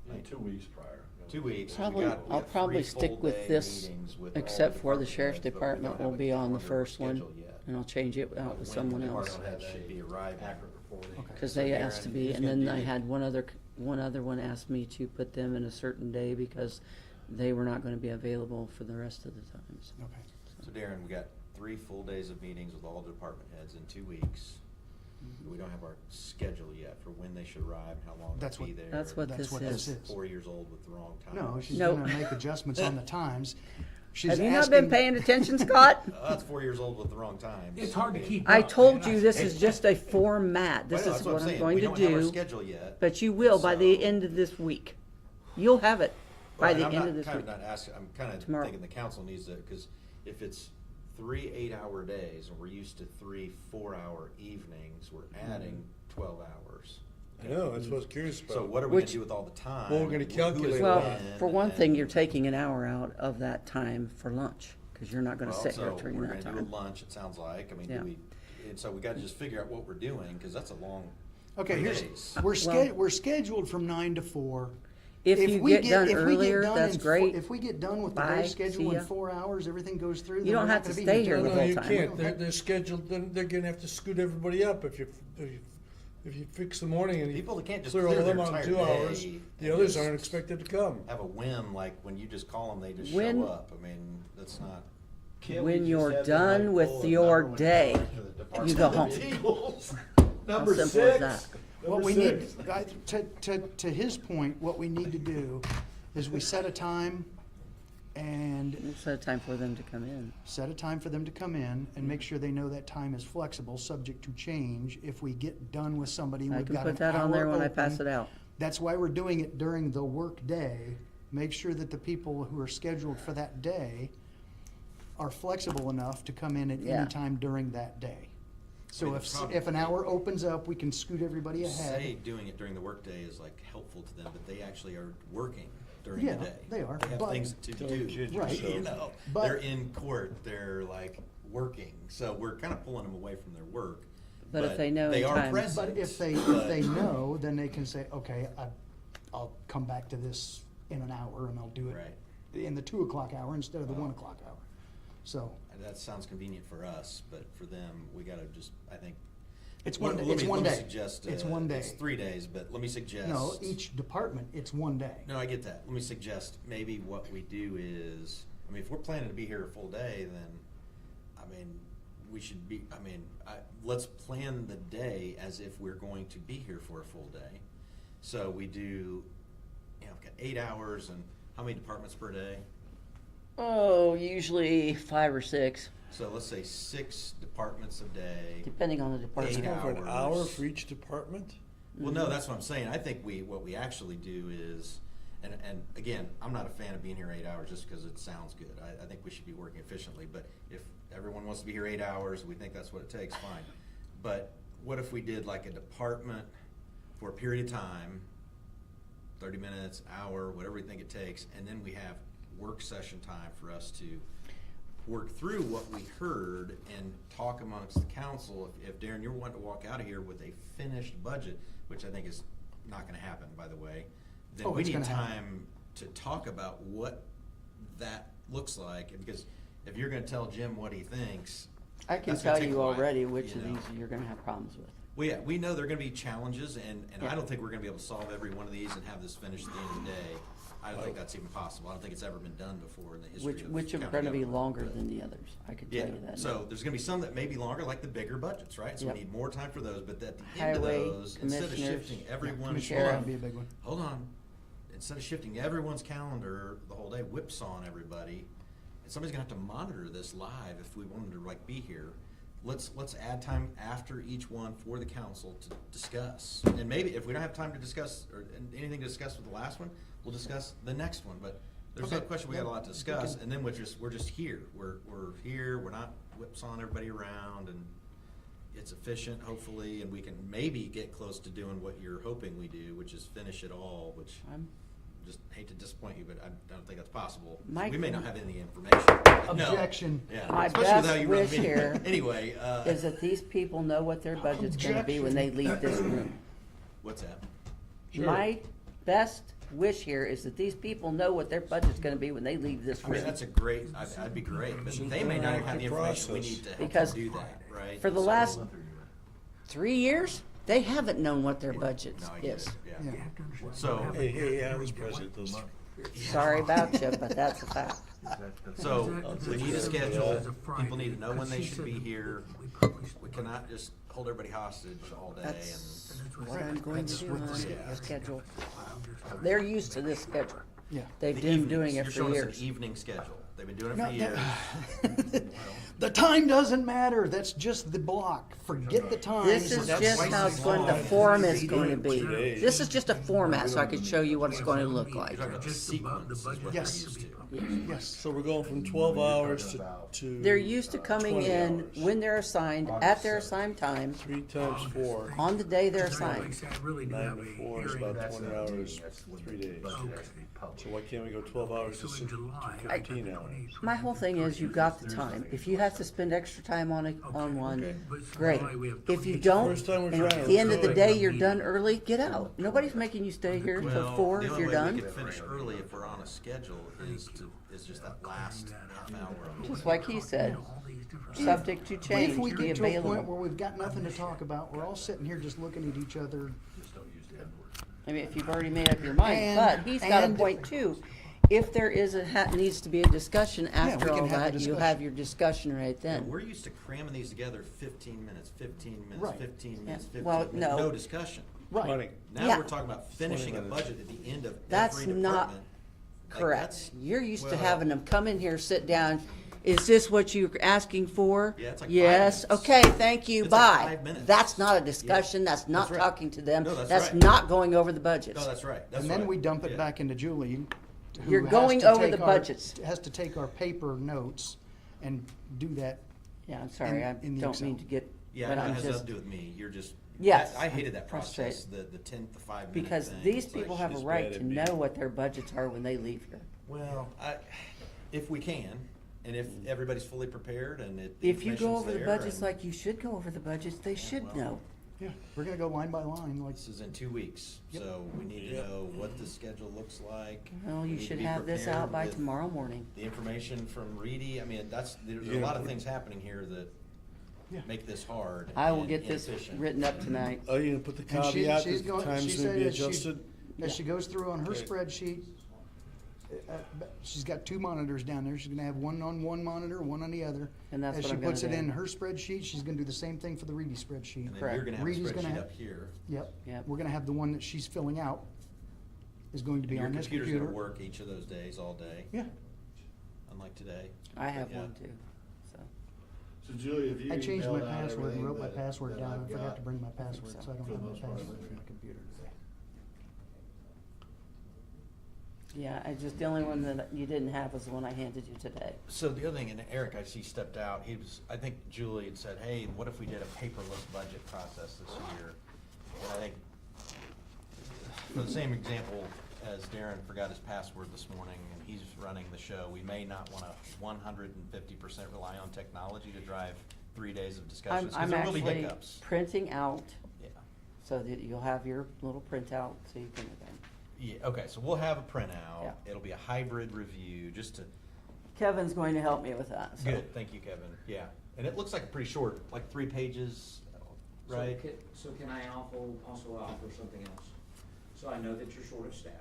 Yeah, 2 weeks prior. 2 weeks. we Probably, got- we I'll got probably 3 stick with full-day this, meetings with all except for the department sheriff's heads, but we department don't will have be a on the calendar or first one, schedule yet. and I'll change it out with When someone the else. department heads should be arriving. Accurate reporting. Okay. Cause So they asked to Darren, be, who's and gonna then do I the- had one other one asked me to put them in a certain day because they were not gonna be available for the rest of the times. Okay. So Darren, we got 3 full days of meetings with all the department heads in 2 weeks. We don't have our schedule yet for when they should arrive, how long That's they'll be what- there. That's what That's this what is. this is. 4 years old with the wrong time. No, she's No. gonna make adjustments on the times. She's Have you not been asking- paying attention, Scott? That's 4 years old with the wrong times. It's hard to keep I up, told man. you this is just a format. This I know, is that's what I'm saying. going We to don't have our do. schedule yet. But you will by the So- end of this week. You'll have it by Well, the and end I'm of this kind week. of not asking, I'm kind of Tomorrow. thinking the council needs to, because if it's 3 8-hour days, and we're used to 3 4-hour evenings, we're adding 12 hours. I know, that's what I was curious about. So what are we gonna Which- do with all the time? Well, we're gonna Who is calculate Well, when, for one and- thing, you're taking an hour out of that time for lunch, because you're not gonna Well, sit here so during we're that gonna do a time. lunch, it sounds like, I mean, Yeah. do we, and so we gotta just figure out what we're doing, because that's a long Okay, 3 here's, days. we're scheduled from 9 to 4. If you we get done if we get earlier, done that's in great. If we get done with the Bye, day schedule see in ya. 4 hours, everything goes through. You then don't we're not have to gonna be stay here here till the No, whole you time. can't, they're scheduled, then they're gonna have to scoot everybody up if you fix the morning and you People that can't just clear all clear of them their on entire 2 hours, day the and others just aren't expected to come. have a whim, like when you just call them, they just When- show up, I mean, that's not. Can't When we just you're have the done night with full of your number one day, charge to the department you go of home. Eagles? How Number simple is 6. that? What Number we need, 6. to his point, what we need to do is we set a time and We'll set a time for them to come in. set a time for them to come in and make sure they know that time is flexible, subject to change. If we get done with somebody, I we've can got an put that on there hour when I pass open. it out. That's why we're doing it during the work day. Make sure that the people who are scheduled for that day are flexible enough to come in at Yeah. any time during that day. So mean, if, the problem- if an hour opens up, we can scoot everybody ahead. Say doing it during the workday is like helpful to them, but they actually are working during Yeah, the day. they are, They have but- things to Don't do, kid Right. you yourself. know, But- they're in court, they're like working, so we're kind of pulling them away from their work. But if they know They in are time- present. But if they but- know, then they can say, okay, I'll come back to this in an hour and I'll do it Right. in the 2 o'clock hour instead of the 1 o'clock hour. So, And that sounds convenient for us, but for them, we gotta just, I think. it's Let- one, let it's me- one let me day. suggest, It's uh, one day. It's 3 days, but let me suggest. No, each department, it's one day. No, I get that. Let me suggest, maybe what we do is, I mean, if we're planning to be here a full day, then, I mean, we should be, let's plan the day as if we're going to be here for a full day. So we do, we've got 8 hours, and how many departments per day? Oh, usually 5 or 6, So let's say 6 departments a day. depending on the department. 8 For an hour hours. for each department? Well, no, that's what I'm saying. I think what we actually do is, and again, I'm not a fan of being here 8 hours just because it sounds good. I think we should be working efficiently, but if everyone wants to be here 8 hours, we think that's what it takes, fine. But what if we did like a department for a period of time, 30 minutes, hour, whatever we think it takes, and then we have work session time for us to work through what we heard and talk amongst the council. If Darren, you're wanting to walk out of here with a finished budget, which I think is not gonna happen, by the way, then Oh, we it's need gonna happen. time to talk about what that looks like. And because if you're gonna tell Jim what he thinks, I can that's gonna tell take a you while, already which you of know. these you're gonna have problems with. Well, yeah, we know there are gonna be challenges, and Yeah. I don't think we're gonna be able to solve every one of these and have this finished at the end of the day. I don't think that's even possible. I don't think it's ever been done before in the history of Which are county gonna be government. longer But- than the others, I could tell Yeah, you that. so there's gonna be some that may be longer, like the bigger budgets, right? So Yep. we need more time for those, but at the end of Highway, those, instead of commissioners, shifting everyone's. Commissioner, Sheriff. that'd be a big one. Hold on, instead of shifting everyone's calendar the whole day, whipsawing everybody, and somebody's gonna have to monitor this live if we wanted to like be here. Let's add time after each one for the council to discuss. And maybe if we don't have time to discuss, or anything to discuss with the last one, we'll discuss the next one, but there's no Okay. question, we got a lot to discuss, can- and then we're just here. We're here, we're not whipsawing everybody around, and it's efficient, hopefully, and we can maybe get close to doing what you're hoping we do, which is finish it all, which, I'm- just hate to disappoint you, but I don't think that's possible. My- We may not have any information. No. Objection. Yeah, My especially with how best you run the wish meeting. here Anyway, is that these people know what their budget's gonna be when they leave this room. what's that? Sure. My best wish here is that these people know what their budget's gonna be when they leave this I mean, room. that's a great, I'd be great, but they may not even have the information we need to help them Because do that, right? For the So- last 3 years, they haven't known what their budget No, I get is. it, Yeah. yeah. So, Hey, I was president of the month. Sorry about you, but that's a fact. so we need a schedule, people need to know when they should be here. We cannot just hold everybody hostage all day That's and. what I'm going to do on the schedule. They're used to this schedule. Yeah. They've The been evenings. doing it You're for showing us years. an evening schedule. They've been doing it No, for years. The time doesn't matter, that's just the block, forget the time. This is That's just twice how as it's going, the long. form is going to be. days. This is just a format so I can show you what it's going to look like. You're talking about the sequence is what they're Yes. used to. Yes. So we're going from 12 hours to. They're used to coming 20 in hours. when they're assigned, at their assigned time, 3 times 4, on the day they're assigned. 9 to 4 is about 20 hours, 3 days. So why can't we go 12 hours to 15 hours? My whole thing is you've got the time. If you have to spend extra time on one, great. If you don't, First time we're and trying, at the end of the let's day, go. you're done early, get out. Nobody's making you stay here till Well, 4 the if only you're way we done. could finish early if we're on a schedule is just that last half hour. Just like he said, subject to change, If we be get to a point available. where we've got nothing to talk about, we're all sitting here just looking at each other. I mean, if you've already made up your mind, And- but he's got a and- point too. If there is needs to be a discussion after we can all have a that, you discussion. have your discussion right Yeah, then. we're used to cramming these together 15 minutes, 15 minutes, Right. 15 minutes, Yeah. 15 Well, minutes, no. no discussion. Right. Now Yeah. we're talking about finishing a 20 minutes. budget at the end of That's every not department. Like, correct. that's- You're used to well, having them come in here, sit down. Is this what you're asking for? Yeah, it's like 5 Yes, minutes. okay, thank you, It's like bye. 5 minutes. That's not a discussion, that's not right. talking to them, No, that's that's right. not going over the budgets. No, that's right. That's And then right. we dump it Yeah. back into Julie. who You're has going to over take the our- budgets. Has to take our paper notes and do that. Yeah, I'm sorry, I in the don't Excel. mean to get, Yeah, but it I'm has nothing just, to do with me. You're just. Yes. I hated that process, Frustrated. the 5 minute because thing. these It's like, people have a it's right bad to at me. know what their budgets are when they leave here. Well, if we can, and if everybody's fully prepared and the If you go information's over the there budgets and- like you should go over the budgets, they should know. Yeah, we're gonna go line by line, like, This is in 2 weeks, Yep. so we need to Yep. know what the schedule looks like. Well, We you need to should be have this prepared out by with tomorrow morning. The information from Reedy, I mean, there's a Yeah. lot of things happening here that Yeah. make this hard I will and get this inefficient. written up tonight. Are you gonna put the And she- caveat she's that going- the she times may said be that she- adjusted? as she goes through on her Okay. spreadsheet, she's got 2 monitors down there. She's gonna have one on one monitor, one on the other. And that's As what she I'm gonna puts it do. in her spreadsheet, she's gonna do the same thing for the Reedy spreadsheet. And then Correct. you're gonna have a Reedy's gonna spreadsheet have- up here. Yep. Yep. We're gonna have the one that she's filling out is going to be Your on this computer's computer. gonna work each of those days, all day, Yeah, unlike today. I have Yeah. one too, so. So Julie, if you I changed my emailed out password and wrote my everything password that down. I I've forgot got, to bring my password, so I don't for have the my most part, password for my computer today. Yeah, the only one that you didn't have was the one I handed you today. So the other thing, and Eric, I see stepped out, I think Julie had said, hey, what if we did a paperless budget process this year? And I think, for the same example as Darren forgot his password this morning and he's running the show, we may not wanna 150% rely on technology to drive 3 days of discussions, because I'm there will be actually hiccups. printing out Yeah. so that you'll have your little printout so you can, Yeah, okay, so we'll have a printout, Yeah. it'll be a hybrid review, just to, Kevin's going to help me with that, so. good, thank you, Kevin, yeah. And it looks like a pretty short, like 3 pages, right? So can I also offer something else? So I know that you're short of staff.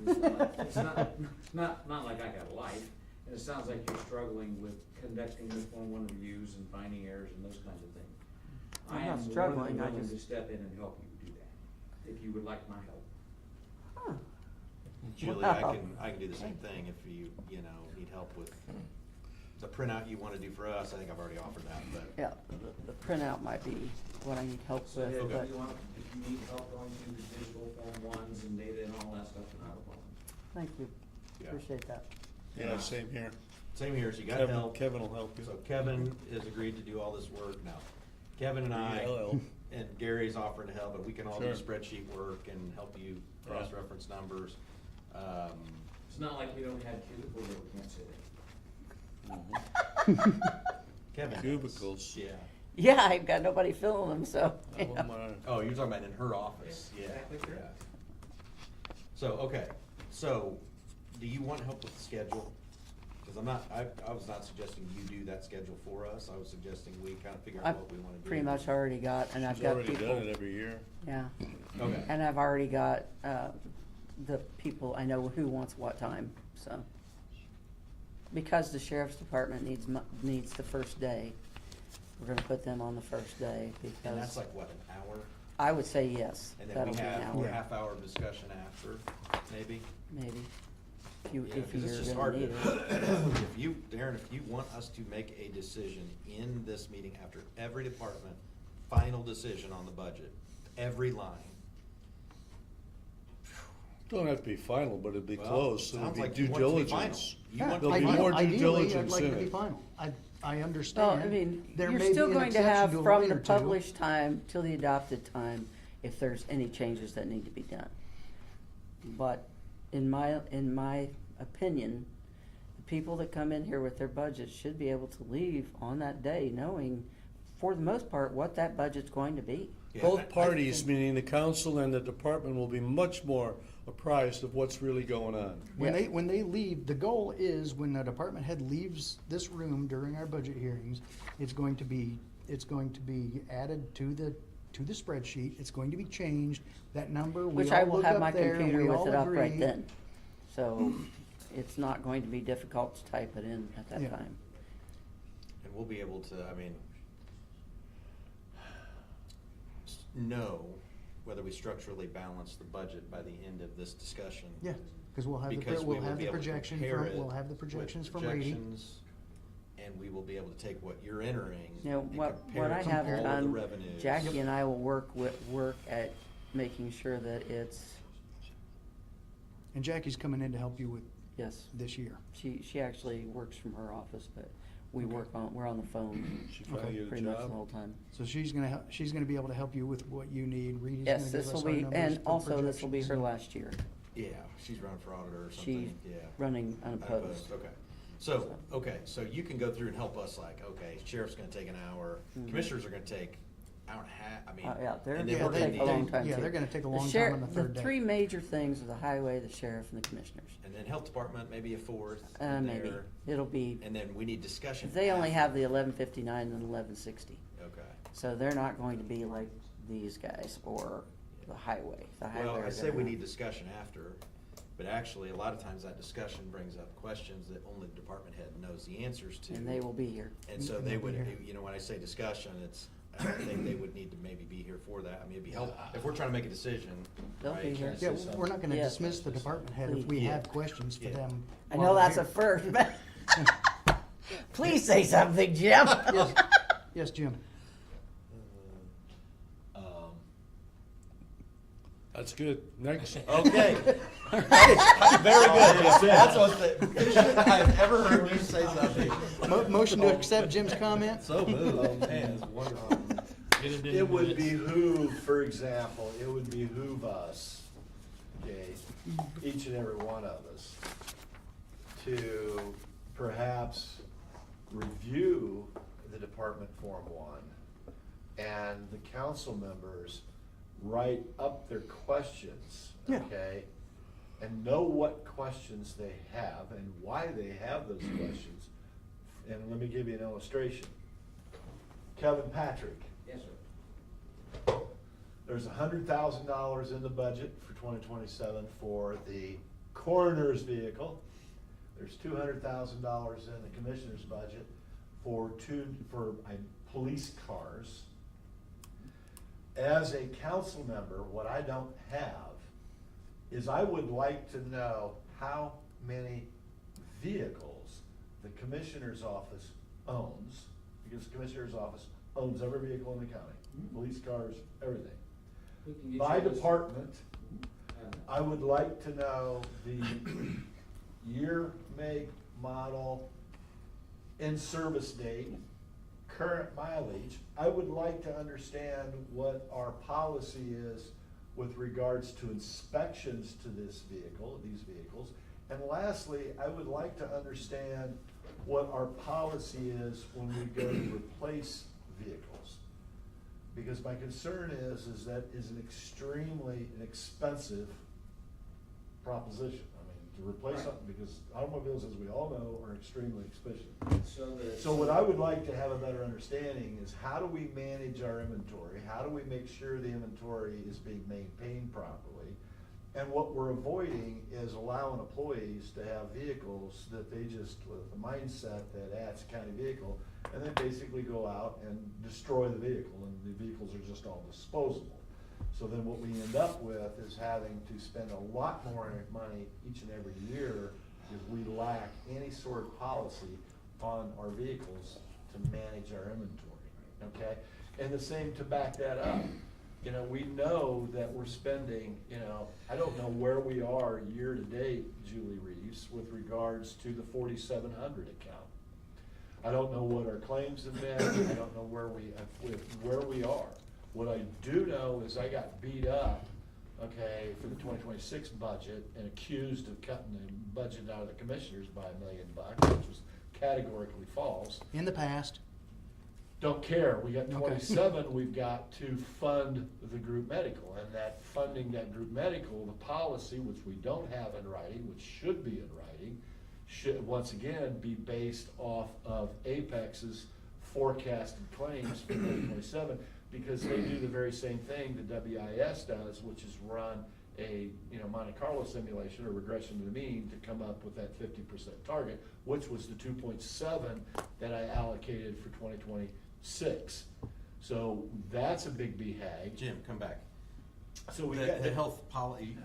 It's not like I got a life, and it sounds like you're struggling with conducting this one reviews and finding errors and those kinds of things. I'm I not am more struggling, than I willing to just- step in and help you do that, if you would like my help. Huh. Julie, Wow. I can do the same thing if you need help with the printout you wanna do for us, I think I've already offered that, but. Yeah, the printout might be what I need help So with, if but, you need help going through the digital form ones and data and all that stuff, not a problem. thank you, Yeah. appreciate that. Yeah, same here. Same here, so you got Kevin, help. Kevin will help you. So Kevin has agreed to do all this work now. Kevin and I, LL. and Gary's offering to help, but we can all do Sure. spreadsheet work and help you Yeah. cross-reference numbers. It's not like we don't have cubicles that we can't sit in. Kevin does. Cubicles. Yeah. Yeah, I've got nobody filling them, so. I wouldn't mind. Oh, you're talking about in her office, yeah. Exactly correct. yeah. So, okay, so, do you want help with the schedule? Cause I was not suggesting you do that schedule for us, I was suggesting we kinda figure I've out what we wanna do. pretty much already got, and I've She's got already people. done it every year. Yeah, Okay. and I've already got, the people, I know who wants what time, so. Because the sheriff's department needs the first day, we're gonna put them on the first day, And that's because like, what, an hour? I would say yes, And then that'll we be an have hour, a half-hour discussion after, maybe? maybe. If Yeah, you, 'cause it's just you're hard gonna to, need it. if you, Darren, if you want us to make a decision in this meeting after every department, final decision on the budget, every line. Don't have to be final, but it'd be Well, close, it'll sounds be like due you want it to be final. diligence. You Yeah, want There'll be ideally- more due ideally, diligence I'd like in to be it. final. I understand. Well, I mean, There you're may still be an going to exception have to a from line the or two. published time till the adopted time, if there's any changes that need to be done. But in my opinion, the people that come in here with their budgets should be able to leave on that day knowing, for the most part, what that budget's going to be. Yeah, Both parties, meaning the council and the department, will be much more apprised of what's really going on. When they leave, the goal is when a department head leaves this room during our budget hearings, it's going to be added to the spreadsheet, it's going to be changed, that number, we Which I all will look have my up there and computer we with all it up right agree. then. So it's not going to be difficult to type it in at that Yeah. time. And we'll be able to, know whether we structurally balance the budget by the end of this discussion. Yeah, because we'll have Because we will be able to projection compare from, it we'll have the with projections from Rady. projections, and we will be able to take what you're entering You know, and what compare I it to have all of the done, revenues. Jackie and I will work at making sure that it's, And Jackie's coming in to help you with yes, this year. she actually works from her office, but we're on the phone She found you a pretty much the job? whole time. So she's gonna be able to help you with what you need. Reedy's gonna Yes, give this us will our be, numbers and for also this will be her projections. last year. Yeah, she's running for auditor or She's something, yeah. running unopposed. Okay. So you can go through and help us, like, okay, sheriff's gonna take an hour, Mhm. commissioners are gonna take hour and a half, I mean. Yeah, they're and then Yeah, we're gonna gonna take a need- long time yeah, too. they're gonna take a The long time sheriff- on the third day. The three major things are the highway, the sheriff, and the commissioners. And then health department, maybe a fourth. Maybe, there. it'll be, And then we need discussion. they only after. have the 1159 and 1160. Okay. So they're not going to be like these guys or the highway. The highway Well, I are say we gonna- need discussion after, but actually, a lot of times that discussion brings up questions that only the department head knows the answers to. And they will be here. And so And they they'll be would, here. you know, when I say discussion, it's, I think they would need to maybe be here for that. I mean, it'd be helpful, if we're trying to make a decision. They'll right, be here. Yeah, we're not gonna Yeah. dismiss the department head if we Yeah. have questions for Yeah. them. I while know they're that's a here. first, but please say something, Jim. Yes, yes, Jim. That's good. Next. Okay. Very good. That's what the, I've ever heard you say something. Motion to accept Jim's comment? So moved. Man, it's wonderful. Get it in It the would minutes. behoove, for example, it would behoove us, okay, each and every one of us, to perhaps review the Department Form 1 and the council members write up their questions, Yeah. okay? And know what questions they have and why they have those questions. And let me give you an illustration. Kevin Patrick. Yes, sir. There's $100,000 in the budget for 2027 for the coroner's vehicle. There's $200,000 in the commissioner's budget for police cars. As a council member, what I don't have is I would like to know how many vehicles the commissioner's office owns, because the commissioner's office owns every vehicle in the county, police cars, everything. We can get By you those. department, I would like to know the year, make, model, in-service date, current mileage. I would like to understand what our policy is with regards to inspections to these vehicles. And lastly, I would like to understand what our policy is when we go to replace vehicles. Because my concern is that is an extremely expensive proposition. I mean, to replace something, because automobiles, as we all know, are extremely expensive. So what I would like to have a better understanding is how do we manage our inventory? How do we make sure the inventory is being maintained properly? And what we're avoiding is allowing employees to have vehicles that they just, with a mindset that that's a county vehicle, and then basically go out and destroy the vehicle, and the vehicles are just all disposable. So then what we end up with is having to spend a lot more money each and every year because we lack any sort of policy on our vehicles to manage our inventory, okay? And the same to back that up. You know, we know that we're spending, you know, I don't know where we are year to date, Julie Reeves, with regards to the 4,700 account. I don't know what our claims have been, I don't know where we are. What I do know is I got beat up, okay, for the 2026 budget and accused of cutting the budget out of the commissioners by $1 million, which was categorically false. In the past. Don't care, we got Okay. 27, we've got to fund the group medical, and that funding that group medical, the policy, which we don't have in writing, which should be in writing, should, once again, be based off of Apex's forecasted claims for 2027, because they do the very same thing the WIS does, which is run a, you know, Monte Carlo simulation or regression to the mean to come up with that 50% target, which was the 2.7 that I allocated for 2026. So that's a big BHAG. Jim, come back. So we The got health policy,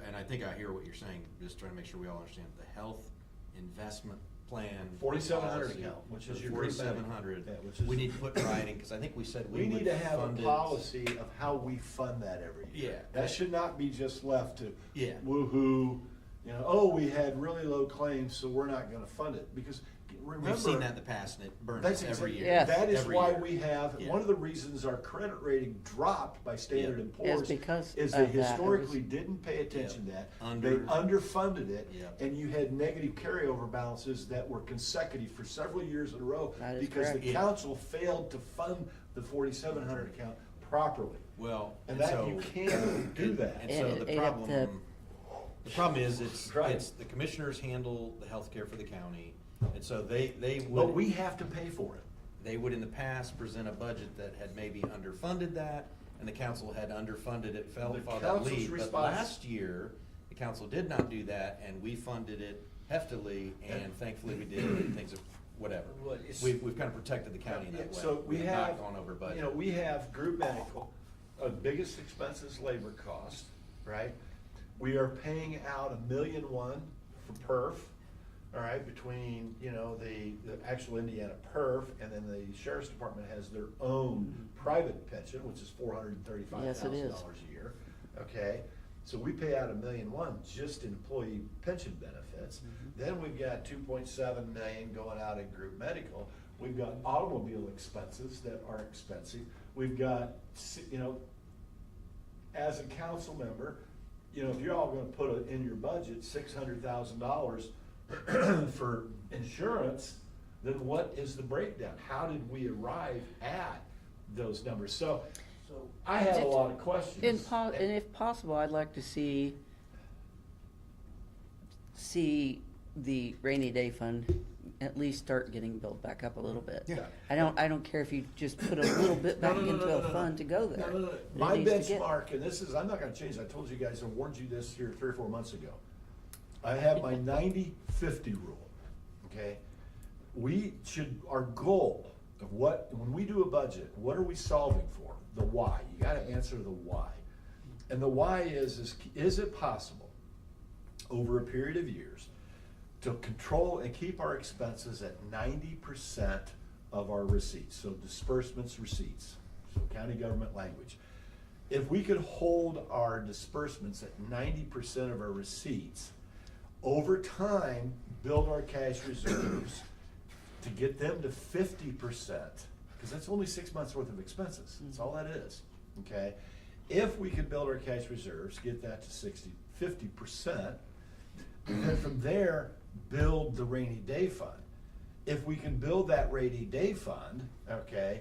and I think I hear what you're saying, just trying to make sure we all understand, the health investment plan. 4,700 policy, account, which is the your group medical. 4,700, Yeah, which is- we need to put in writing, because I think we said we We would need to have a fund it. policy of how we fund that every year. Yeah. That should not be just left to Yeah. woo-hoo, you know, oh, we had really low claims, so we're not gonna fund it, because remember. We've seen that in the past, and it burns That's us every exactly, year. Yes. that is Every why year. we have, Yeah. one of the reasons our credit rating dropped by Standard Yeah. and Poor's Is because is of they that. It historically was- didn't pay attention to that. Under- They underfunded it, Yeah. and you had negative carryover balances that were consecutive for several years in a row That is because the correct. Yeah. council failed to fund the 4,700 account properly. Well, And and that, so. you can't do that. And so And the it ate up the problem is, Right. it's, the commissioners handle the healthcare for the county, and so they But we would, have to pay for it. they would in the past present a budget that had maybe underfunded that, and the council had underfunded it, fell The that council's lead. But response- last year, the council did not do that, and we funded it heftily, and thankfully we did, and things are, whatever. Well, it's- We've kind of protected the county in that way. So we have have, not gone over budget. you know, we have group medical, biggest expense is labor cost, right? We are paying out $1.1 million for perf, all right, between, you know, the actual Indiana perf, and then the sheriff's department has their own private pension, which is $435,000 Yes, it is. a year, okay? So we pay out $1.1 million just in employee pension benefits. Then we've got $2.7 million going out in group medical. We've got automobile expenses that are expensive. We've got, you know, as a council member, you know, if you're all gonna put in your budget $600,000 for insurance, then what is the breakdown? How did we arrive at those numbers? So I have a lot of questions. And if possible, I'd like to see the rainy day fund at least start getting built back up a little bit. Yeah. I don't care if you just put a little bit back into a fund to go there. No. It My needs to get- benchmark, and this is, I'm not gonna change it. I told you guys, I warned you this here 3 or 4 months ago. I have my 90-50 rule, okay? Our goal of when we do a budget, what are we solving for? The why. You gotta answer the why. And the why is it possible over a period of years to control and keep our expenses at 90% of our receipts? So disbursements, receipts, so county government language. If we could hold our disbursements at 90% of our receipts, over time, build our cash reserves to get them to 50%, because that's only 6 months worth of expenses. That's all that is, okay? If we could build our cash reserves, get that to 50%, then from there, build the rainy day fund. If we can build that rainy day fund, okay,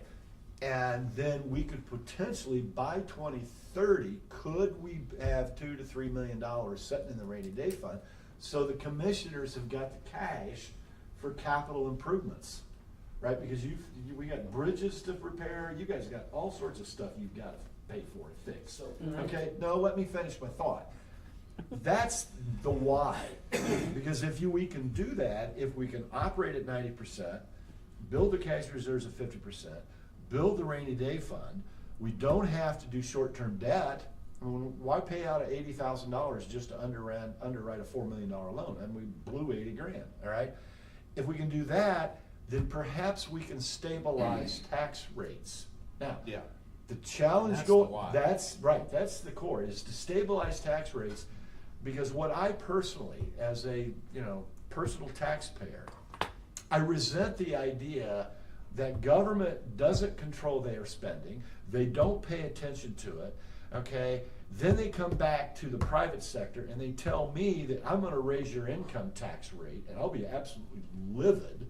and then we could potentially, by 2030, could we have $2 to $3 million sitting in the rainy day fund? So the commissioners have got the cash for capital improvements, right? Because we got bridges to repair, you guys got all sorts of stuff you've got to pay for and fix. So, okay, no, let me finish my thought. That's the why. Because we can do that, if we can operate at 90%, build the cash reserves at 50%, build the rainy day fund, we don't have to do short-term debt. I mean, why pay out $80,000 just to underwrite a $4 million loan? And we blew 80 grand, all right? If we can do that, then perhaps we can stabilize tax rates. Now, Yeah. the challenge That's the why. that's right, that's the core, is to stabilize tax rates, because what I personally, as a, you know, personal taxpayer, I resent the idea that government doesn't control their spending, they don't pay attention to it, okay? Then they come back to the private sector and they tell me that I'm gonna raise your income tax rate, and I'll be absolutely livid,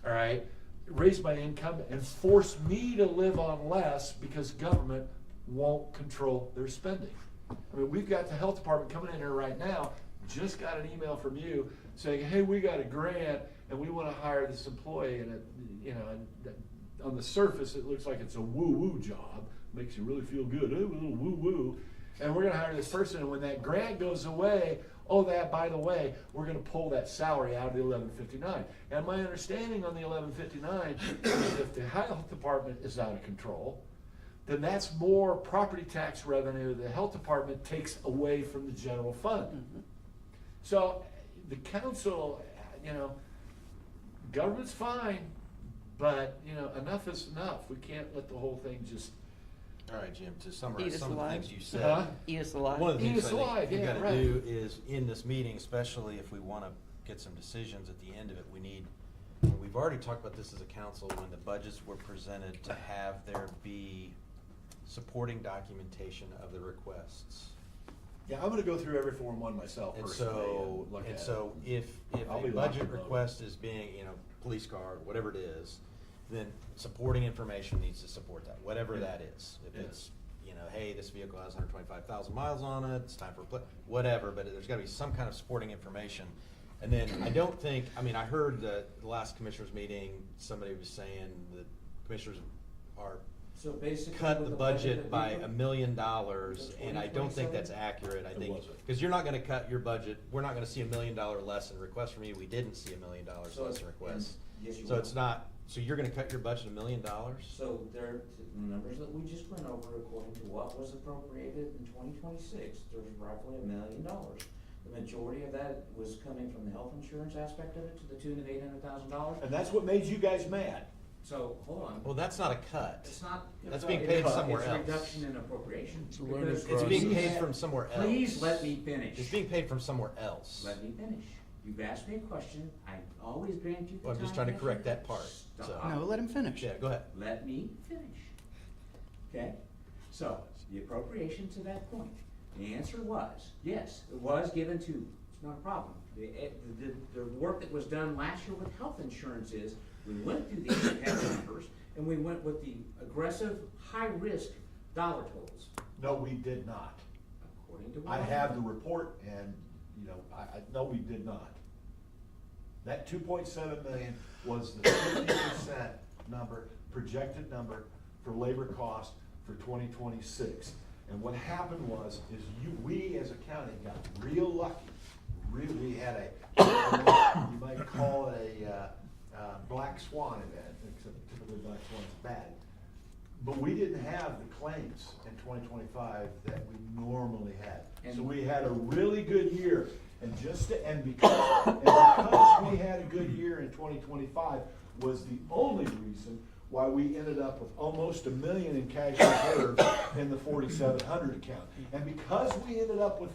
all right? Raise my income and force me to live on less because government won't control their spending. I mean, we've got the health department coming in here right now, just got an email from you saying, hey, we got a grant and we wanna hire this employee, and it, you know, and on the surface, it looks like it's a woo-woo job, makes you really feel good, oh, a little woo-woo, and we're gonna hire this person, and when that grant goes away, oh, by the way, we're gonna pull that salary out of the 1159. And my understanding on the 1159 is if the health department is out of control, then that's more property tax revenue the health department takes away from the general fund. So the council, you know, government's fine, but, you know, enough is enough. We can't let the whole thing just, All right, Jim, to Eat summarize us some of the alive. things you said. Huh? Eat us alive. One of the Eat things us I alive, think we yeah, gotta right. do is, in this meeting, especially if we wanna get some decisions at the end of it, we've already talked about this as a council, when the budgets were presented, to have there be supporting documentation of the requests. yeah, I'm gonna go through every Form 1 myself And personally so, look at and it. so if I'll a be budget locked and request is being, you know, police car, whatever it is, then supporting information needs to support that, whatever Yeah. that is. If Yeah. it's you know, hey, this vehicle has 125,000 miles on it, it's time for, whatever, but there's gotta be some kind of supporting information. And then I don't think, I mean, I heard the last commissioners meeting, somebody was saying that commissioners are So basically. cut with the budget budget that by we $1 million, and I don't think 2027? that's accurate. I It think, wasn't. because you're not gonna cut your budget, we're not gonna see $1 million less in requests from you, we didn't see $1 million So less in requests. Yes, you So will. it's not, so you're gonna cut your budget $1 million? So there, the numbers that we just went over, according to what was appropriated in 2026, there's roughly $1 million. The majority of that was coming from the health insurance aspect of it to the tune of $800,000. And that's what made you guys mad. So, hold on. Well, that's not a cut. It's not. That's it's being not- paid it's- somewhere It's else. a reduction in appropriation. It's a learning because It's being we paid had- from somewhere else. Please let me finish. It's being paid from somewhere else. Let me finish. You've asked me a question, I always grant you the Well, I'm just time trying to correct answer. that part, so. Stop. No, let him finish. Yeah, go ahead. Let me finish. Okay? So, the appropriation to that point, the answer was, yes, it was given to, it's not a problem. The work that was done last year with health insurance is, we went through these heavy numbers, and we went with the aggressive, high-risk dollar totals, No, we did not. according to what I have the report and, you know, no, we did not. That 2.7 million was the 50% number, projected number for labor cost for 2026. And what happened was, we as a county got real lucky. We had you might call it a black swan event, except typically black swan's bad. But we didn't have the claims in 2025 that we normally had. So we had a really good year, and because we had a good year in 2025 was the only reason why we ended up with almost $1 million in cash reserves in the 4,700 account. And because we ended up with,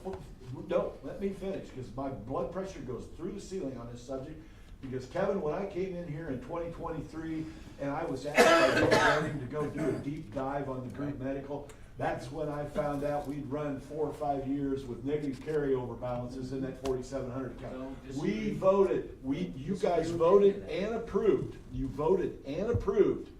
no, let me finish, because my blood pressure goes through the ceiling on this subject. Because Kevin, when I came in here in 2023, and I was actually planning to go do a deep dive on the group medical, that's when I found out we'd run 4 or 5 years with negative carryover balances in that 4,700 account. Don't disagree. We voted, you guys voted and approved, you voted and approved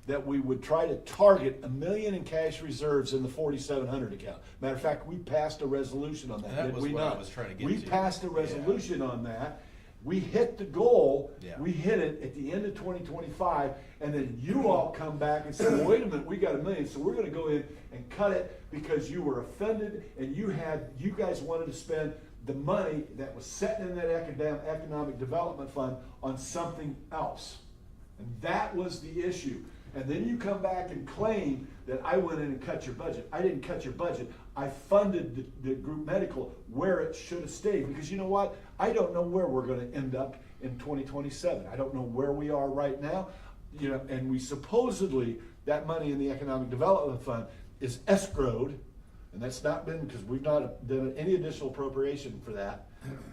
that we would try to target $1 million in cash reserves in the 4,700 account. Matter of fact, we passed a resolution on that, That did was we what I not? was trying to get We to. passed a Yeah. resolution on that. We hit the goal, Yeah. we hit it at the end of 2025, and then you all come back and say, well, wait a minute, we got $1 million, so we're gonna go in and cut it because you were offended and you guys wanted to spend the money that was sitting in that economic development fund on something else. And that was the issue. And then you come back and claim that I went in and cut your budget. I didn't cut your budget. I funded the group medical where it should have stayed. Because you know what? I don't know where we're gonna end up in 2027. I don't know where we are right now. You know, and we supposedly, that money in the Economic Development Fund is escrowed. And that's not been, because we've not done any additional appropriation for that.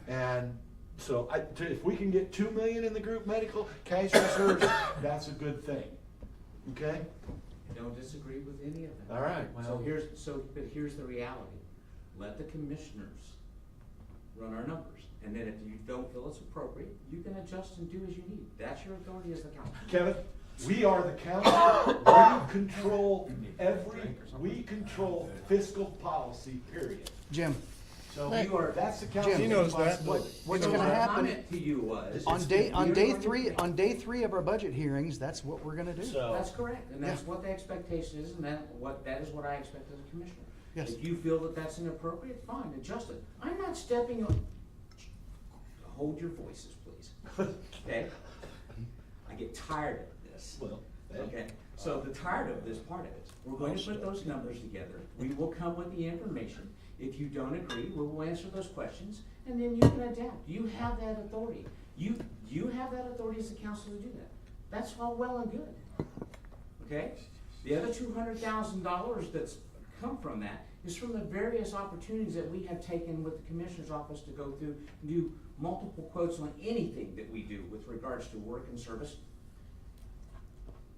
And so if we can get 2 million in the group medical cash reserves, that's a good thing. Okay? I don't disagree with any of that. All right, So well- but here's the reality. Let the commissioners run our numbers, and then if you don't feel it's appropriate, you can adjust and do as you need. That's your authority as the council. Kevin, we are the council. We control fiscal policy, period. Jim, So Hey. that's the council's Jim. He knows that, responsibility. what's So gonna my happen, comment to you was. on You're day three of our budget hearings, that's what we're gonna do. So, That's correct, and that's Yeah. what the expectation is, and that is what I expect as a commissioner. Yes. If you feel that that's inappropriate, fine, adjust it. I'm not stepping on, hold your voices, please, okay? I get tired of this. Well, Okay, so the tired of this part of it, we're going to put those numbers together, we will come with the information. If you don't agree, we will answer those questions, and then you can adapt. You have that authority. You have that authority as the council to do that. That's all well and good. Okay? The other $200,000 that's come from that is from the various opportunities that we have taken with the Commissioner's Office to go through and do multiple quotes on anything that we do with regards to work and service.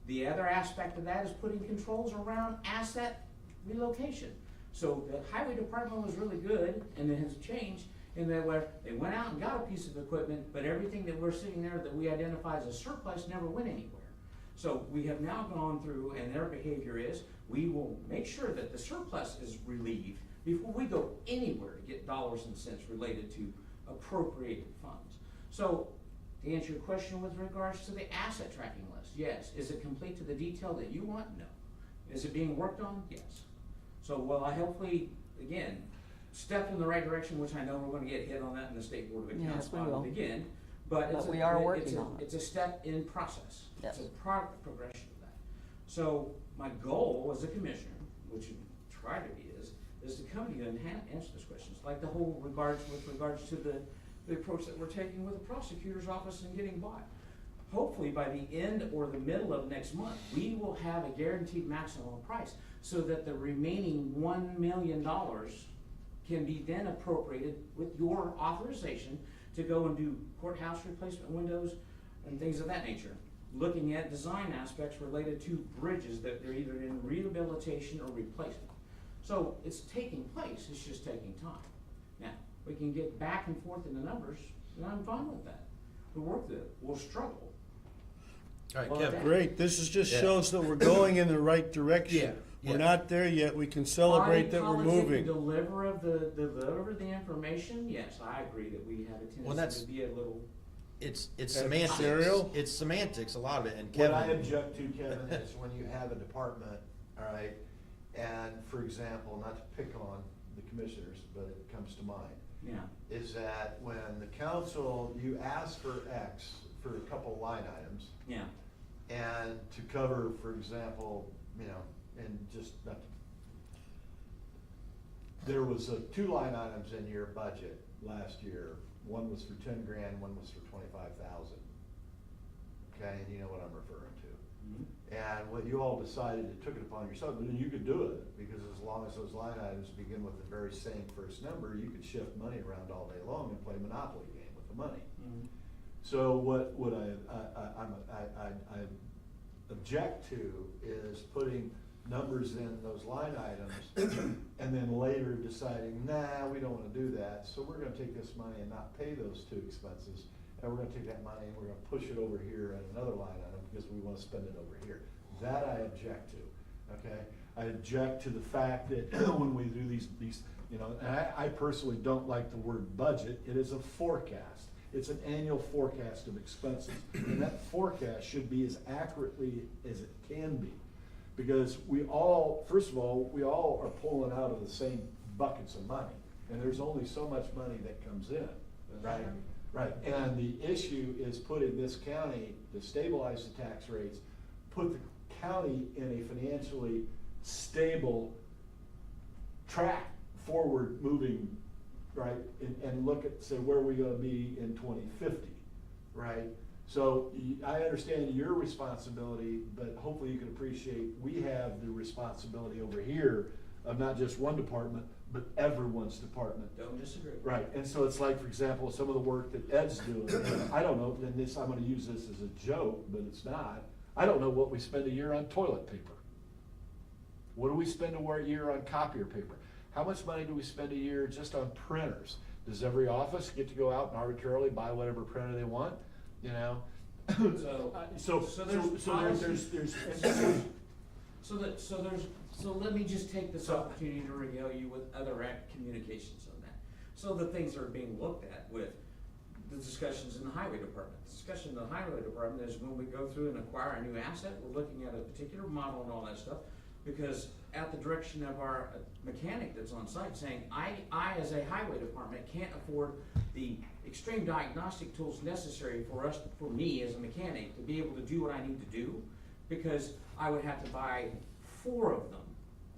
The other aspect of that is putting controls around asset relocation. So the highway department was really good, and it has changed, in that where they went out and got a piece of equipment, but everything that we're sitting there that we identify as a surplus never went anywhere. So we have now gone through, and their behavior is, we will make sure that the surplus is relieved before we go anywhere to get dollars and cents related to appropriated funds. So, to answer your question with regards to the asset tracking list, yes. Is it complete to the detail that you want? No. Is it being worked on? Yes. So will I hopefully, again, step in the right direction, which I know we're gonna get hit on that in the State Board of Accounts Yes, we will. again, but it's But we are working it's a, on it. it's a step in process. Yes. It's a progression of that. So my goal as a commissioner, which you try to be, is to come to you and answer those questions, like the whole with regards to the approach that we're taking with the prosecutor's office and getting by. Hopefully by the end or the middle of next month, we will have a guaranteed maximum price so that the remaining $1 million can be then appropriated with your authorization to go and do courthouse replacement windows and things of that nature. Looking at design aspects related to bridges that they're either in rehabilitation or replacement. So it's taking place, it's just taking time. Now, we can get back and forth in the numbers, and I'm fine with that. The work that we'll struggle. All right, Well, Kevin. Great, this is just Yeah. shows that we're going in the right direction. Yeah, yeah. We're not there yet, we can celebrate that we're Politic moving. deliver the information, yes, I agree that we have a Well, that's- tendency to be a little. It's Adversarial? semantics. It's semantics, a lot of it, and What I Kevin. object to, Kevin, is when you have a department, all right, and for example, not to pick on the commissioners, but it comes to mind, Yeah. is that when the council, you ask for X for a couple line items, Yeah. and to cover, for example, you know, and just not to, there was two line items in your budget last year. One was for 10 grand, one was for 25,000. Okay, and you know what I'm referring to. And what you all decided, you took it upon yourself, but you could do it, because as long as those line items begin with the very same first number, you could shift money around all day long and play a Monopoly game with the money. So what I object to is putting numbers in those line items and then later deciding, nah, we don't wanna do that, so we're gonna take this money and not pay those two expenses, and we're gonna take that money and we're gonna push it over here in another line item because we wanna spend it over here. That I object to, okay? I object to the fact that when we do these, you know, and I personally don't like the word budget, it is a forecast. It's an annual forecast of expenses, and that forecast should be as accurately as it can be. Because we all, first of all, we all are pulling out of the same buckets of money, and there's only so much money that comes in, right? Right, and the issue is putting this county, to stabilize the tax rates, put the county in a financially stable track, forward moving, right? And look at, say, where are we gonna be in 2050, right? So I understand your responsibility, but hopefully you can appreciate, we have the responsibility over here of not just one department, but everyone's department. Don't disagree. Right, and so it's like, for example, some of the work that Ed's doing, I don't know, and this, I'm gonna use this as a joke, but it's not. I don't know what we spend a year on toilet paper. What do we spend a year on copier paper? How much money do we spend a year just on printers? Does every office get to go out and arbitrarily buy whatever printer they want, you know? So So let me just take this opportunity to regale you with other communications on that. So the things that are being looked at with the discussions in the highway department. The discussion in the highway department is when we go through and acquire a new asset, we're looking at a particular model and all that stuff. Because at the direction of our mechanic that's on site saying, I as a highway department can't afford the extreme diagnostic tools necessary for me as a mechanic to be able to do what I need to do, because I would have to buy 4 of them,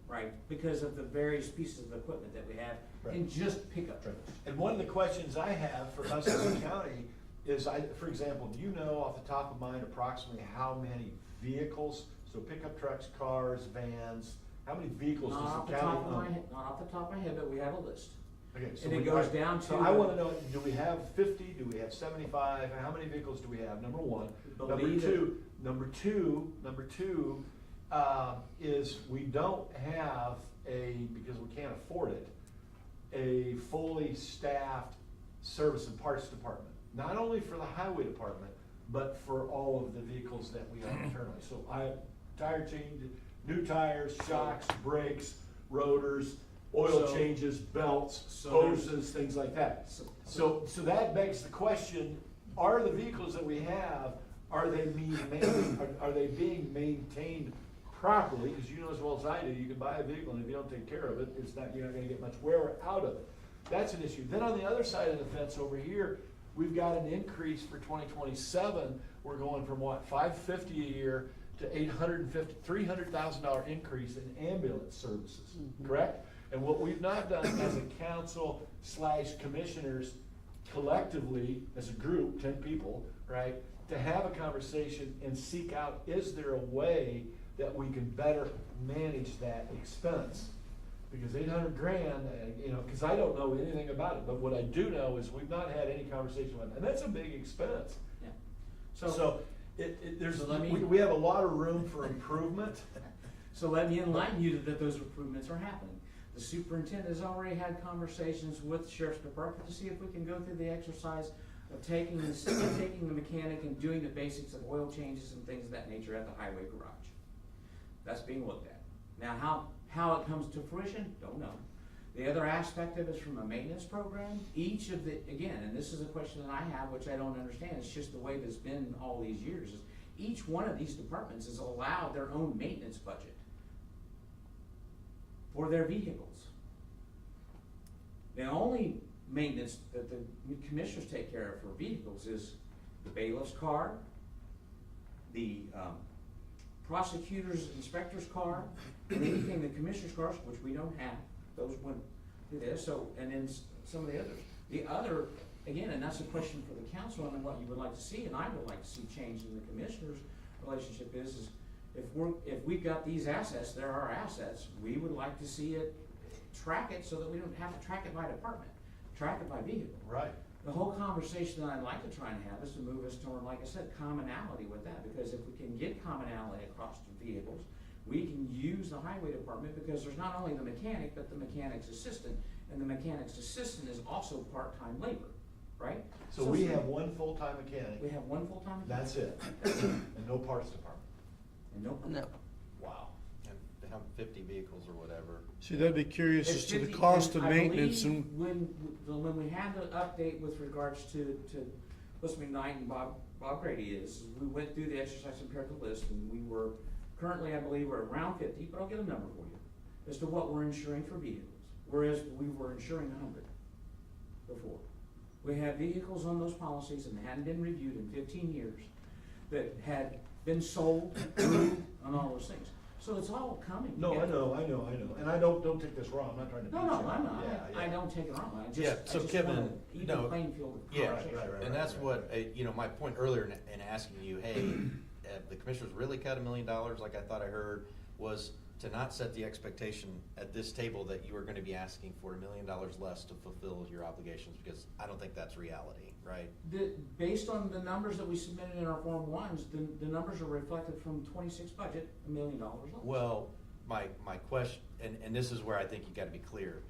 right? Because of the various pieces of equipment that we have and just pickup trucks. And one of the questions I have for us as a county is, for example, do you know off the top of mind approximately how many vehicles, so pickup trucks, cars, vans, how many vehicles Not does off the the county top of my own? head, not off the top of my head, but we have a list. Okay, so And it we- goes down So to- I wanna know, do we have 50, do we have 75, how many vehicles do we have, number one? Believe Number two, is we don't have because we can't afford it, a fully staffed service and parts department. Not only for the highway department, but for all of the vehicles that we own internally. So tire change, new tires, shocks, brakes, rotors, oil So- changes, belts, so hoses, things like that. So that begs the question, are the vehicles that we have, are they being maintained properly? Because you know as well as I do, you can buy a vehicle and if you don't take care of it, you're not gonna get much wear out of it. That's an issue. Then on the other side of the fence over here, we've got an increase for 2027. We're going from what, $550 a year to $300,000 increase in ambulance services, correct? And what we've not done as a council / commissioners collectively, as a group, 10 people, right, to have a conversation and seek out, is there a way that we can better manage that expense? Because 800 grand, you know, because I don't know anything about it, but what I do know is we've not had any conversation with it, and that's a big expense. Yeah. So So let me- we have a lot of room for improvement. So let me enlighten you that those improvements are happening. The superintendent has already had conversations with the sheriff's department to see if we can go through the exercise of taking the mechanic and doing the basics of oil changes and things of that nature at the highway garage. That's being looked at. Now, how it comes to fruition, don't know. The other aspect of it is from a maintenance program. Each of the, again, and this is a question that I have, which I don't understand, it's just the way that's been all these years, is each one of these departments is allowed their own maintenance budget for their vehicles. The only maintenance that the commissioners take care of for vehicles is the bailiff's car, the prosecutor's, inspector's car, and anything the commissioner's cars, which we don't have, those went through this, so, and then some of the others. The other, again, and that's a question for the council and what you would like to see, and I would like to see change in the commissioner's relationship is if we've got these assets, they're our assets, we would like to see it, track it so that we don't have to track it by department, track it by vehicle. Right. The whole conversation that I'd like to try and have is to move us toward, like I said, commonality with that, because if we can get commonality across the vehicles, we can use the highway department, because there's not only the mechanic, but the mechanic's assistant, and the mechanic's assistant is also part-time labor, right? So we have one full-time mechanic, We have one full-time mechanic. that's it, and no parts department. And no. No. Wow. And they have 50 vehicles or whatever. See, that'd be curious It's as to the 50 cost of and I maintenance believe and, when we had the update with regards to West McKnight and Bob Grady is, we went through the exercise and compared the list, and we were, currently, I believe, we're around 50, but I'll get a number for you, as to what we're insuring for vehicles, whereas we were insuring 100 before. We had vehicles on those policies and hadn't been reviewed in 15 years, that had been sold, moved, and all those things. So it's all coming No, I together. know, and I don't take this wrong, I'm not trying to beat you No, up. I'm not, Yeah, I yeah. don't take it wrong, I Yeah, just, so I just Kevin, want an even no, playing field of Yeah, conversation. right. and that's what, you know, my point earlier in asking you, hey, the commissioners really cut $1 million, like I thought I heard, was to not set the expectation at this table that you were gonna be asking for $1 million less to fulfill your obligations, because I don't think that's reality, right? Based on the numbers that we submitted in our Form 1s, the numbers are reflected from 26 budget, $1 million less. Well, my question, and this is where I think you gotta be clear.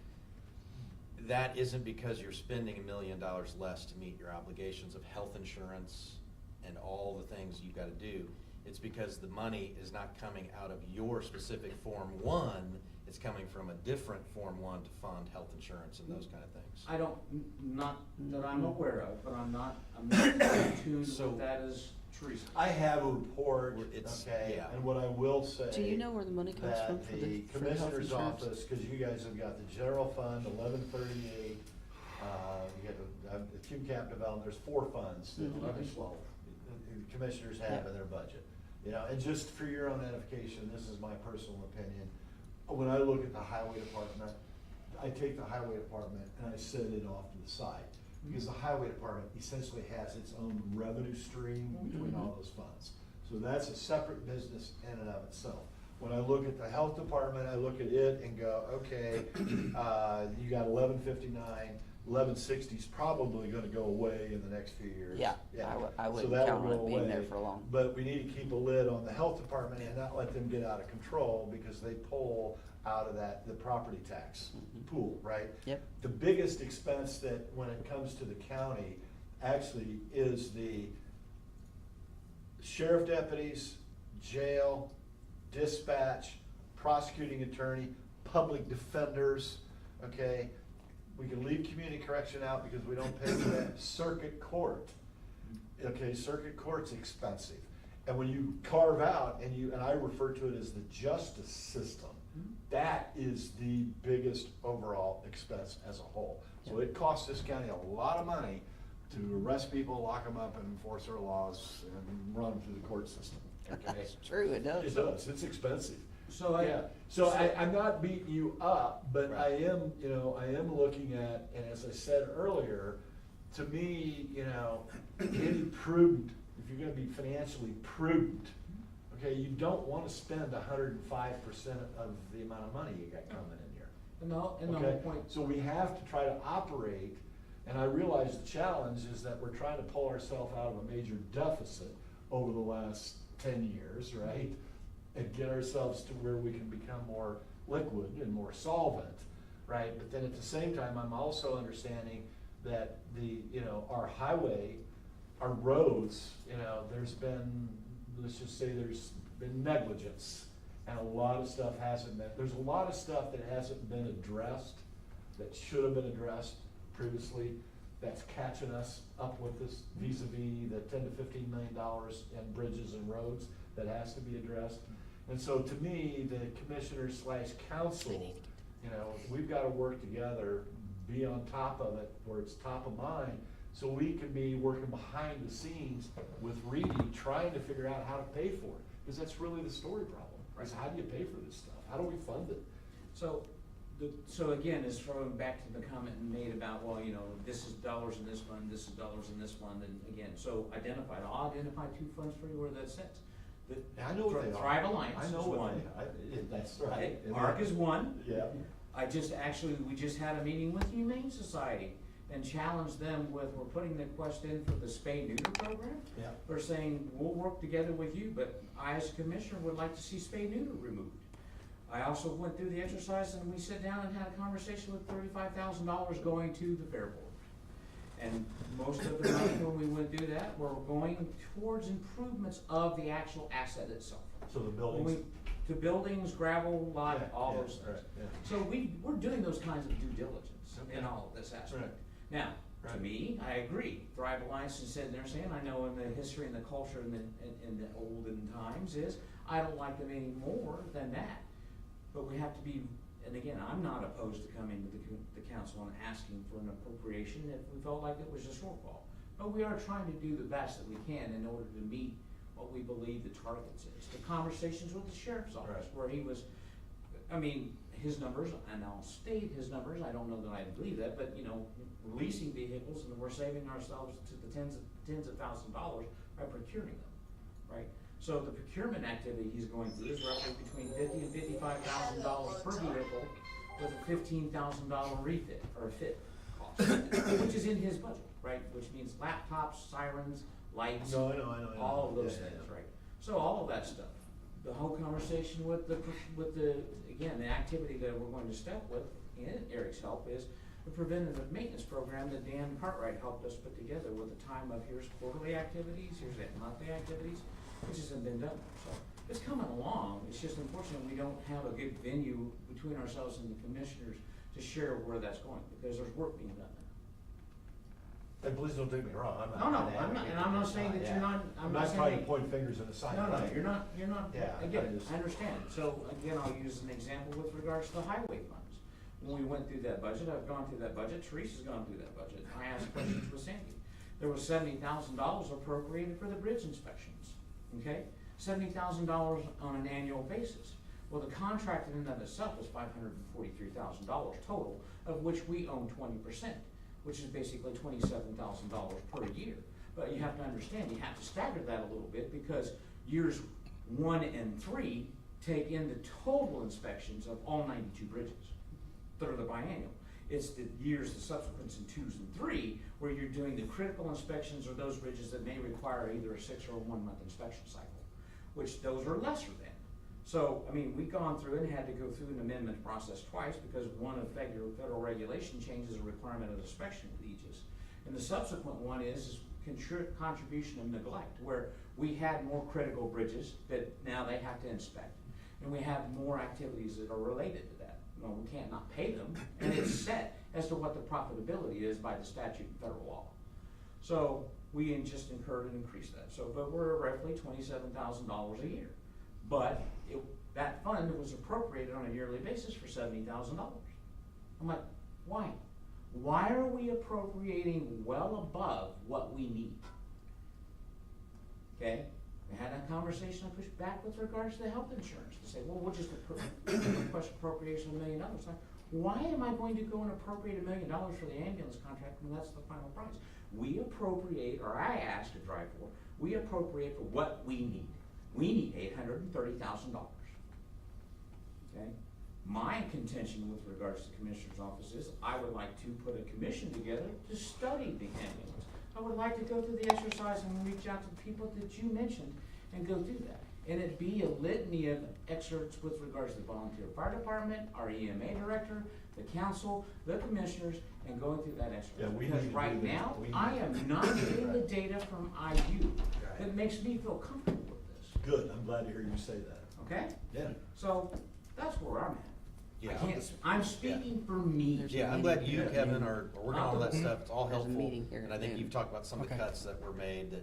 That isn't because you're spending $1 million less to meet your obligations of health insurance and all the things you gotta do. It's because the money is not coming out of your specific Form 1, it's coming from a different Form 1 to fund health insurance and those kind of things. I don't, not that I'm aware of, but I'm not in tune So- with that as Teresa. I have a report, It's- okay, yeah. and what I will say. Do you know where the money comes from that for the for health commissioner's insurance? office, cause you guys have got the general fund, 1138, you got the Q cap development, there's 4 funds that Mm-hmm. 1112. the commissioners have in their budget. You know, and just for your own edification, this is my personal opinion, when I look at the highway department, I take the highway department and I set it off to the side. Because the highway department essentially has its own revenue stream between all those funds. So that's a separate business in and of itself. When I look at the health department, I look at it and go, okay, you got 1159, 1160 is probably gonna go away in the next few years. Yeah, I So wouldn't that count will on go it being there away. for long. But we need to keep a lid on the health department and not let them get out of control, because they pull out of the property tax pool, right? Yep. The biggest expense that, when it comes to the county, actually is the sheriff deputies, jail, dispatch, prosecuting attorney, public defenders, okay? We can leave community correction out because we don't pay for that. Circuit court, okay, circuit court's expensive. And when you carve out, and I refer to it as the justice system, that is the biggest overall expense as a whole. So it costs this county a lot of money to arrest people, lock them up, and enforce our laws, and run them through the court system, okay? That's true, it does. It does, it's expensive. So Yeah, so I'm not beating you up, but I am, I am looking at, and as I said earlier, to me, being prudent, if you're gonna be financially prudent, okay, you don't wanna spend 105% of the amount of money you got coming in here. And the whole Okay, point, so we have to try to operate, and I realize the challenge is that we're trying to pull ourselves out of a major deficit over the last 10 years, right? And get ourselves to where we can become more liquid and more solvent, right? But then at the same time, I'm also understanding that our highway, our roads, there's been, let's just say there's been negligence. And a lot of stuff there's a lot of stuff that hasn't been addressed, that should have been addressed previously, that's catching us up with this vis-a-vis the $10 to $15 million in bridges and roads that has to be addressed. And so to me, the commissioners / council, we've gotta work together, be on top of it where it's top of mind, so we can be working behind the scenes with Reedy, trying to figure out how to pay for it. Because that's really the story problem, is how do you pay for this stuff? How do we fund it? so again, is throwing back to the comment made about, well, this is dollars in this fund, this is dollars in this fund, and again, so I'll identify 2 funds for you where that sits. I know what they are. Thrive Alliance I know is what one. that's Okay, right. And ARC is one. Yeah. We just had a meeting with Humane Society and challenged them with, we're putting the request in for the spay-neuter program. Yeah. We're saying, we'll work together with you, but I as a commissioner would like to see spay-neuter removed. I also went through the exercise and we sat down and had a conversation with $35,000 going to the Fair Board. And most of the money when we went through that, we're going towards improvements of the actual asset itself. So the buildings. To buildings, gravel, lot, Yeah, all yeah, those things. right, yeah. So we're doing those kinds of due diligence in Okay. all of this aspect. Right. Now, to Right. me, I agree, Thrive Alliance is sitting there saying, I know in the history and the culture in the olden times is, I don't like them any more than that. But we have to be, and again, I'm not opposed to coming to the council and asking for an appropriation if we felt like it was a shortfall. But we are trying to do the best that we can in order to meet what we believe the targets is. The conversations with the sheriff's office, Right. where he was, his numbers, and I'll state his numbers, I don't know that I believe that, but, leasing vehicles, and we're saving ourselves to the tens of thousands of dollars by procuring them, right? So the procurement activity he's going through is roughly between $50,000 and $55,000 per vehicle with a $15,000 refit, or fit cost, which is in his budget, right? Which means laptops, sirens, lights, No, I know. all of those Yeah, things, yeah. right? So all of that stuff, the whole conversation with the, again, the activity that we're going to step with, in Eric's help, is the preventative maintenance program that Dan Cartwright helped us put together with a time of here's quarterly activities, here's monthly activities, which hasn't been done. So it's coming along, it's just unfortunate we don't have a good venue between ourselves and the commissioners to share where that's going, because there's work being done there. And please don't take me wrong, I'm not. No, I'm not, and I'm not saying that you're not, I'm not saying trying to that- point fingers in the side. No, you're not, Yeah, again, I just- I understand. So, again, I'll use an example with regards to the highway funds. When we went through that budget, I've gone through that budget, Teresa's gone through that budget, I asked questions with Sandy. There was $70,000 appropriated for the bridge inspections, okay? $70,000 on an annual basis. Well, the contract in and of itself was $543,000 total, of which we own 20%, which is basically $27,000 per year. But you have to understand, you have to stagger that a little bit, because years 1 and 3 take in the total inspections of all 92 bridges that are the biannual. It's the years, the subsequents in 2s and 3, where you're doing the critical inspections or those bridges that may require either a 6 or a 1 month inspection cycle, which those are lesser than. So, we've gone through and had to go through an amendment process twice, because one of federal regulation changes a requirement of inspection of these. And the subsequent one is contribution of neglect, where we had more critical bridges that now they have to inspect. And we have more activities that are related to that. Well, we can't not pay them, and it's set as to what the profitability is by the statute and federal law. So we just incurred and increased that. So, but we're roughly $27,000 a year. But that fund was appropriated on a yearly basis for $70,000. I'm like, why? Why are we appropriating well above what we need? Okay, we had that conversation, I pushed back with regards to the health insurance, to say, well, we'll just request appropriation of $1 million. Like, why am I going to go and appropriate $1 million for the ambulance contract when that's the final price? We appropriate, or I asked to drive for, we appropriate for what we need. We need $830,000. Okay? My contention with regards to the Commissioner's office is I would like to put a commission together to study the ambulance. I would like to go through the exercise and reach out to the people that you mentioned and go through that. And it be a litany of excerpts with regards to the volunteer fire department, our EMA director, the council, the commissioners, and going through that exercise. Yeah, we Because need to right do this. now, We need I to- am not getting the data from IU that makes me feel comfortable with this, Good, I'm glad to hear you say that. okay? Yeah. So, that's where I'm at. Yeah, I can't, I'm speaking for me. There's Yeah, a I'm glad meeting you, here at Kevin, noon. are working on all that stuff, it's all There's a helpful. meeting here And at I think noon. you've talked about some of the Okay. cuts that were made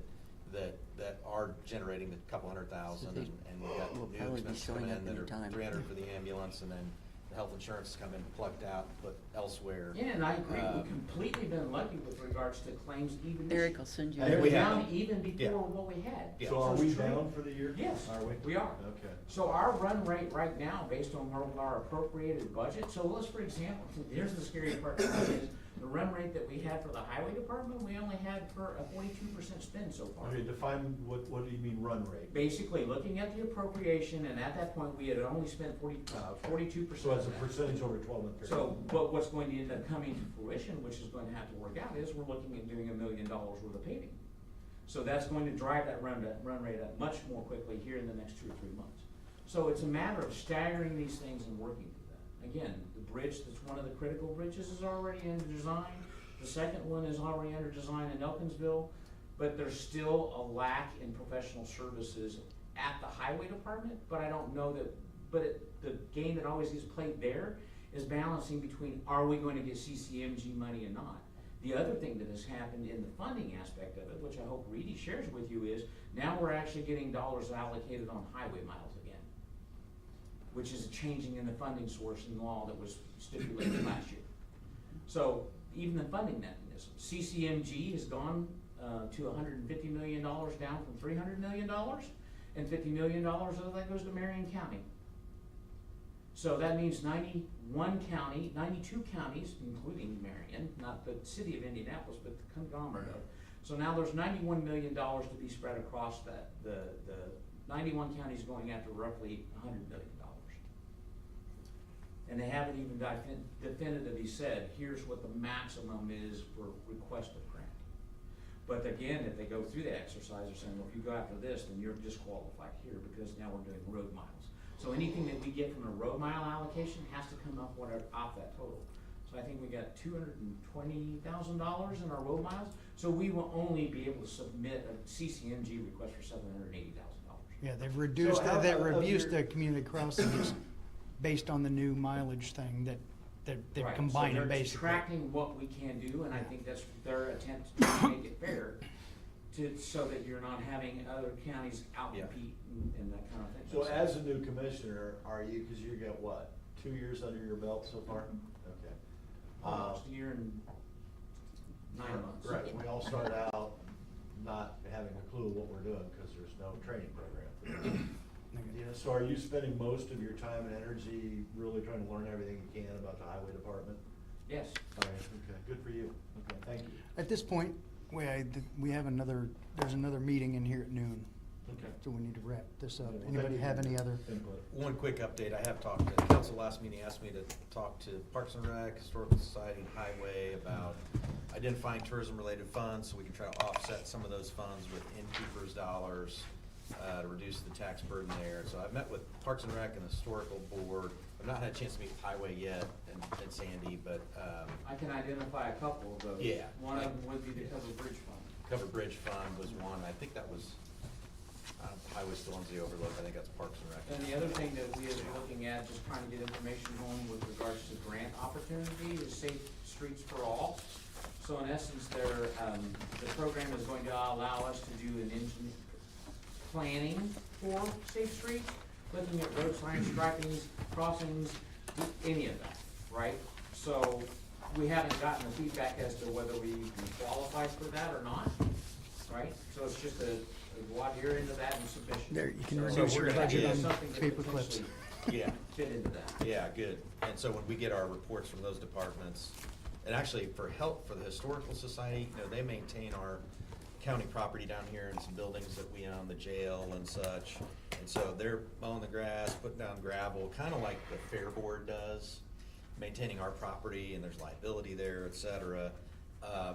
that are generating a couple $100,000, So they and we've got will new probably be expenses showing coming up in that are anytime. 300 for the ambulance, and then the health insurance has come in, plucked out, put elsewhere. Yeah, and I agree, Um, we've completely been lucky with regards to claims even this Eric year. will send you. Hey, They're we down have- even Yeah. before what we had. Yeah. So are it's we true. down for the year? Yes, Are we? we are. Okay. So our run rate right now, based on our appropriated budget, so let's, for example, here's the scary part, is the run rate that we had for the highway department, we only had for a 42% spend so far. Okay, define, what do you mean run rate? Basically, looking at the appropriation, and at that point, we had only spent 42%. So as a of that. percentage over 12-month period? So, but what's going to end up coming to fruition, which is going to have to work out, is we're looking at doing $1 million worth of paving. So that's going to drive that run rate up much more quickly here in the next 2 or 3 months. So it's a matter of staggering these things and working through that. Again, the bridge that's one of the critical bridges is already under design. The second one is already under design in Elkinsville, but there's still a lack in professional services at the highway department, but I don't know that, the game that always gets played there is balancing between, are we going to get CCMG money or not? The other thing that has happened in the funding aspect of it, which I hope Reedy shares with you, is now we're actually getting dollars allocated on highway miles again, which is a changing in the funding source in law that was stipulated last year. So even the funding mechanism, CCMG has gone to $150 million down from $300 million, and $50 million of that goes to Marion County. So that means 92 counties, including Marion, not the city of Indianapolis, but the conglomerate of. So now there's $91 million to be spread across that, the 91 counties going after roughly $100 million. And they haven't even definitively said, here's what the maximum is for request of grant. But again, if they go through the exercise, they're saying, well, if you go after this, then you're disqualified here, because now we're doing road miles. So anything that we get from a road mile allocation has to come up off that total. So I think we got $220,000 in our road miles, so we will only be able to submit a CCMG request for $780,000. Yeah, they've reduced, So that of reduced your- the community crossings based on the new mileage thing that they're Right, combining so they're basically. tracking what we can do, and I think that's their attempt to try to make it fair, so that you're not having other counties outcompete and that kind of thing. So as a new commissioner, are you, because you got what, 2 years under your belt so far? Okay. Almost a year and 9 months. Right, we all start out not having a clue what we're doing because there's no training program. You know, so are you spending most of your time and energy really trying to learn everything you can about the highway department? Yes. All right, okay, good for you. Okay, thank you. At this point, we have there's another meeting in here at noon, Okay. so we need to wrap this up. Okay, well, Anybody thank you have for any your other? input. One quick update, I have talked to, council last meeting asked me to talk to Parks and Rec, Historical Society, and Highway about identifying tourism-related funds, so we can try to offset some of those funds with innkeepers' dollars, to reduce the tax burden there. So I've met with Parks and Rec and the Historical Board. I've not had a chance to meet with Highway yet, and Sandy, but, I can identify a couple of those. Yeah. One of them would be the Covered Bridge Fund. Covered Bridge Fund was one, I think that was highway's still on the overlook, I think that's Parks and Rec. And the other thing that we are looking at, just trying to get information going with regards to grant opportunity, is Safe Streets for All. So in essence, the program is going to allow us to do an engine planning for safe streets, looking at road signs, stripings, crossings, any of that, right? So we haven't gotten the feedback as to whether we can qualify for that or not, right? So it's just a go out here into that and submission. There, you can So reduce your we're gonna budget do on something to paper clips. potentially Yeah. fit into that. Yeah, good. And so when we get our reports from those departments, and actually for help for the Historical Society, you know, they maintain our county property down here and some buildings that we own, the jail and such. And so they're mowing the grass, putting down gravel, kind of like the Fair Board does, maintaining our property, and there's liability there, et cetera.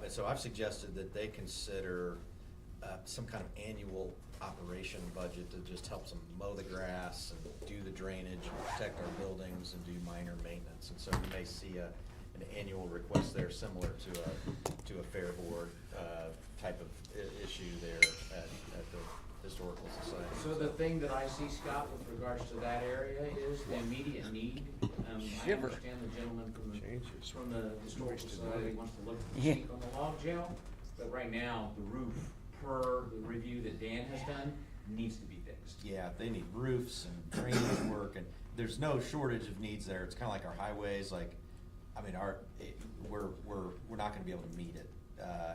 And so I've suggested that they consider some kind of annual operation budget that just helps them mow the grass and do the drainage, and protect our buildings and do minor maintenance. And so you may see an annual request there similar to a Fair Board type of issue there at the Historical Society. So the thing that I see, Scott, with regards to that area is the immediate need. I understand the gentleman from the Historical Society wants to look at the cheap on the log jail, but right now, the roof, per the review that Dan has done, needs to be fixed. Yeah, they need roofs and drainage work, and there's no shortage of needs there. It's kind of like our highways, like, I mean, we're not gonna be able to meet it.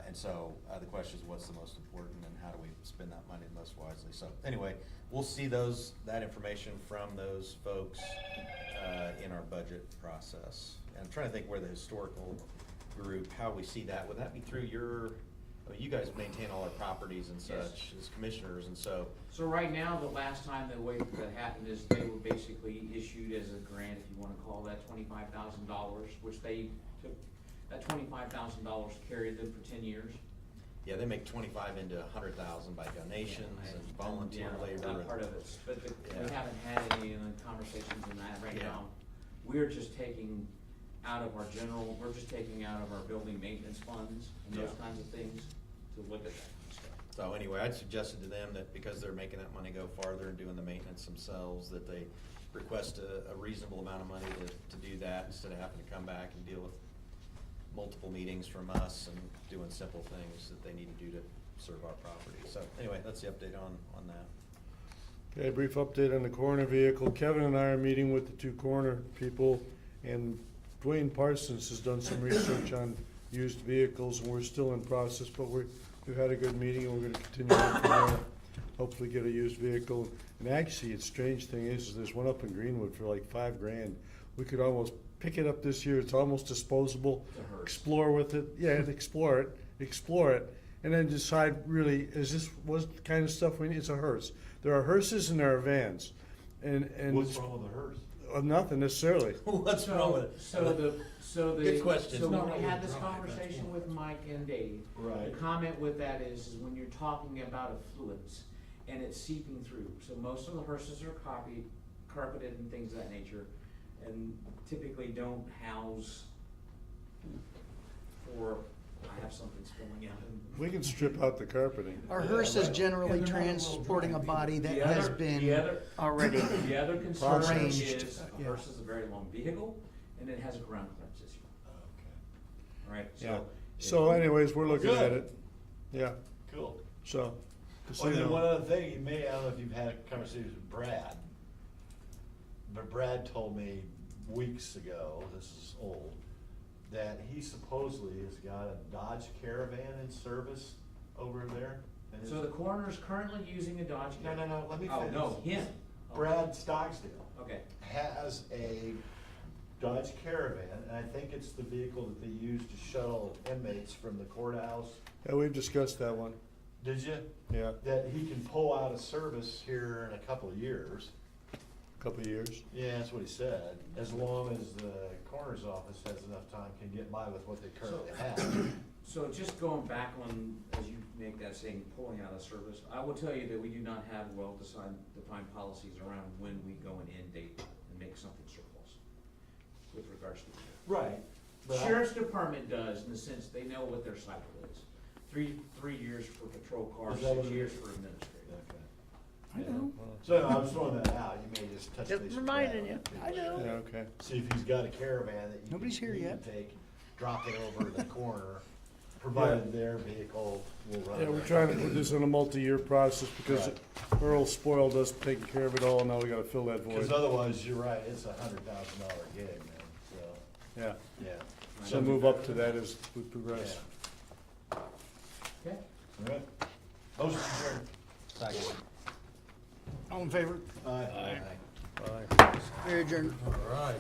And so, the question is, what's the most important, and how do we spend that money most wisely? So, anyway, we'll see that information from those folks, in our budget process. And I'm trying to think where the historical group, how we see that. Would that be through I mean, you guys maintain all our properties and Yes. such as commissioners, and so, So right now, the last time the way that happened is they were basically issued as a grant, if you wanna call that, $25,000, which they took, that $25,000 carried them for 10 years. yeah, they make 25 into 100,000 by donations and volunteer Yeah, labor. that and- part of it, but we Yeah. haven't had any conversations in that right Yeah. now. We're just taking out of our we're just taking out of our building maintenance funds and those Yeah. kinds of things to look at that stuff. So anyway, I'd suggested to them that because they're making that money go farther and doing the maintenance themselves, that they request a reasonable amount of money to do that, instead of having to come back and deal with multiple meetings from us and doing simple things that they need to do to serve our property. So anyway, that's the update on that. Okay, brief update on the coroner vehicle. Kevin and I are meeting with the two coroner people, and Dwayne Parsons has done some research on used vehicles, and we're still in process, but we've had a good meeting, and we're gonna continue on from there. Hopefully get a used vehicle. And actually, the strange thing is there's one up in Greenwood for like $5,000. We could almost pick it up this year. It's almost disposable. It's a hearse. Explore with it. Yeah, and explore it, and then decide really, is this what kind of stuff we need? It's a hearse. There are hearses and there are vans, and What's wrong with the hearse? nothing necessarily. What's wrong with it? So Good question. So when It's we not had this really dry, conversation that's with Mike and Dave, Right. the comment with that is when you're talking about affluence and it's seeping through. So most of the hearses are carpeted and things of that nature, and typically don't house for, I have something spilling out. We can strip out the carpeting. Our hearse is Yeah, generally they're not real transporting a dry body that The has other- been Already. The other concern Arranged, is a yeah. hearse is a very long vehicle and it has a ground clearance issue, Okay, right? Yeah. So anyways, we're looking at Good. it. Yeah, cool. so. just so Well, you then know. one other thing, you may, I don't know if you've had a conversation with Brad, but Brad told me weeks ago, this is old, that he supposedly has got a Dodge Caravan in service over there. and his- So the coroner's currently using a Dodge. No, let me Oh, finish. no, him. Brad Stocksdale Okay. has a Dodge Caravan, and I think it's the vehicle that they use to shuttle inmates from the courthouse. Yeah, we've discussed that one. Did you? Yeah, That he can pull out of service here in a couple of years. a couple of years. Yeah, that's what he said, as long as the coroner's office has enough time, can get by with what they currently have. So just going back on, as you make that saying, pulling out of service, I will tell you that we do not have well-defined policies around when we go and end date and make something surplus with regards to. Right. but I- Sheriff's Department does, in the sense they know what their cycle is. 3 years for patrol cars, Is that what 6 it years is? for administrative. Okay. I know. So no, I'm just throwing that out, you may just touch base with Just reminding Brad you. on it, I know. Yeah, okay. See if he's got a caravan that you Nobody's can here you yet. can take, drop it over the corner, provided their vehicle will run. Yeah, we're around. trying to put this in a multi-year process because Right. Earl spoiled us taking care of it all, and now we gotta fill that Cause void. otherwise, you're right, it's $100,000 gig, man, so, Yeah, yeah. so move up to that as we progress. Okay. All right. Motion adjourned. All in favor? Aye. Bye. We're adjourned. All right.